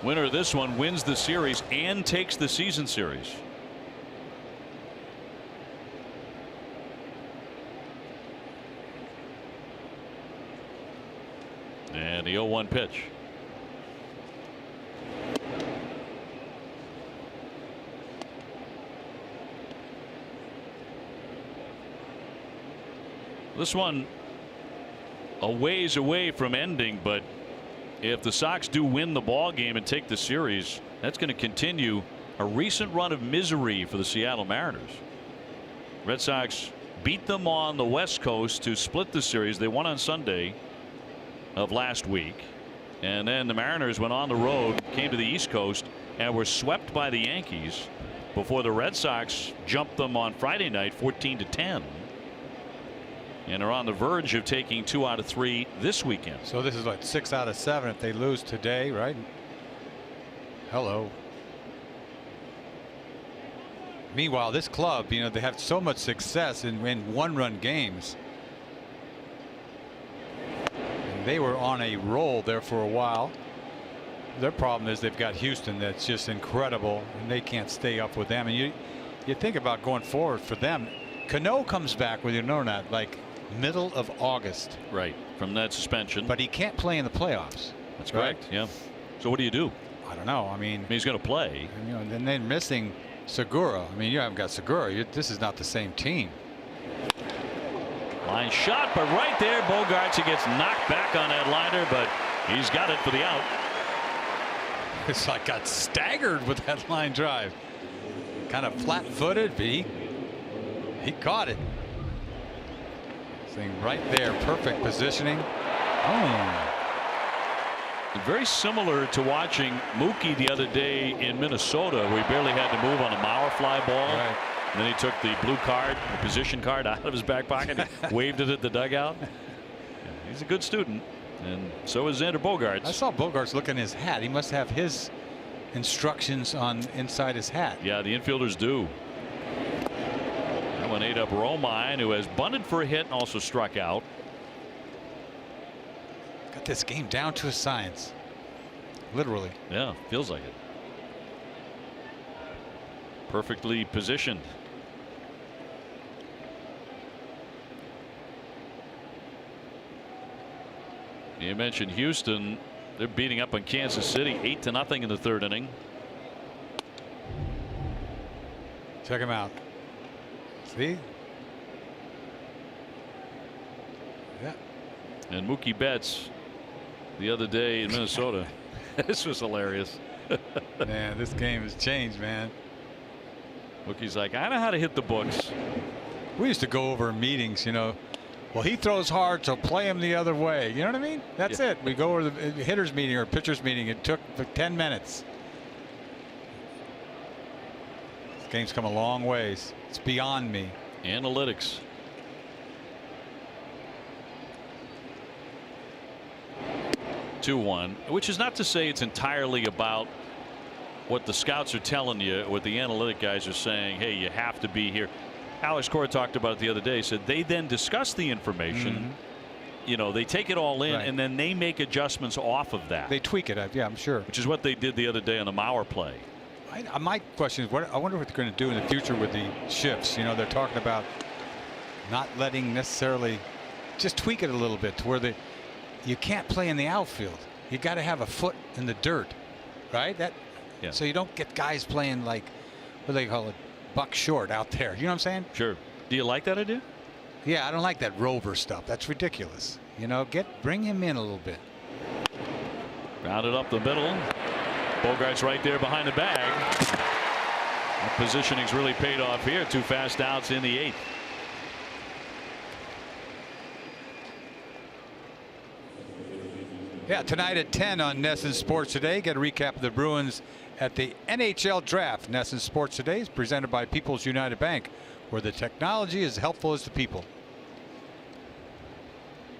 A: Winner of this one wins the series and takes the season series. And the 0-1 pitch. This one a ways away from ending, but if the Sox do win the ball game and take the series, that's going to continue a recent run of misery for the Seattle Mariners. Red Sox beat them on the West Coast to split the series. They won on Sunday of last week, and then the Mariners went on the road, came to the East Coast, and were swept by the Yankees before the Red Sox jumped them on Friday night 14-10. and are on the verge of taking 2 out of 3 this weekend.
C: So this is like 6 out of 7 if they lose today, right? Hello. Meanwhile, this club, you know, they have so much success in one-run games. And they were on a roll there for a while. Their problem is they've got Houston that's just incredible, and they can't stay up with them. And you think about going forward for them. Cano comes back, whether you know or not, like middle of August.
A: Right, from that suspension.
C: But he can't play in the playoffs.
A: That's correct. Yeah. So what do you do?
C: I don't know. I mean,
A: he's going to play.
C: And, you know, then they're missing Segura. I mean, you haven't got Segura. This is not the same team.
A: Line shot, but right there, Bogaerts, he gets knocked back on that liner, but he's got it for the out.
C: It's like got staggered with that line drive. Kind of flat-footed, but he caught it. Thing right there, perfect positioning. Oh.
A: Very similar to watching Mookie the other day in Minnesota, where he barely had to move on a Mauer fly ball.
C: Right.
A: And then he took the blue card, the position card, out of his back pocket, and waved it at the dugout. He's a good student, and so is Xander Bogaerts.
C: I saw Bogaerts look in his hat. He must have his instructions on inside his hat.
A: Yeah, the infielders do. That one ate up Romine, who has bunted for a hit and also struck out.
C: Got this game down to a science. Literally.
A: Yeah, feels like it. Perfectly positioned. You mentioned Houston. They're beating up on Kansas City 8-0 in the 3rd inning.
C: Check him out. See? Yeah.
A: And Mookie Betts the other day in Minnesota. This was hilarious.
C: Man, this game has changed, man.
A: Mookie's like, I know how to hit the books.
C: We used to go over in meetings, you know. Well, he throws hard, so play him the other way. You know what I mean? That's it. We go over the hitters meeting or pitchers meeting. It took 10 minutes. This game's come a long ways. It's beyond me.
A: Analytics. (2-1), which is not to say it's entirely about what the scouts are telling you, what the analytic guys are saying. Hey, you have to be here. Alex Cora talked about it the other day. Said they then discuss the information. You know, they take it all in, and then they make adjustments off of that.
C: They tweak it. Yeah, I'm sure.
A: Which is what they did the other day on the Mauer play.
C: My question is, I wonder what they're going to do in the future with the shifts. You know, they're talking about not letting necessarily, just tweak it a little bit to where you can't play in the outfield. You got to have a foot in the dirt, right? So you don't get guys playing like, what do they call it, buck short out there. You know what I'm saying?
A: Sure. Do you like that idea?
C: Yeah, I don't like that rover stuff. That's ridiculous. You know, bring him in a little bit.
A: Rounded up the middle. Bogaerts right there behind the bag. That positioning's really paid off here. 2 fast outs in the 8th.
C: Yeah, tonight at 10 on NESN Sports Today. Get a recap of the Bruins at the NHL Draft. NESN Sports Today is presented by People's United Bank, where the technology is helpful as the people.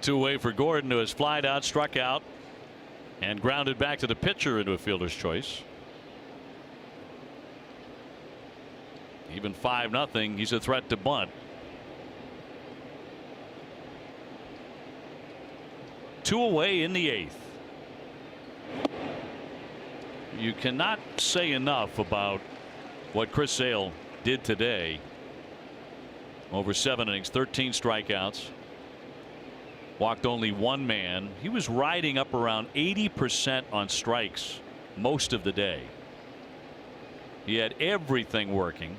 A: 2-way for Gordon, who has flied out, struck out, and grounded back to the pitcher into a fielder's choice. Even 5-0. He's a threat to bunt. 2 away in the 8th. You cannot say enough about what Chris Sale did today. Over 7 innings, 13 strikeouts. Walked only 1 man. He was riding up around 80% on strikes most of the day. He had everything working.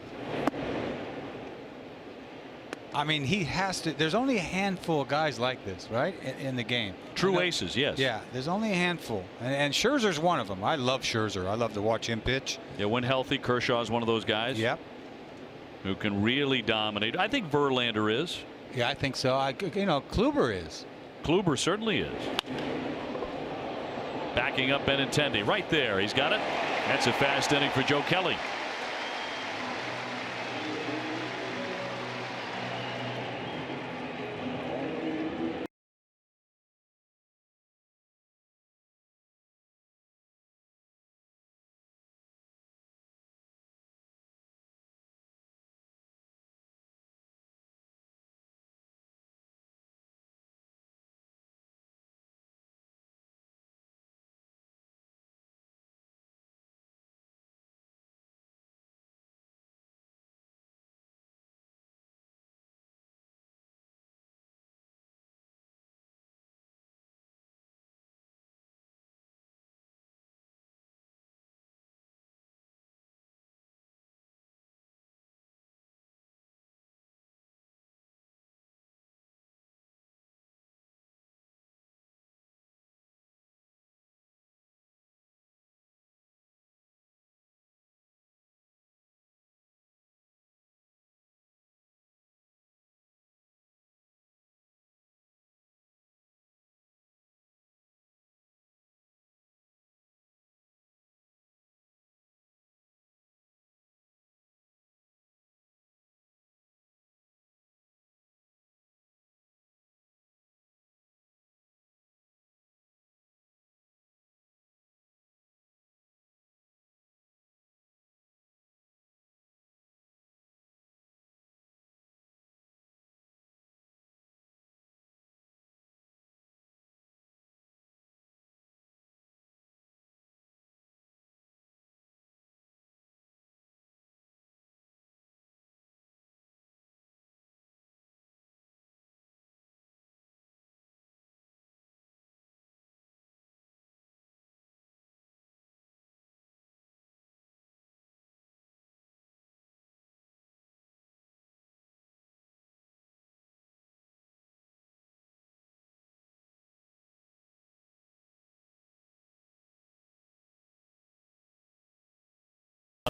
C: I mean, he has to. There's only a handful of guys like this, right, in the game.
A: True aces, yes.
C: Yeah, there's only a handful, and Scherzer's one of them. I love Scherzer. I love to watch him pitch.
A: Yeah, when healthy, Kershaw's one of those guys.
C: Yep.
A: Who can really dominate. I think Verlander is.
C: Yeah, I think so. Kluber is.
A: Kluber certainly is. Backing up Benintendi right there. He's got it. That's a fast inning for Joe Kelly.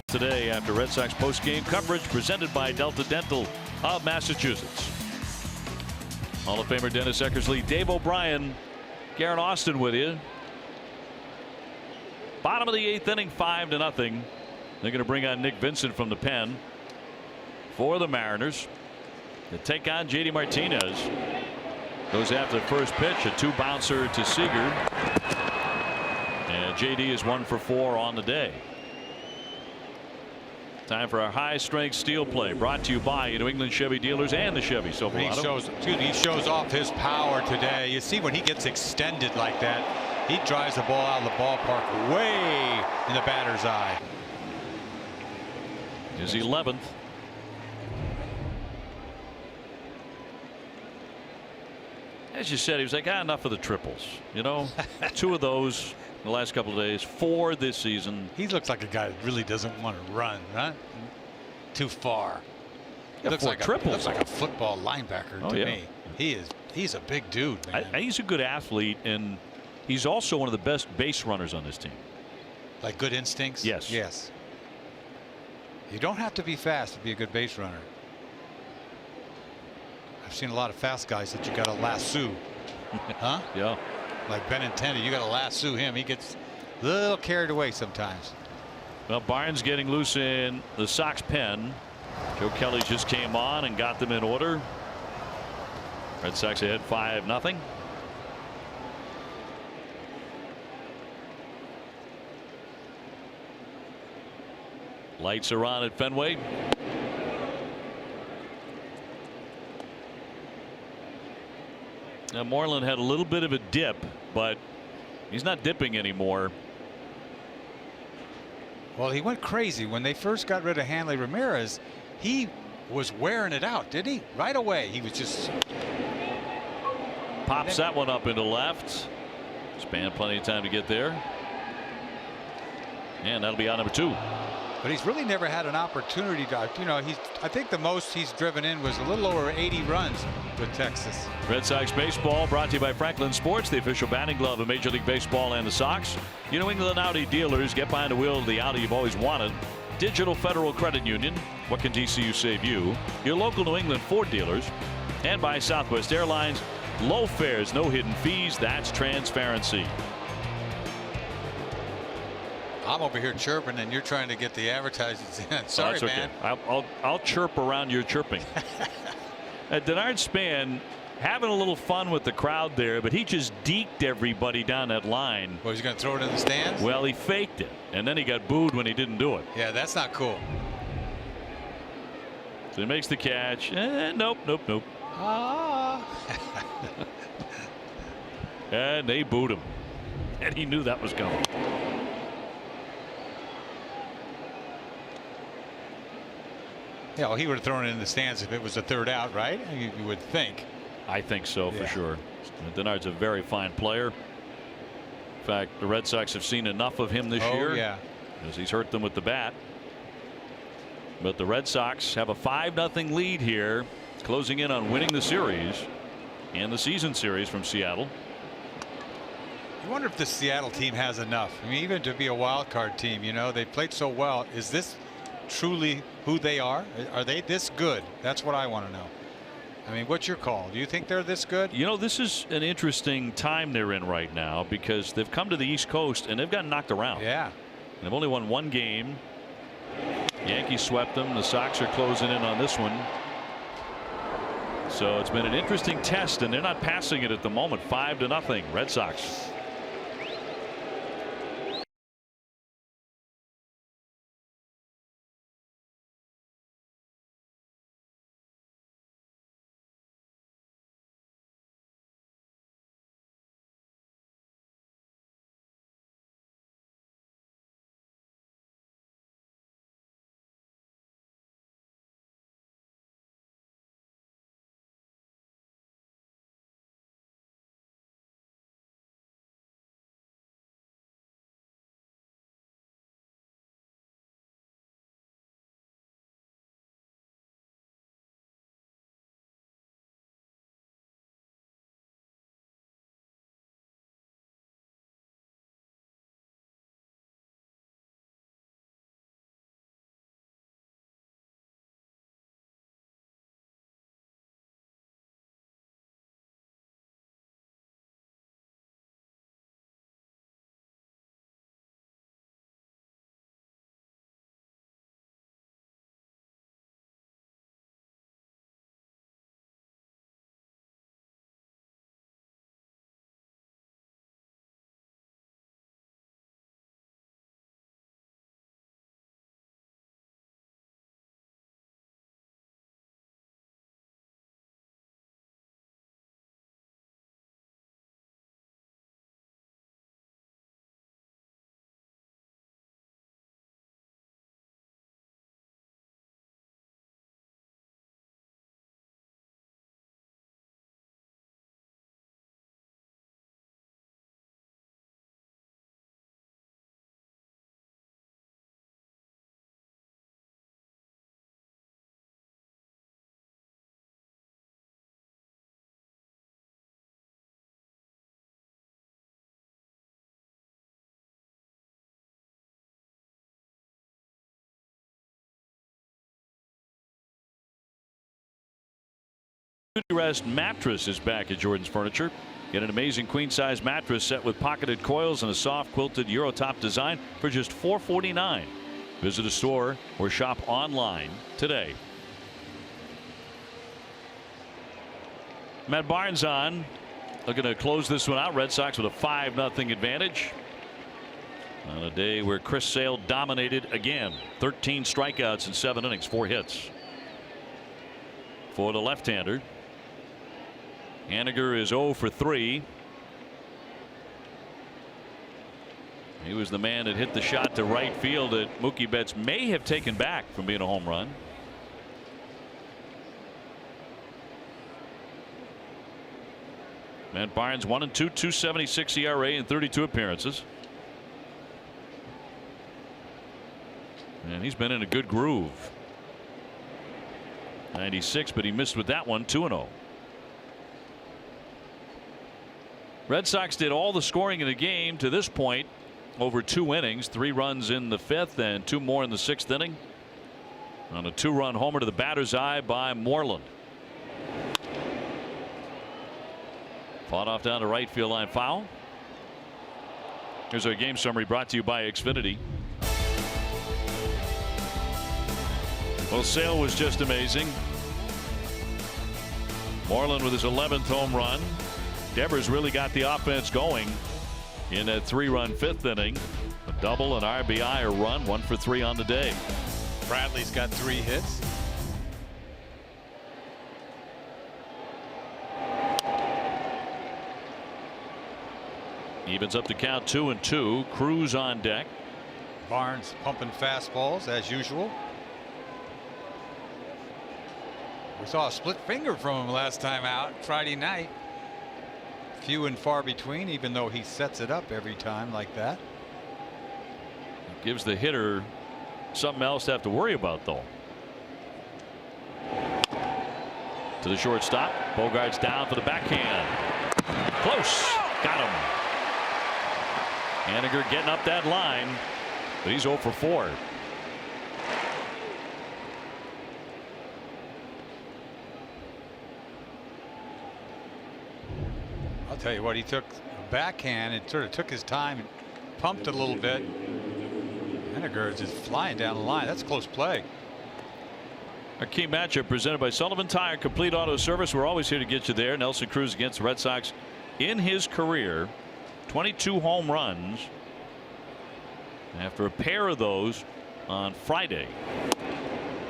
A: Today after Red Sox post-game coverage presented by Delta Dental of Massachusetts. Hall of Famer Dennis Eckersley, Dave O'Brien, Garrett Austin with you. Bottom of the 8th inning, 5-0. They're going to bring on Nick Vincent from the pen for the Mariners to take on JD Martinez. Goes after the first pitch, a 2-bouncer to Seager. And JD is 1 for 4 on the day. Time for our high-strength steel play, brought to you by New England Chevy dealers and the Chevy Silverado.
C: He shows off his power today. You see when he gets extended like that, he drives the ball out of the ballpark way in the batter's eye.
A: His 11th. As you said, he was like, enough of the triples. You know, 2 of those the last couple of days, 4 this season.
C: He looks like a guy that really doesn't want to run, right? Too far. He looks like a football linebacker to me. He's a big dude, man.
A: He's a good athlete, and he's also one of the best base runners on this team.
C: Like good instincts?
A: Yes.
C: Yes. You don't have to be fast to be a good base runner. I've seen a lot of fast guys that you got to lasso. Huh?
A: Yeah.
C: Like Benintendi, you got to lasso him. He gets a little carried away sometimes.
A: Well, Barnes getting loose in the Sox pen. Joe Kelly just came on and got them in order. Red Sox ahead 5-0. Lights are on at Fenway. Now Moreland had a little bit of a dip, but he's not dipping anymore.
C: Well, he went crazy when they first got rid of Hanley Ramirez. He was wearing it out, did he? Right away, he was just
A: pops that one up into left. Span plenty of time to get there, and that'll be on number 2.
C: But he's really never had an opportunity to, I think the most he's driven in was a little over 80 runs with Texas.
A: Red Sox baseball brought to you by Franklin Sports, the official batting glove of Major League Baseball and the Sox. Your New England Audi dealers, get behind the wheel of the Audi you've always wanted. Digital Federal Credit Union, what can TCU save you? Your local New England Ford dealers. And by Southwest Airlines, low fares, no hidden fees, that's transparency.
C: I'm over here chirping and you're trying to get the advertisements in. Sorry,
A: okay,
C: man.
A: I'll chirp around your chirping. Denard Span having a little fun with the crowd there, but he just deked everybody down that line.
C: Well, he's going to throw it in the stands?
A: Well, he faked it, and then he got booed when he didn't do it.
C: Yeah, that's not cool.
A: So he makes the catch. Nope.
C: Ah.
A: And they booed him. And he knew that was coming.
C: Yeah, well, he would have thrown it in the stands if it was a third out, right? You would think.
A: I think so, for sure. Denard's a very fine player. In fact, the Red Sox have seen enough of him this year.
C: Yeah.
A: Because he's hurt them with the bat. But the Red Sox have a 5-0 lead here, closing in on winning the series and the season series from Seattle.
C: I wonder if the Seattle team has enough. I mean, even to be a wild card team, they played so well. Is this truly who they are? Are they this good? That's what I want to know. I mean, what's your call? Do you think they're this good?
A: This is an interesting time they're in right now because they've come to the East Coast and they've gotten knocked around.
C: Yeah.
A: And they've only won 1 game. Yankees swept them. The Sox are closing in on this one. So it's been an interesting test, and they're not passing it at the moment. 5-0 Red Sox. Rest mattress is back at Jordan's Furniture. Get an amazing queen size mattress set with pocketed coils and a soft quilted Eurotop design for just $449. Visit a store or shop online today. Matt Barnes on, looking to close this one out. Red Sox with a 5-0 advantage on a day where Chris Sale dominated again. 13 strikeouts in 7 innings, 4 hits for the left-hander. Haniger is 0 for 3. He was the man that hit the shot to right field that Mookie Betts may have taken back from being a home run. Matt Barnes 1-2, 2.76 ERA in 32 appearances. And he's been in a good groove. 96, but he missed with that one. 2-0. Red Sox did all the scoring in the game to this point over 2 innings. 3 runs in the 5th and 2 more in the 6th inning on a 2-run homer to the batter's eye by Moreland. Fought off down the right field line, foul. Here's our game summary brought to you by Xfinity. Well, Sale was just amazing. Moreland with his 11th home run. Devers really got the offense going in that 3-run 5th inning. A double, an RBI, a run, 1 for 3 on the day.
C: Bradley's got 3 hits.
A: Evens up the count 2-2. Cruz on deck.
C: Barnes pumping fastballs as usual. We saw a split finger from him last time out Friday night. Few and far between, even though he sets it up every time like that.
A: It gives the hitter something else to have to worry about, though. To the shortstop. Bogart's down for the backhand. Close. Got him. Haniger getting up that line, but he's 0 for 4.
C: I'll tell you what, he took a backhand and sort of took his time and pumped it a little bit. Haniger is just flying down the line. That's close play.
A: A key matchup presented by Sullivan Tire, complete auto service. We're always here to get you there. Nelson Cruz against the Red Sox. In his career, 22 home runs after a pair of those on Friday.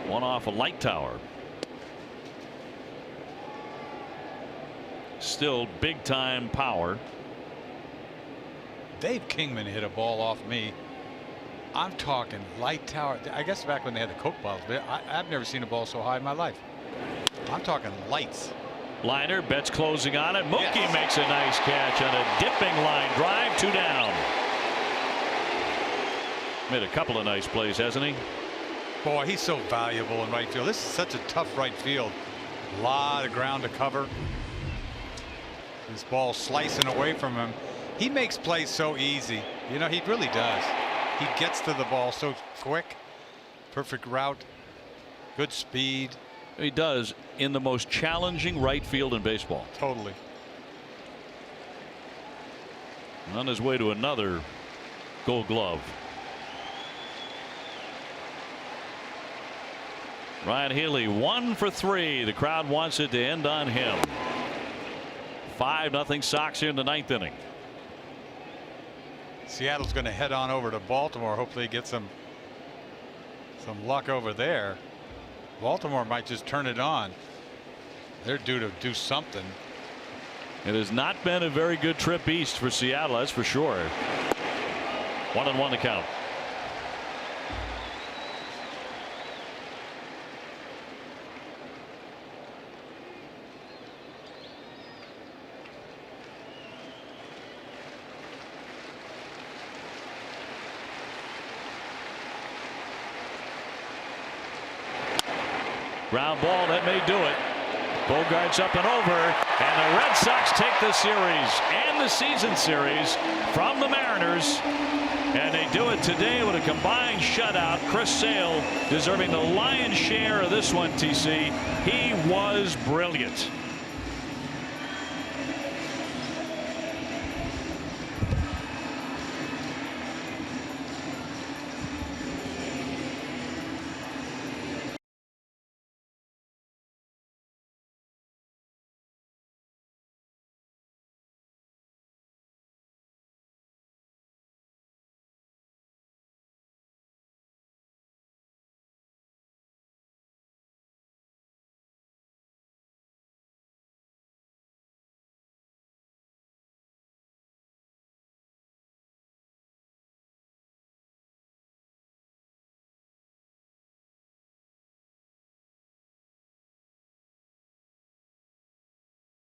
A: One off a light tower. Still big time power.
C: Dave Kingman hit a ball off me. I'm talking light tower. I guess back when they had the Coke bottles, but I've never seen a ball so high in my life. I'm talking lights.
A: Liner, Betts closing on it. Mookie makes a nice catch on a dipping line drive. 2 down. Made a couple of nice plays, hasn't he?
C: Boy, he's so valuable in right field. This is such a tough right field. A lot of ground to cover. This ball slicing away from him. He makes plays so easy. You know, he really does. He gets to the ball so quick. Perfect route. Good speed.
A: He does in the most challenging right field in baseball.
C: Totally.
A: On his way to another Gold Glove. Ryan Healy 1 for 3. The crowd wants it to end on him. 5-0 Sox here in the 9th inning.
C: Seattle's going to head on over to Baltimore. Hopefully get some luck over there. Baltimore might just turn it on. They're due to do something.
A: It has not been a very good trip east for Seattle, that's for sure. 1-1 to count. Ground ball, that may do it. Bogart's up and over, and the Red Sox take the series and the season series from the Mariners, and they do it today with a combined shutout. Chris Sale deserving the lion's share of this one, TC. He was brilliant.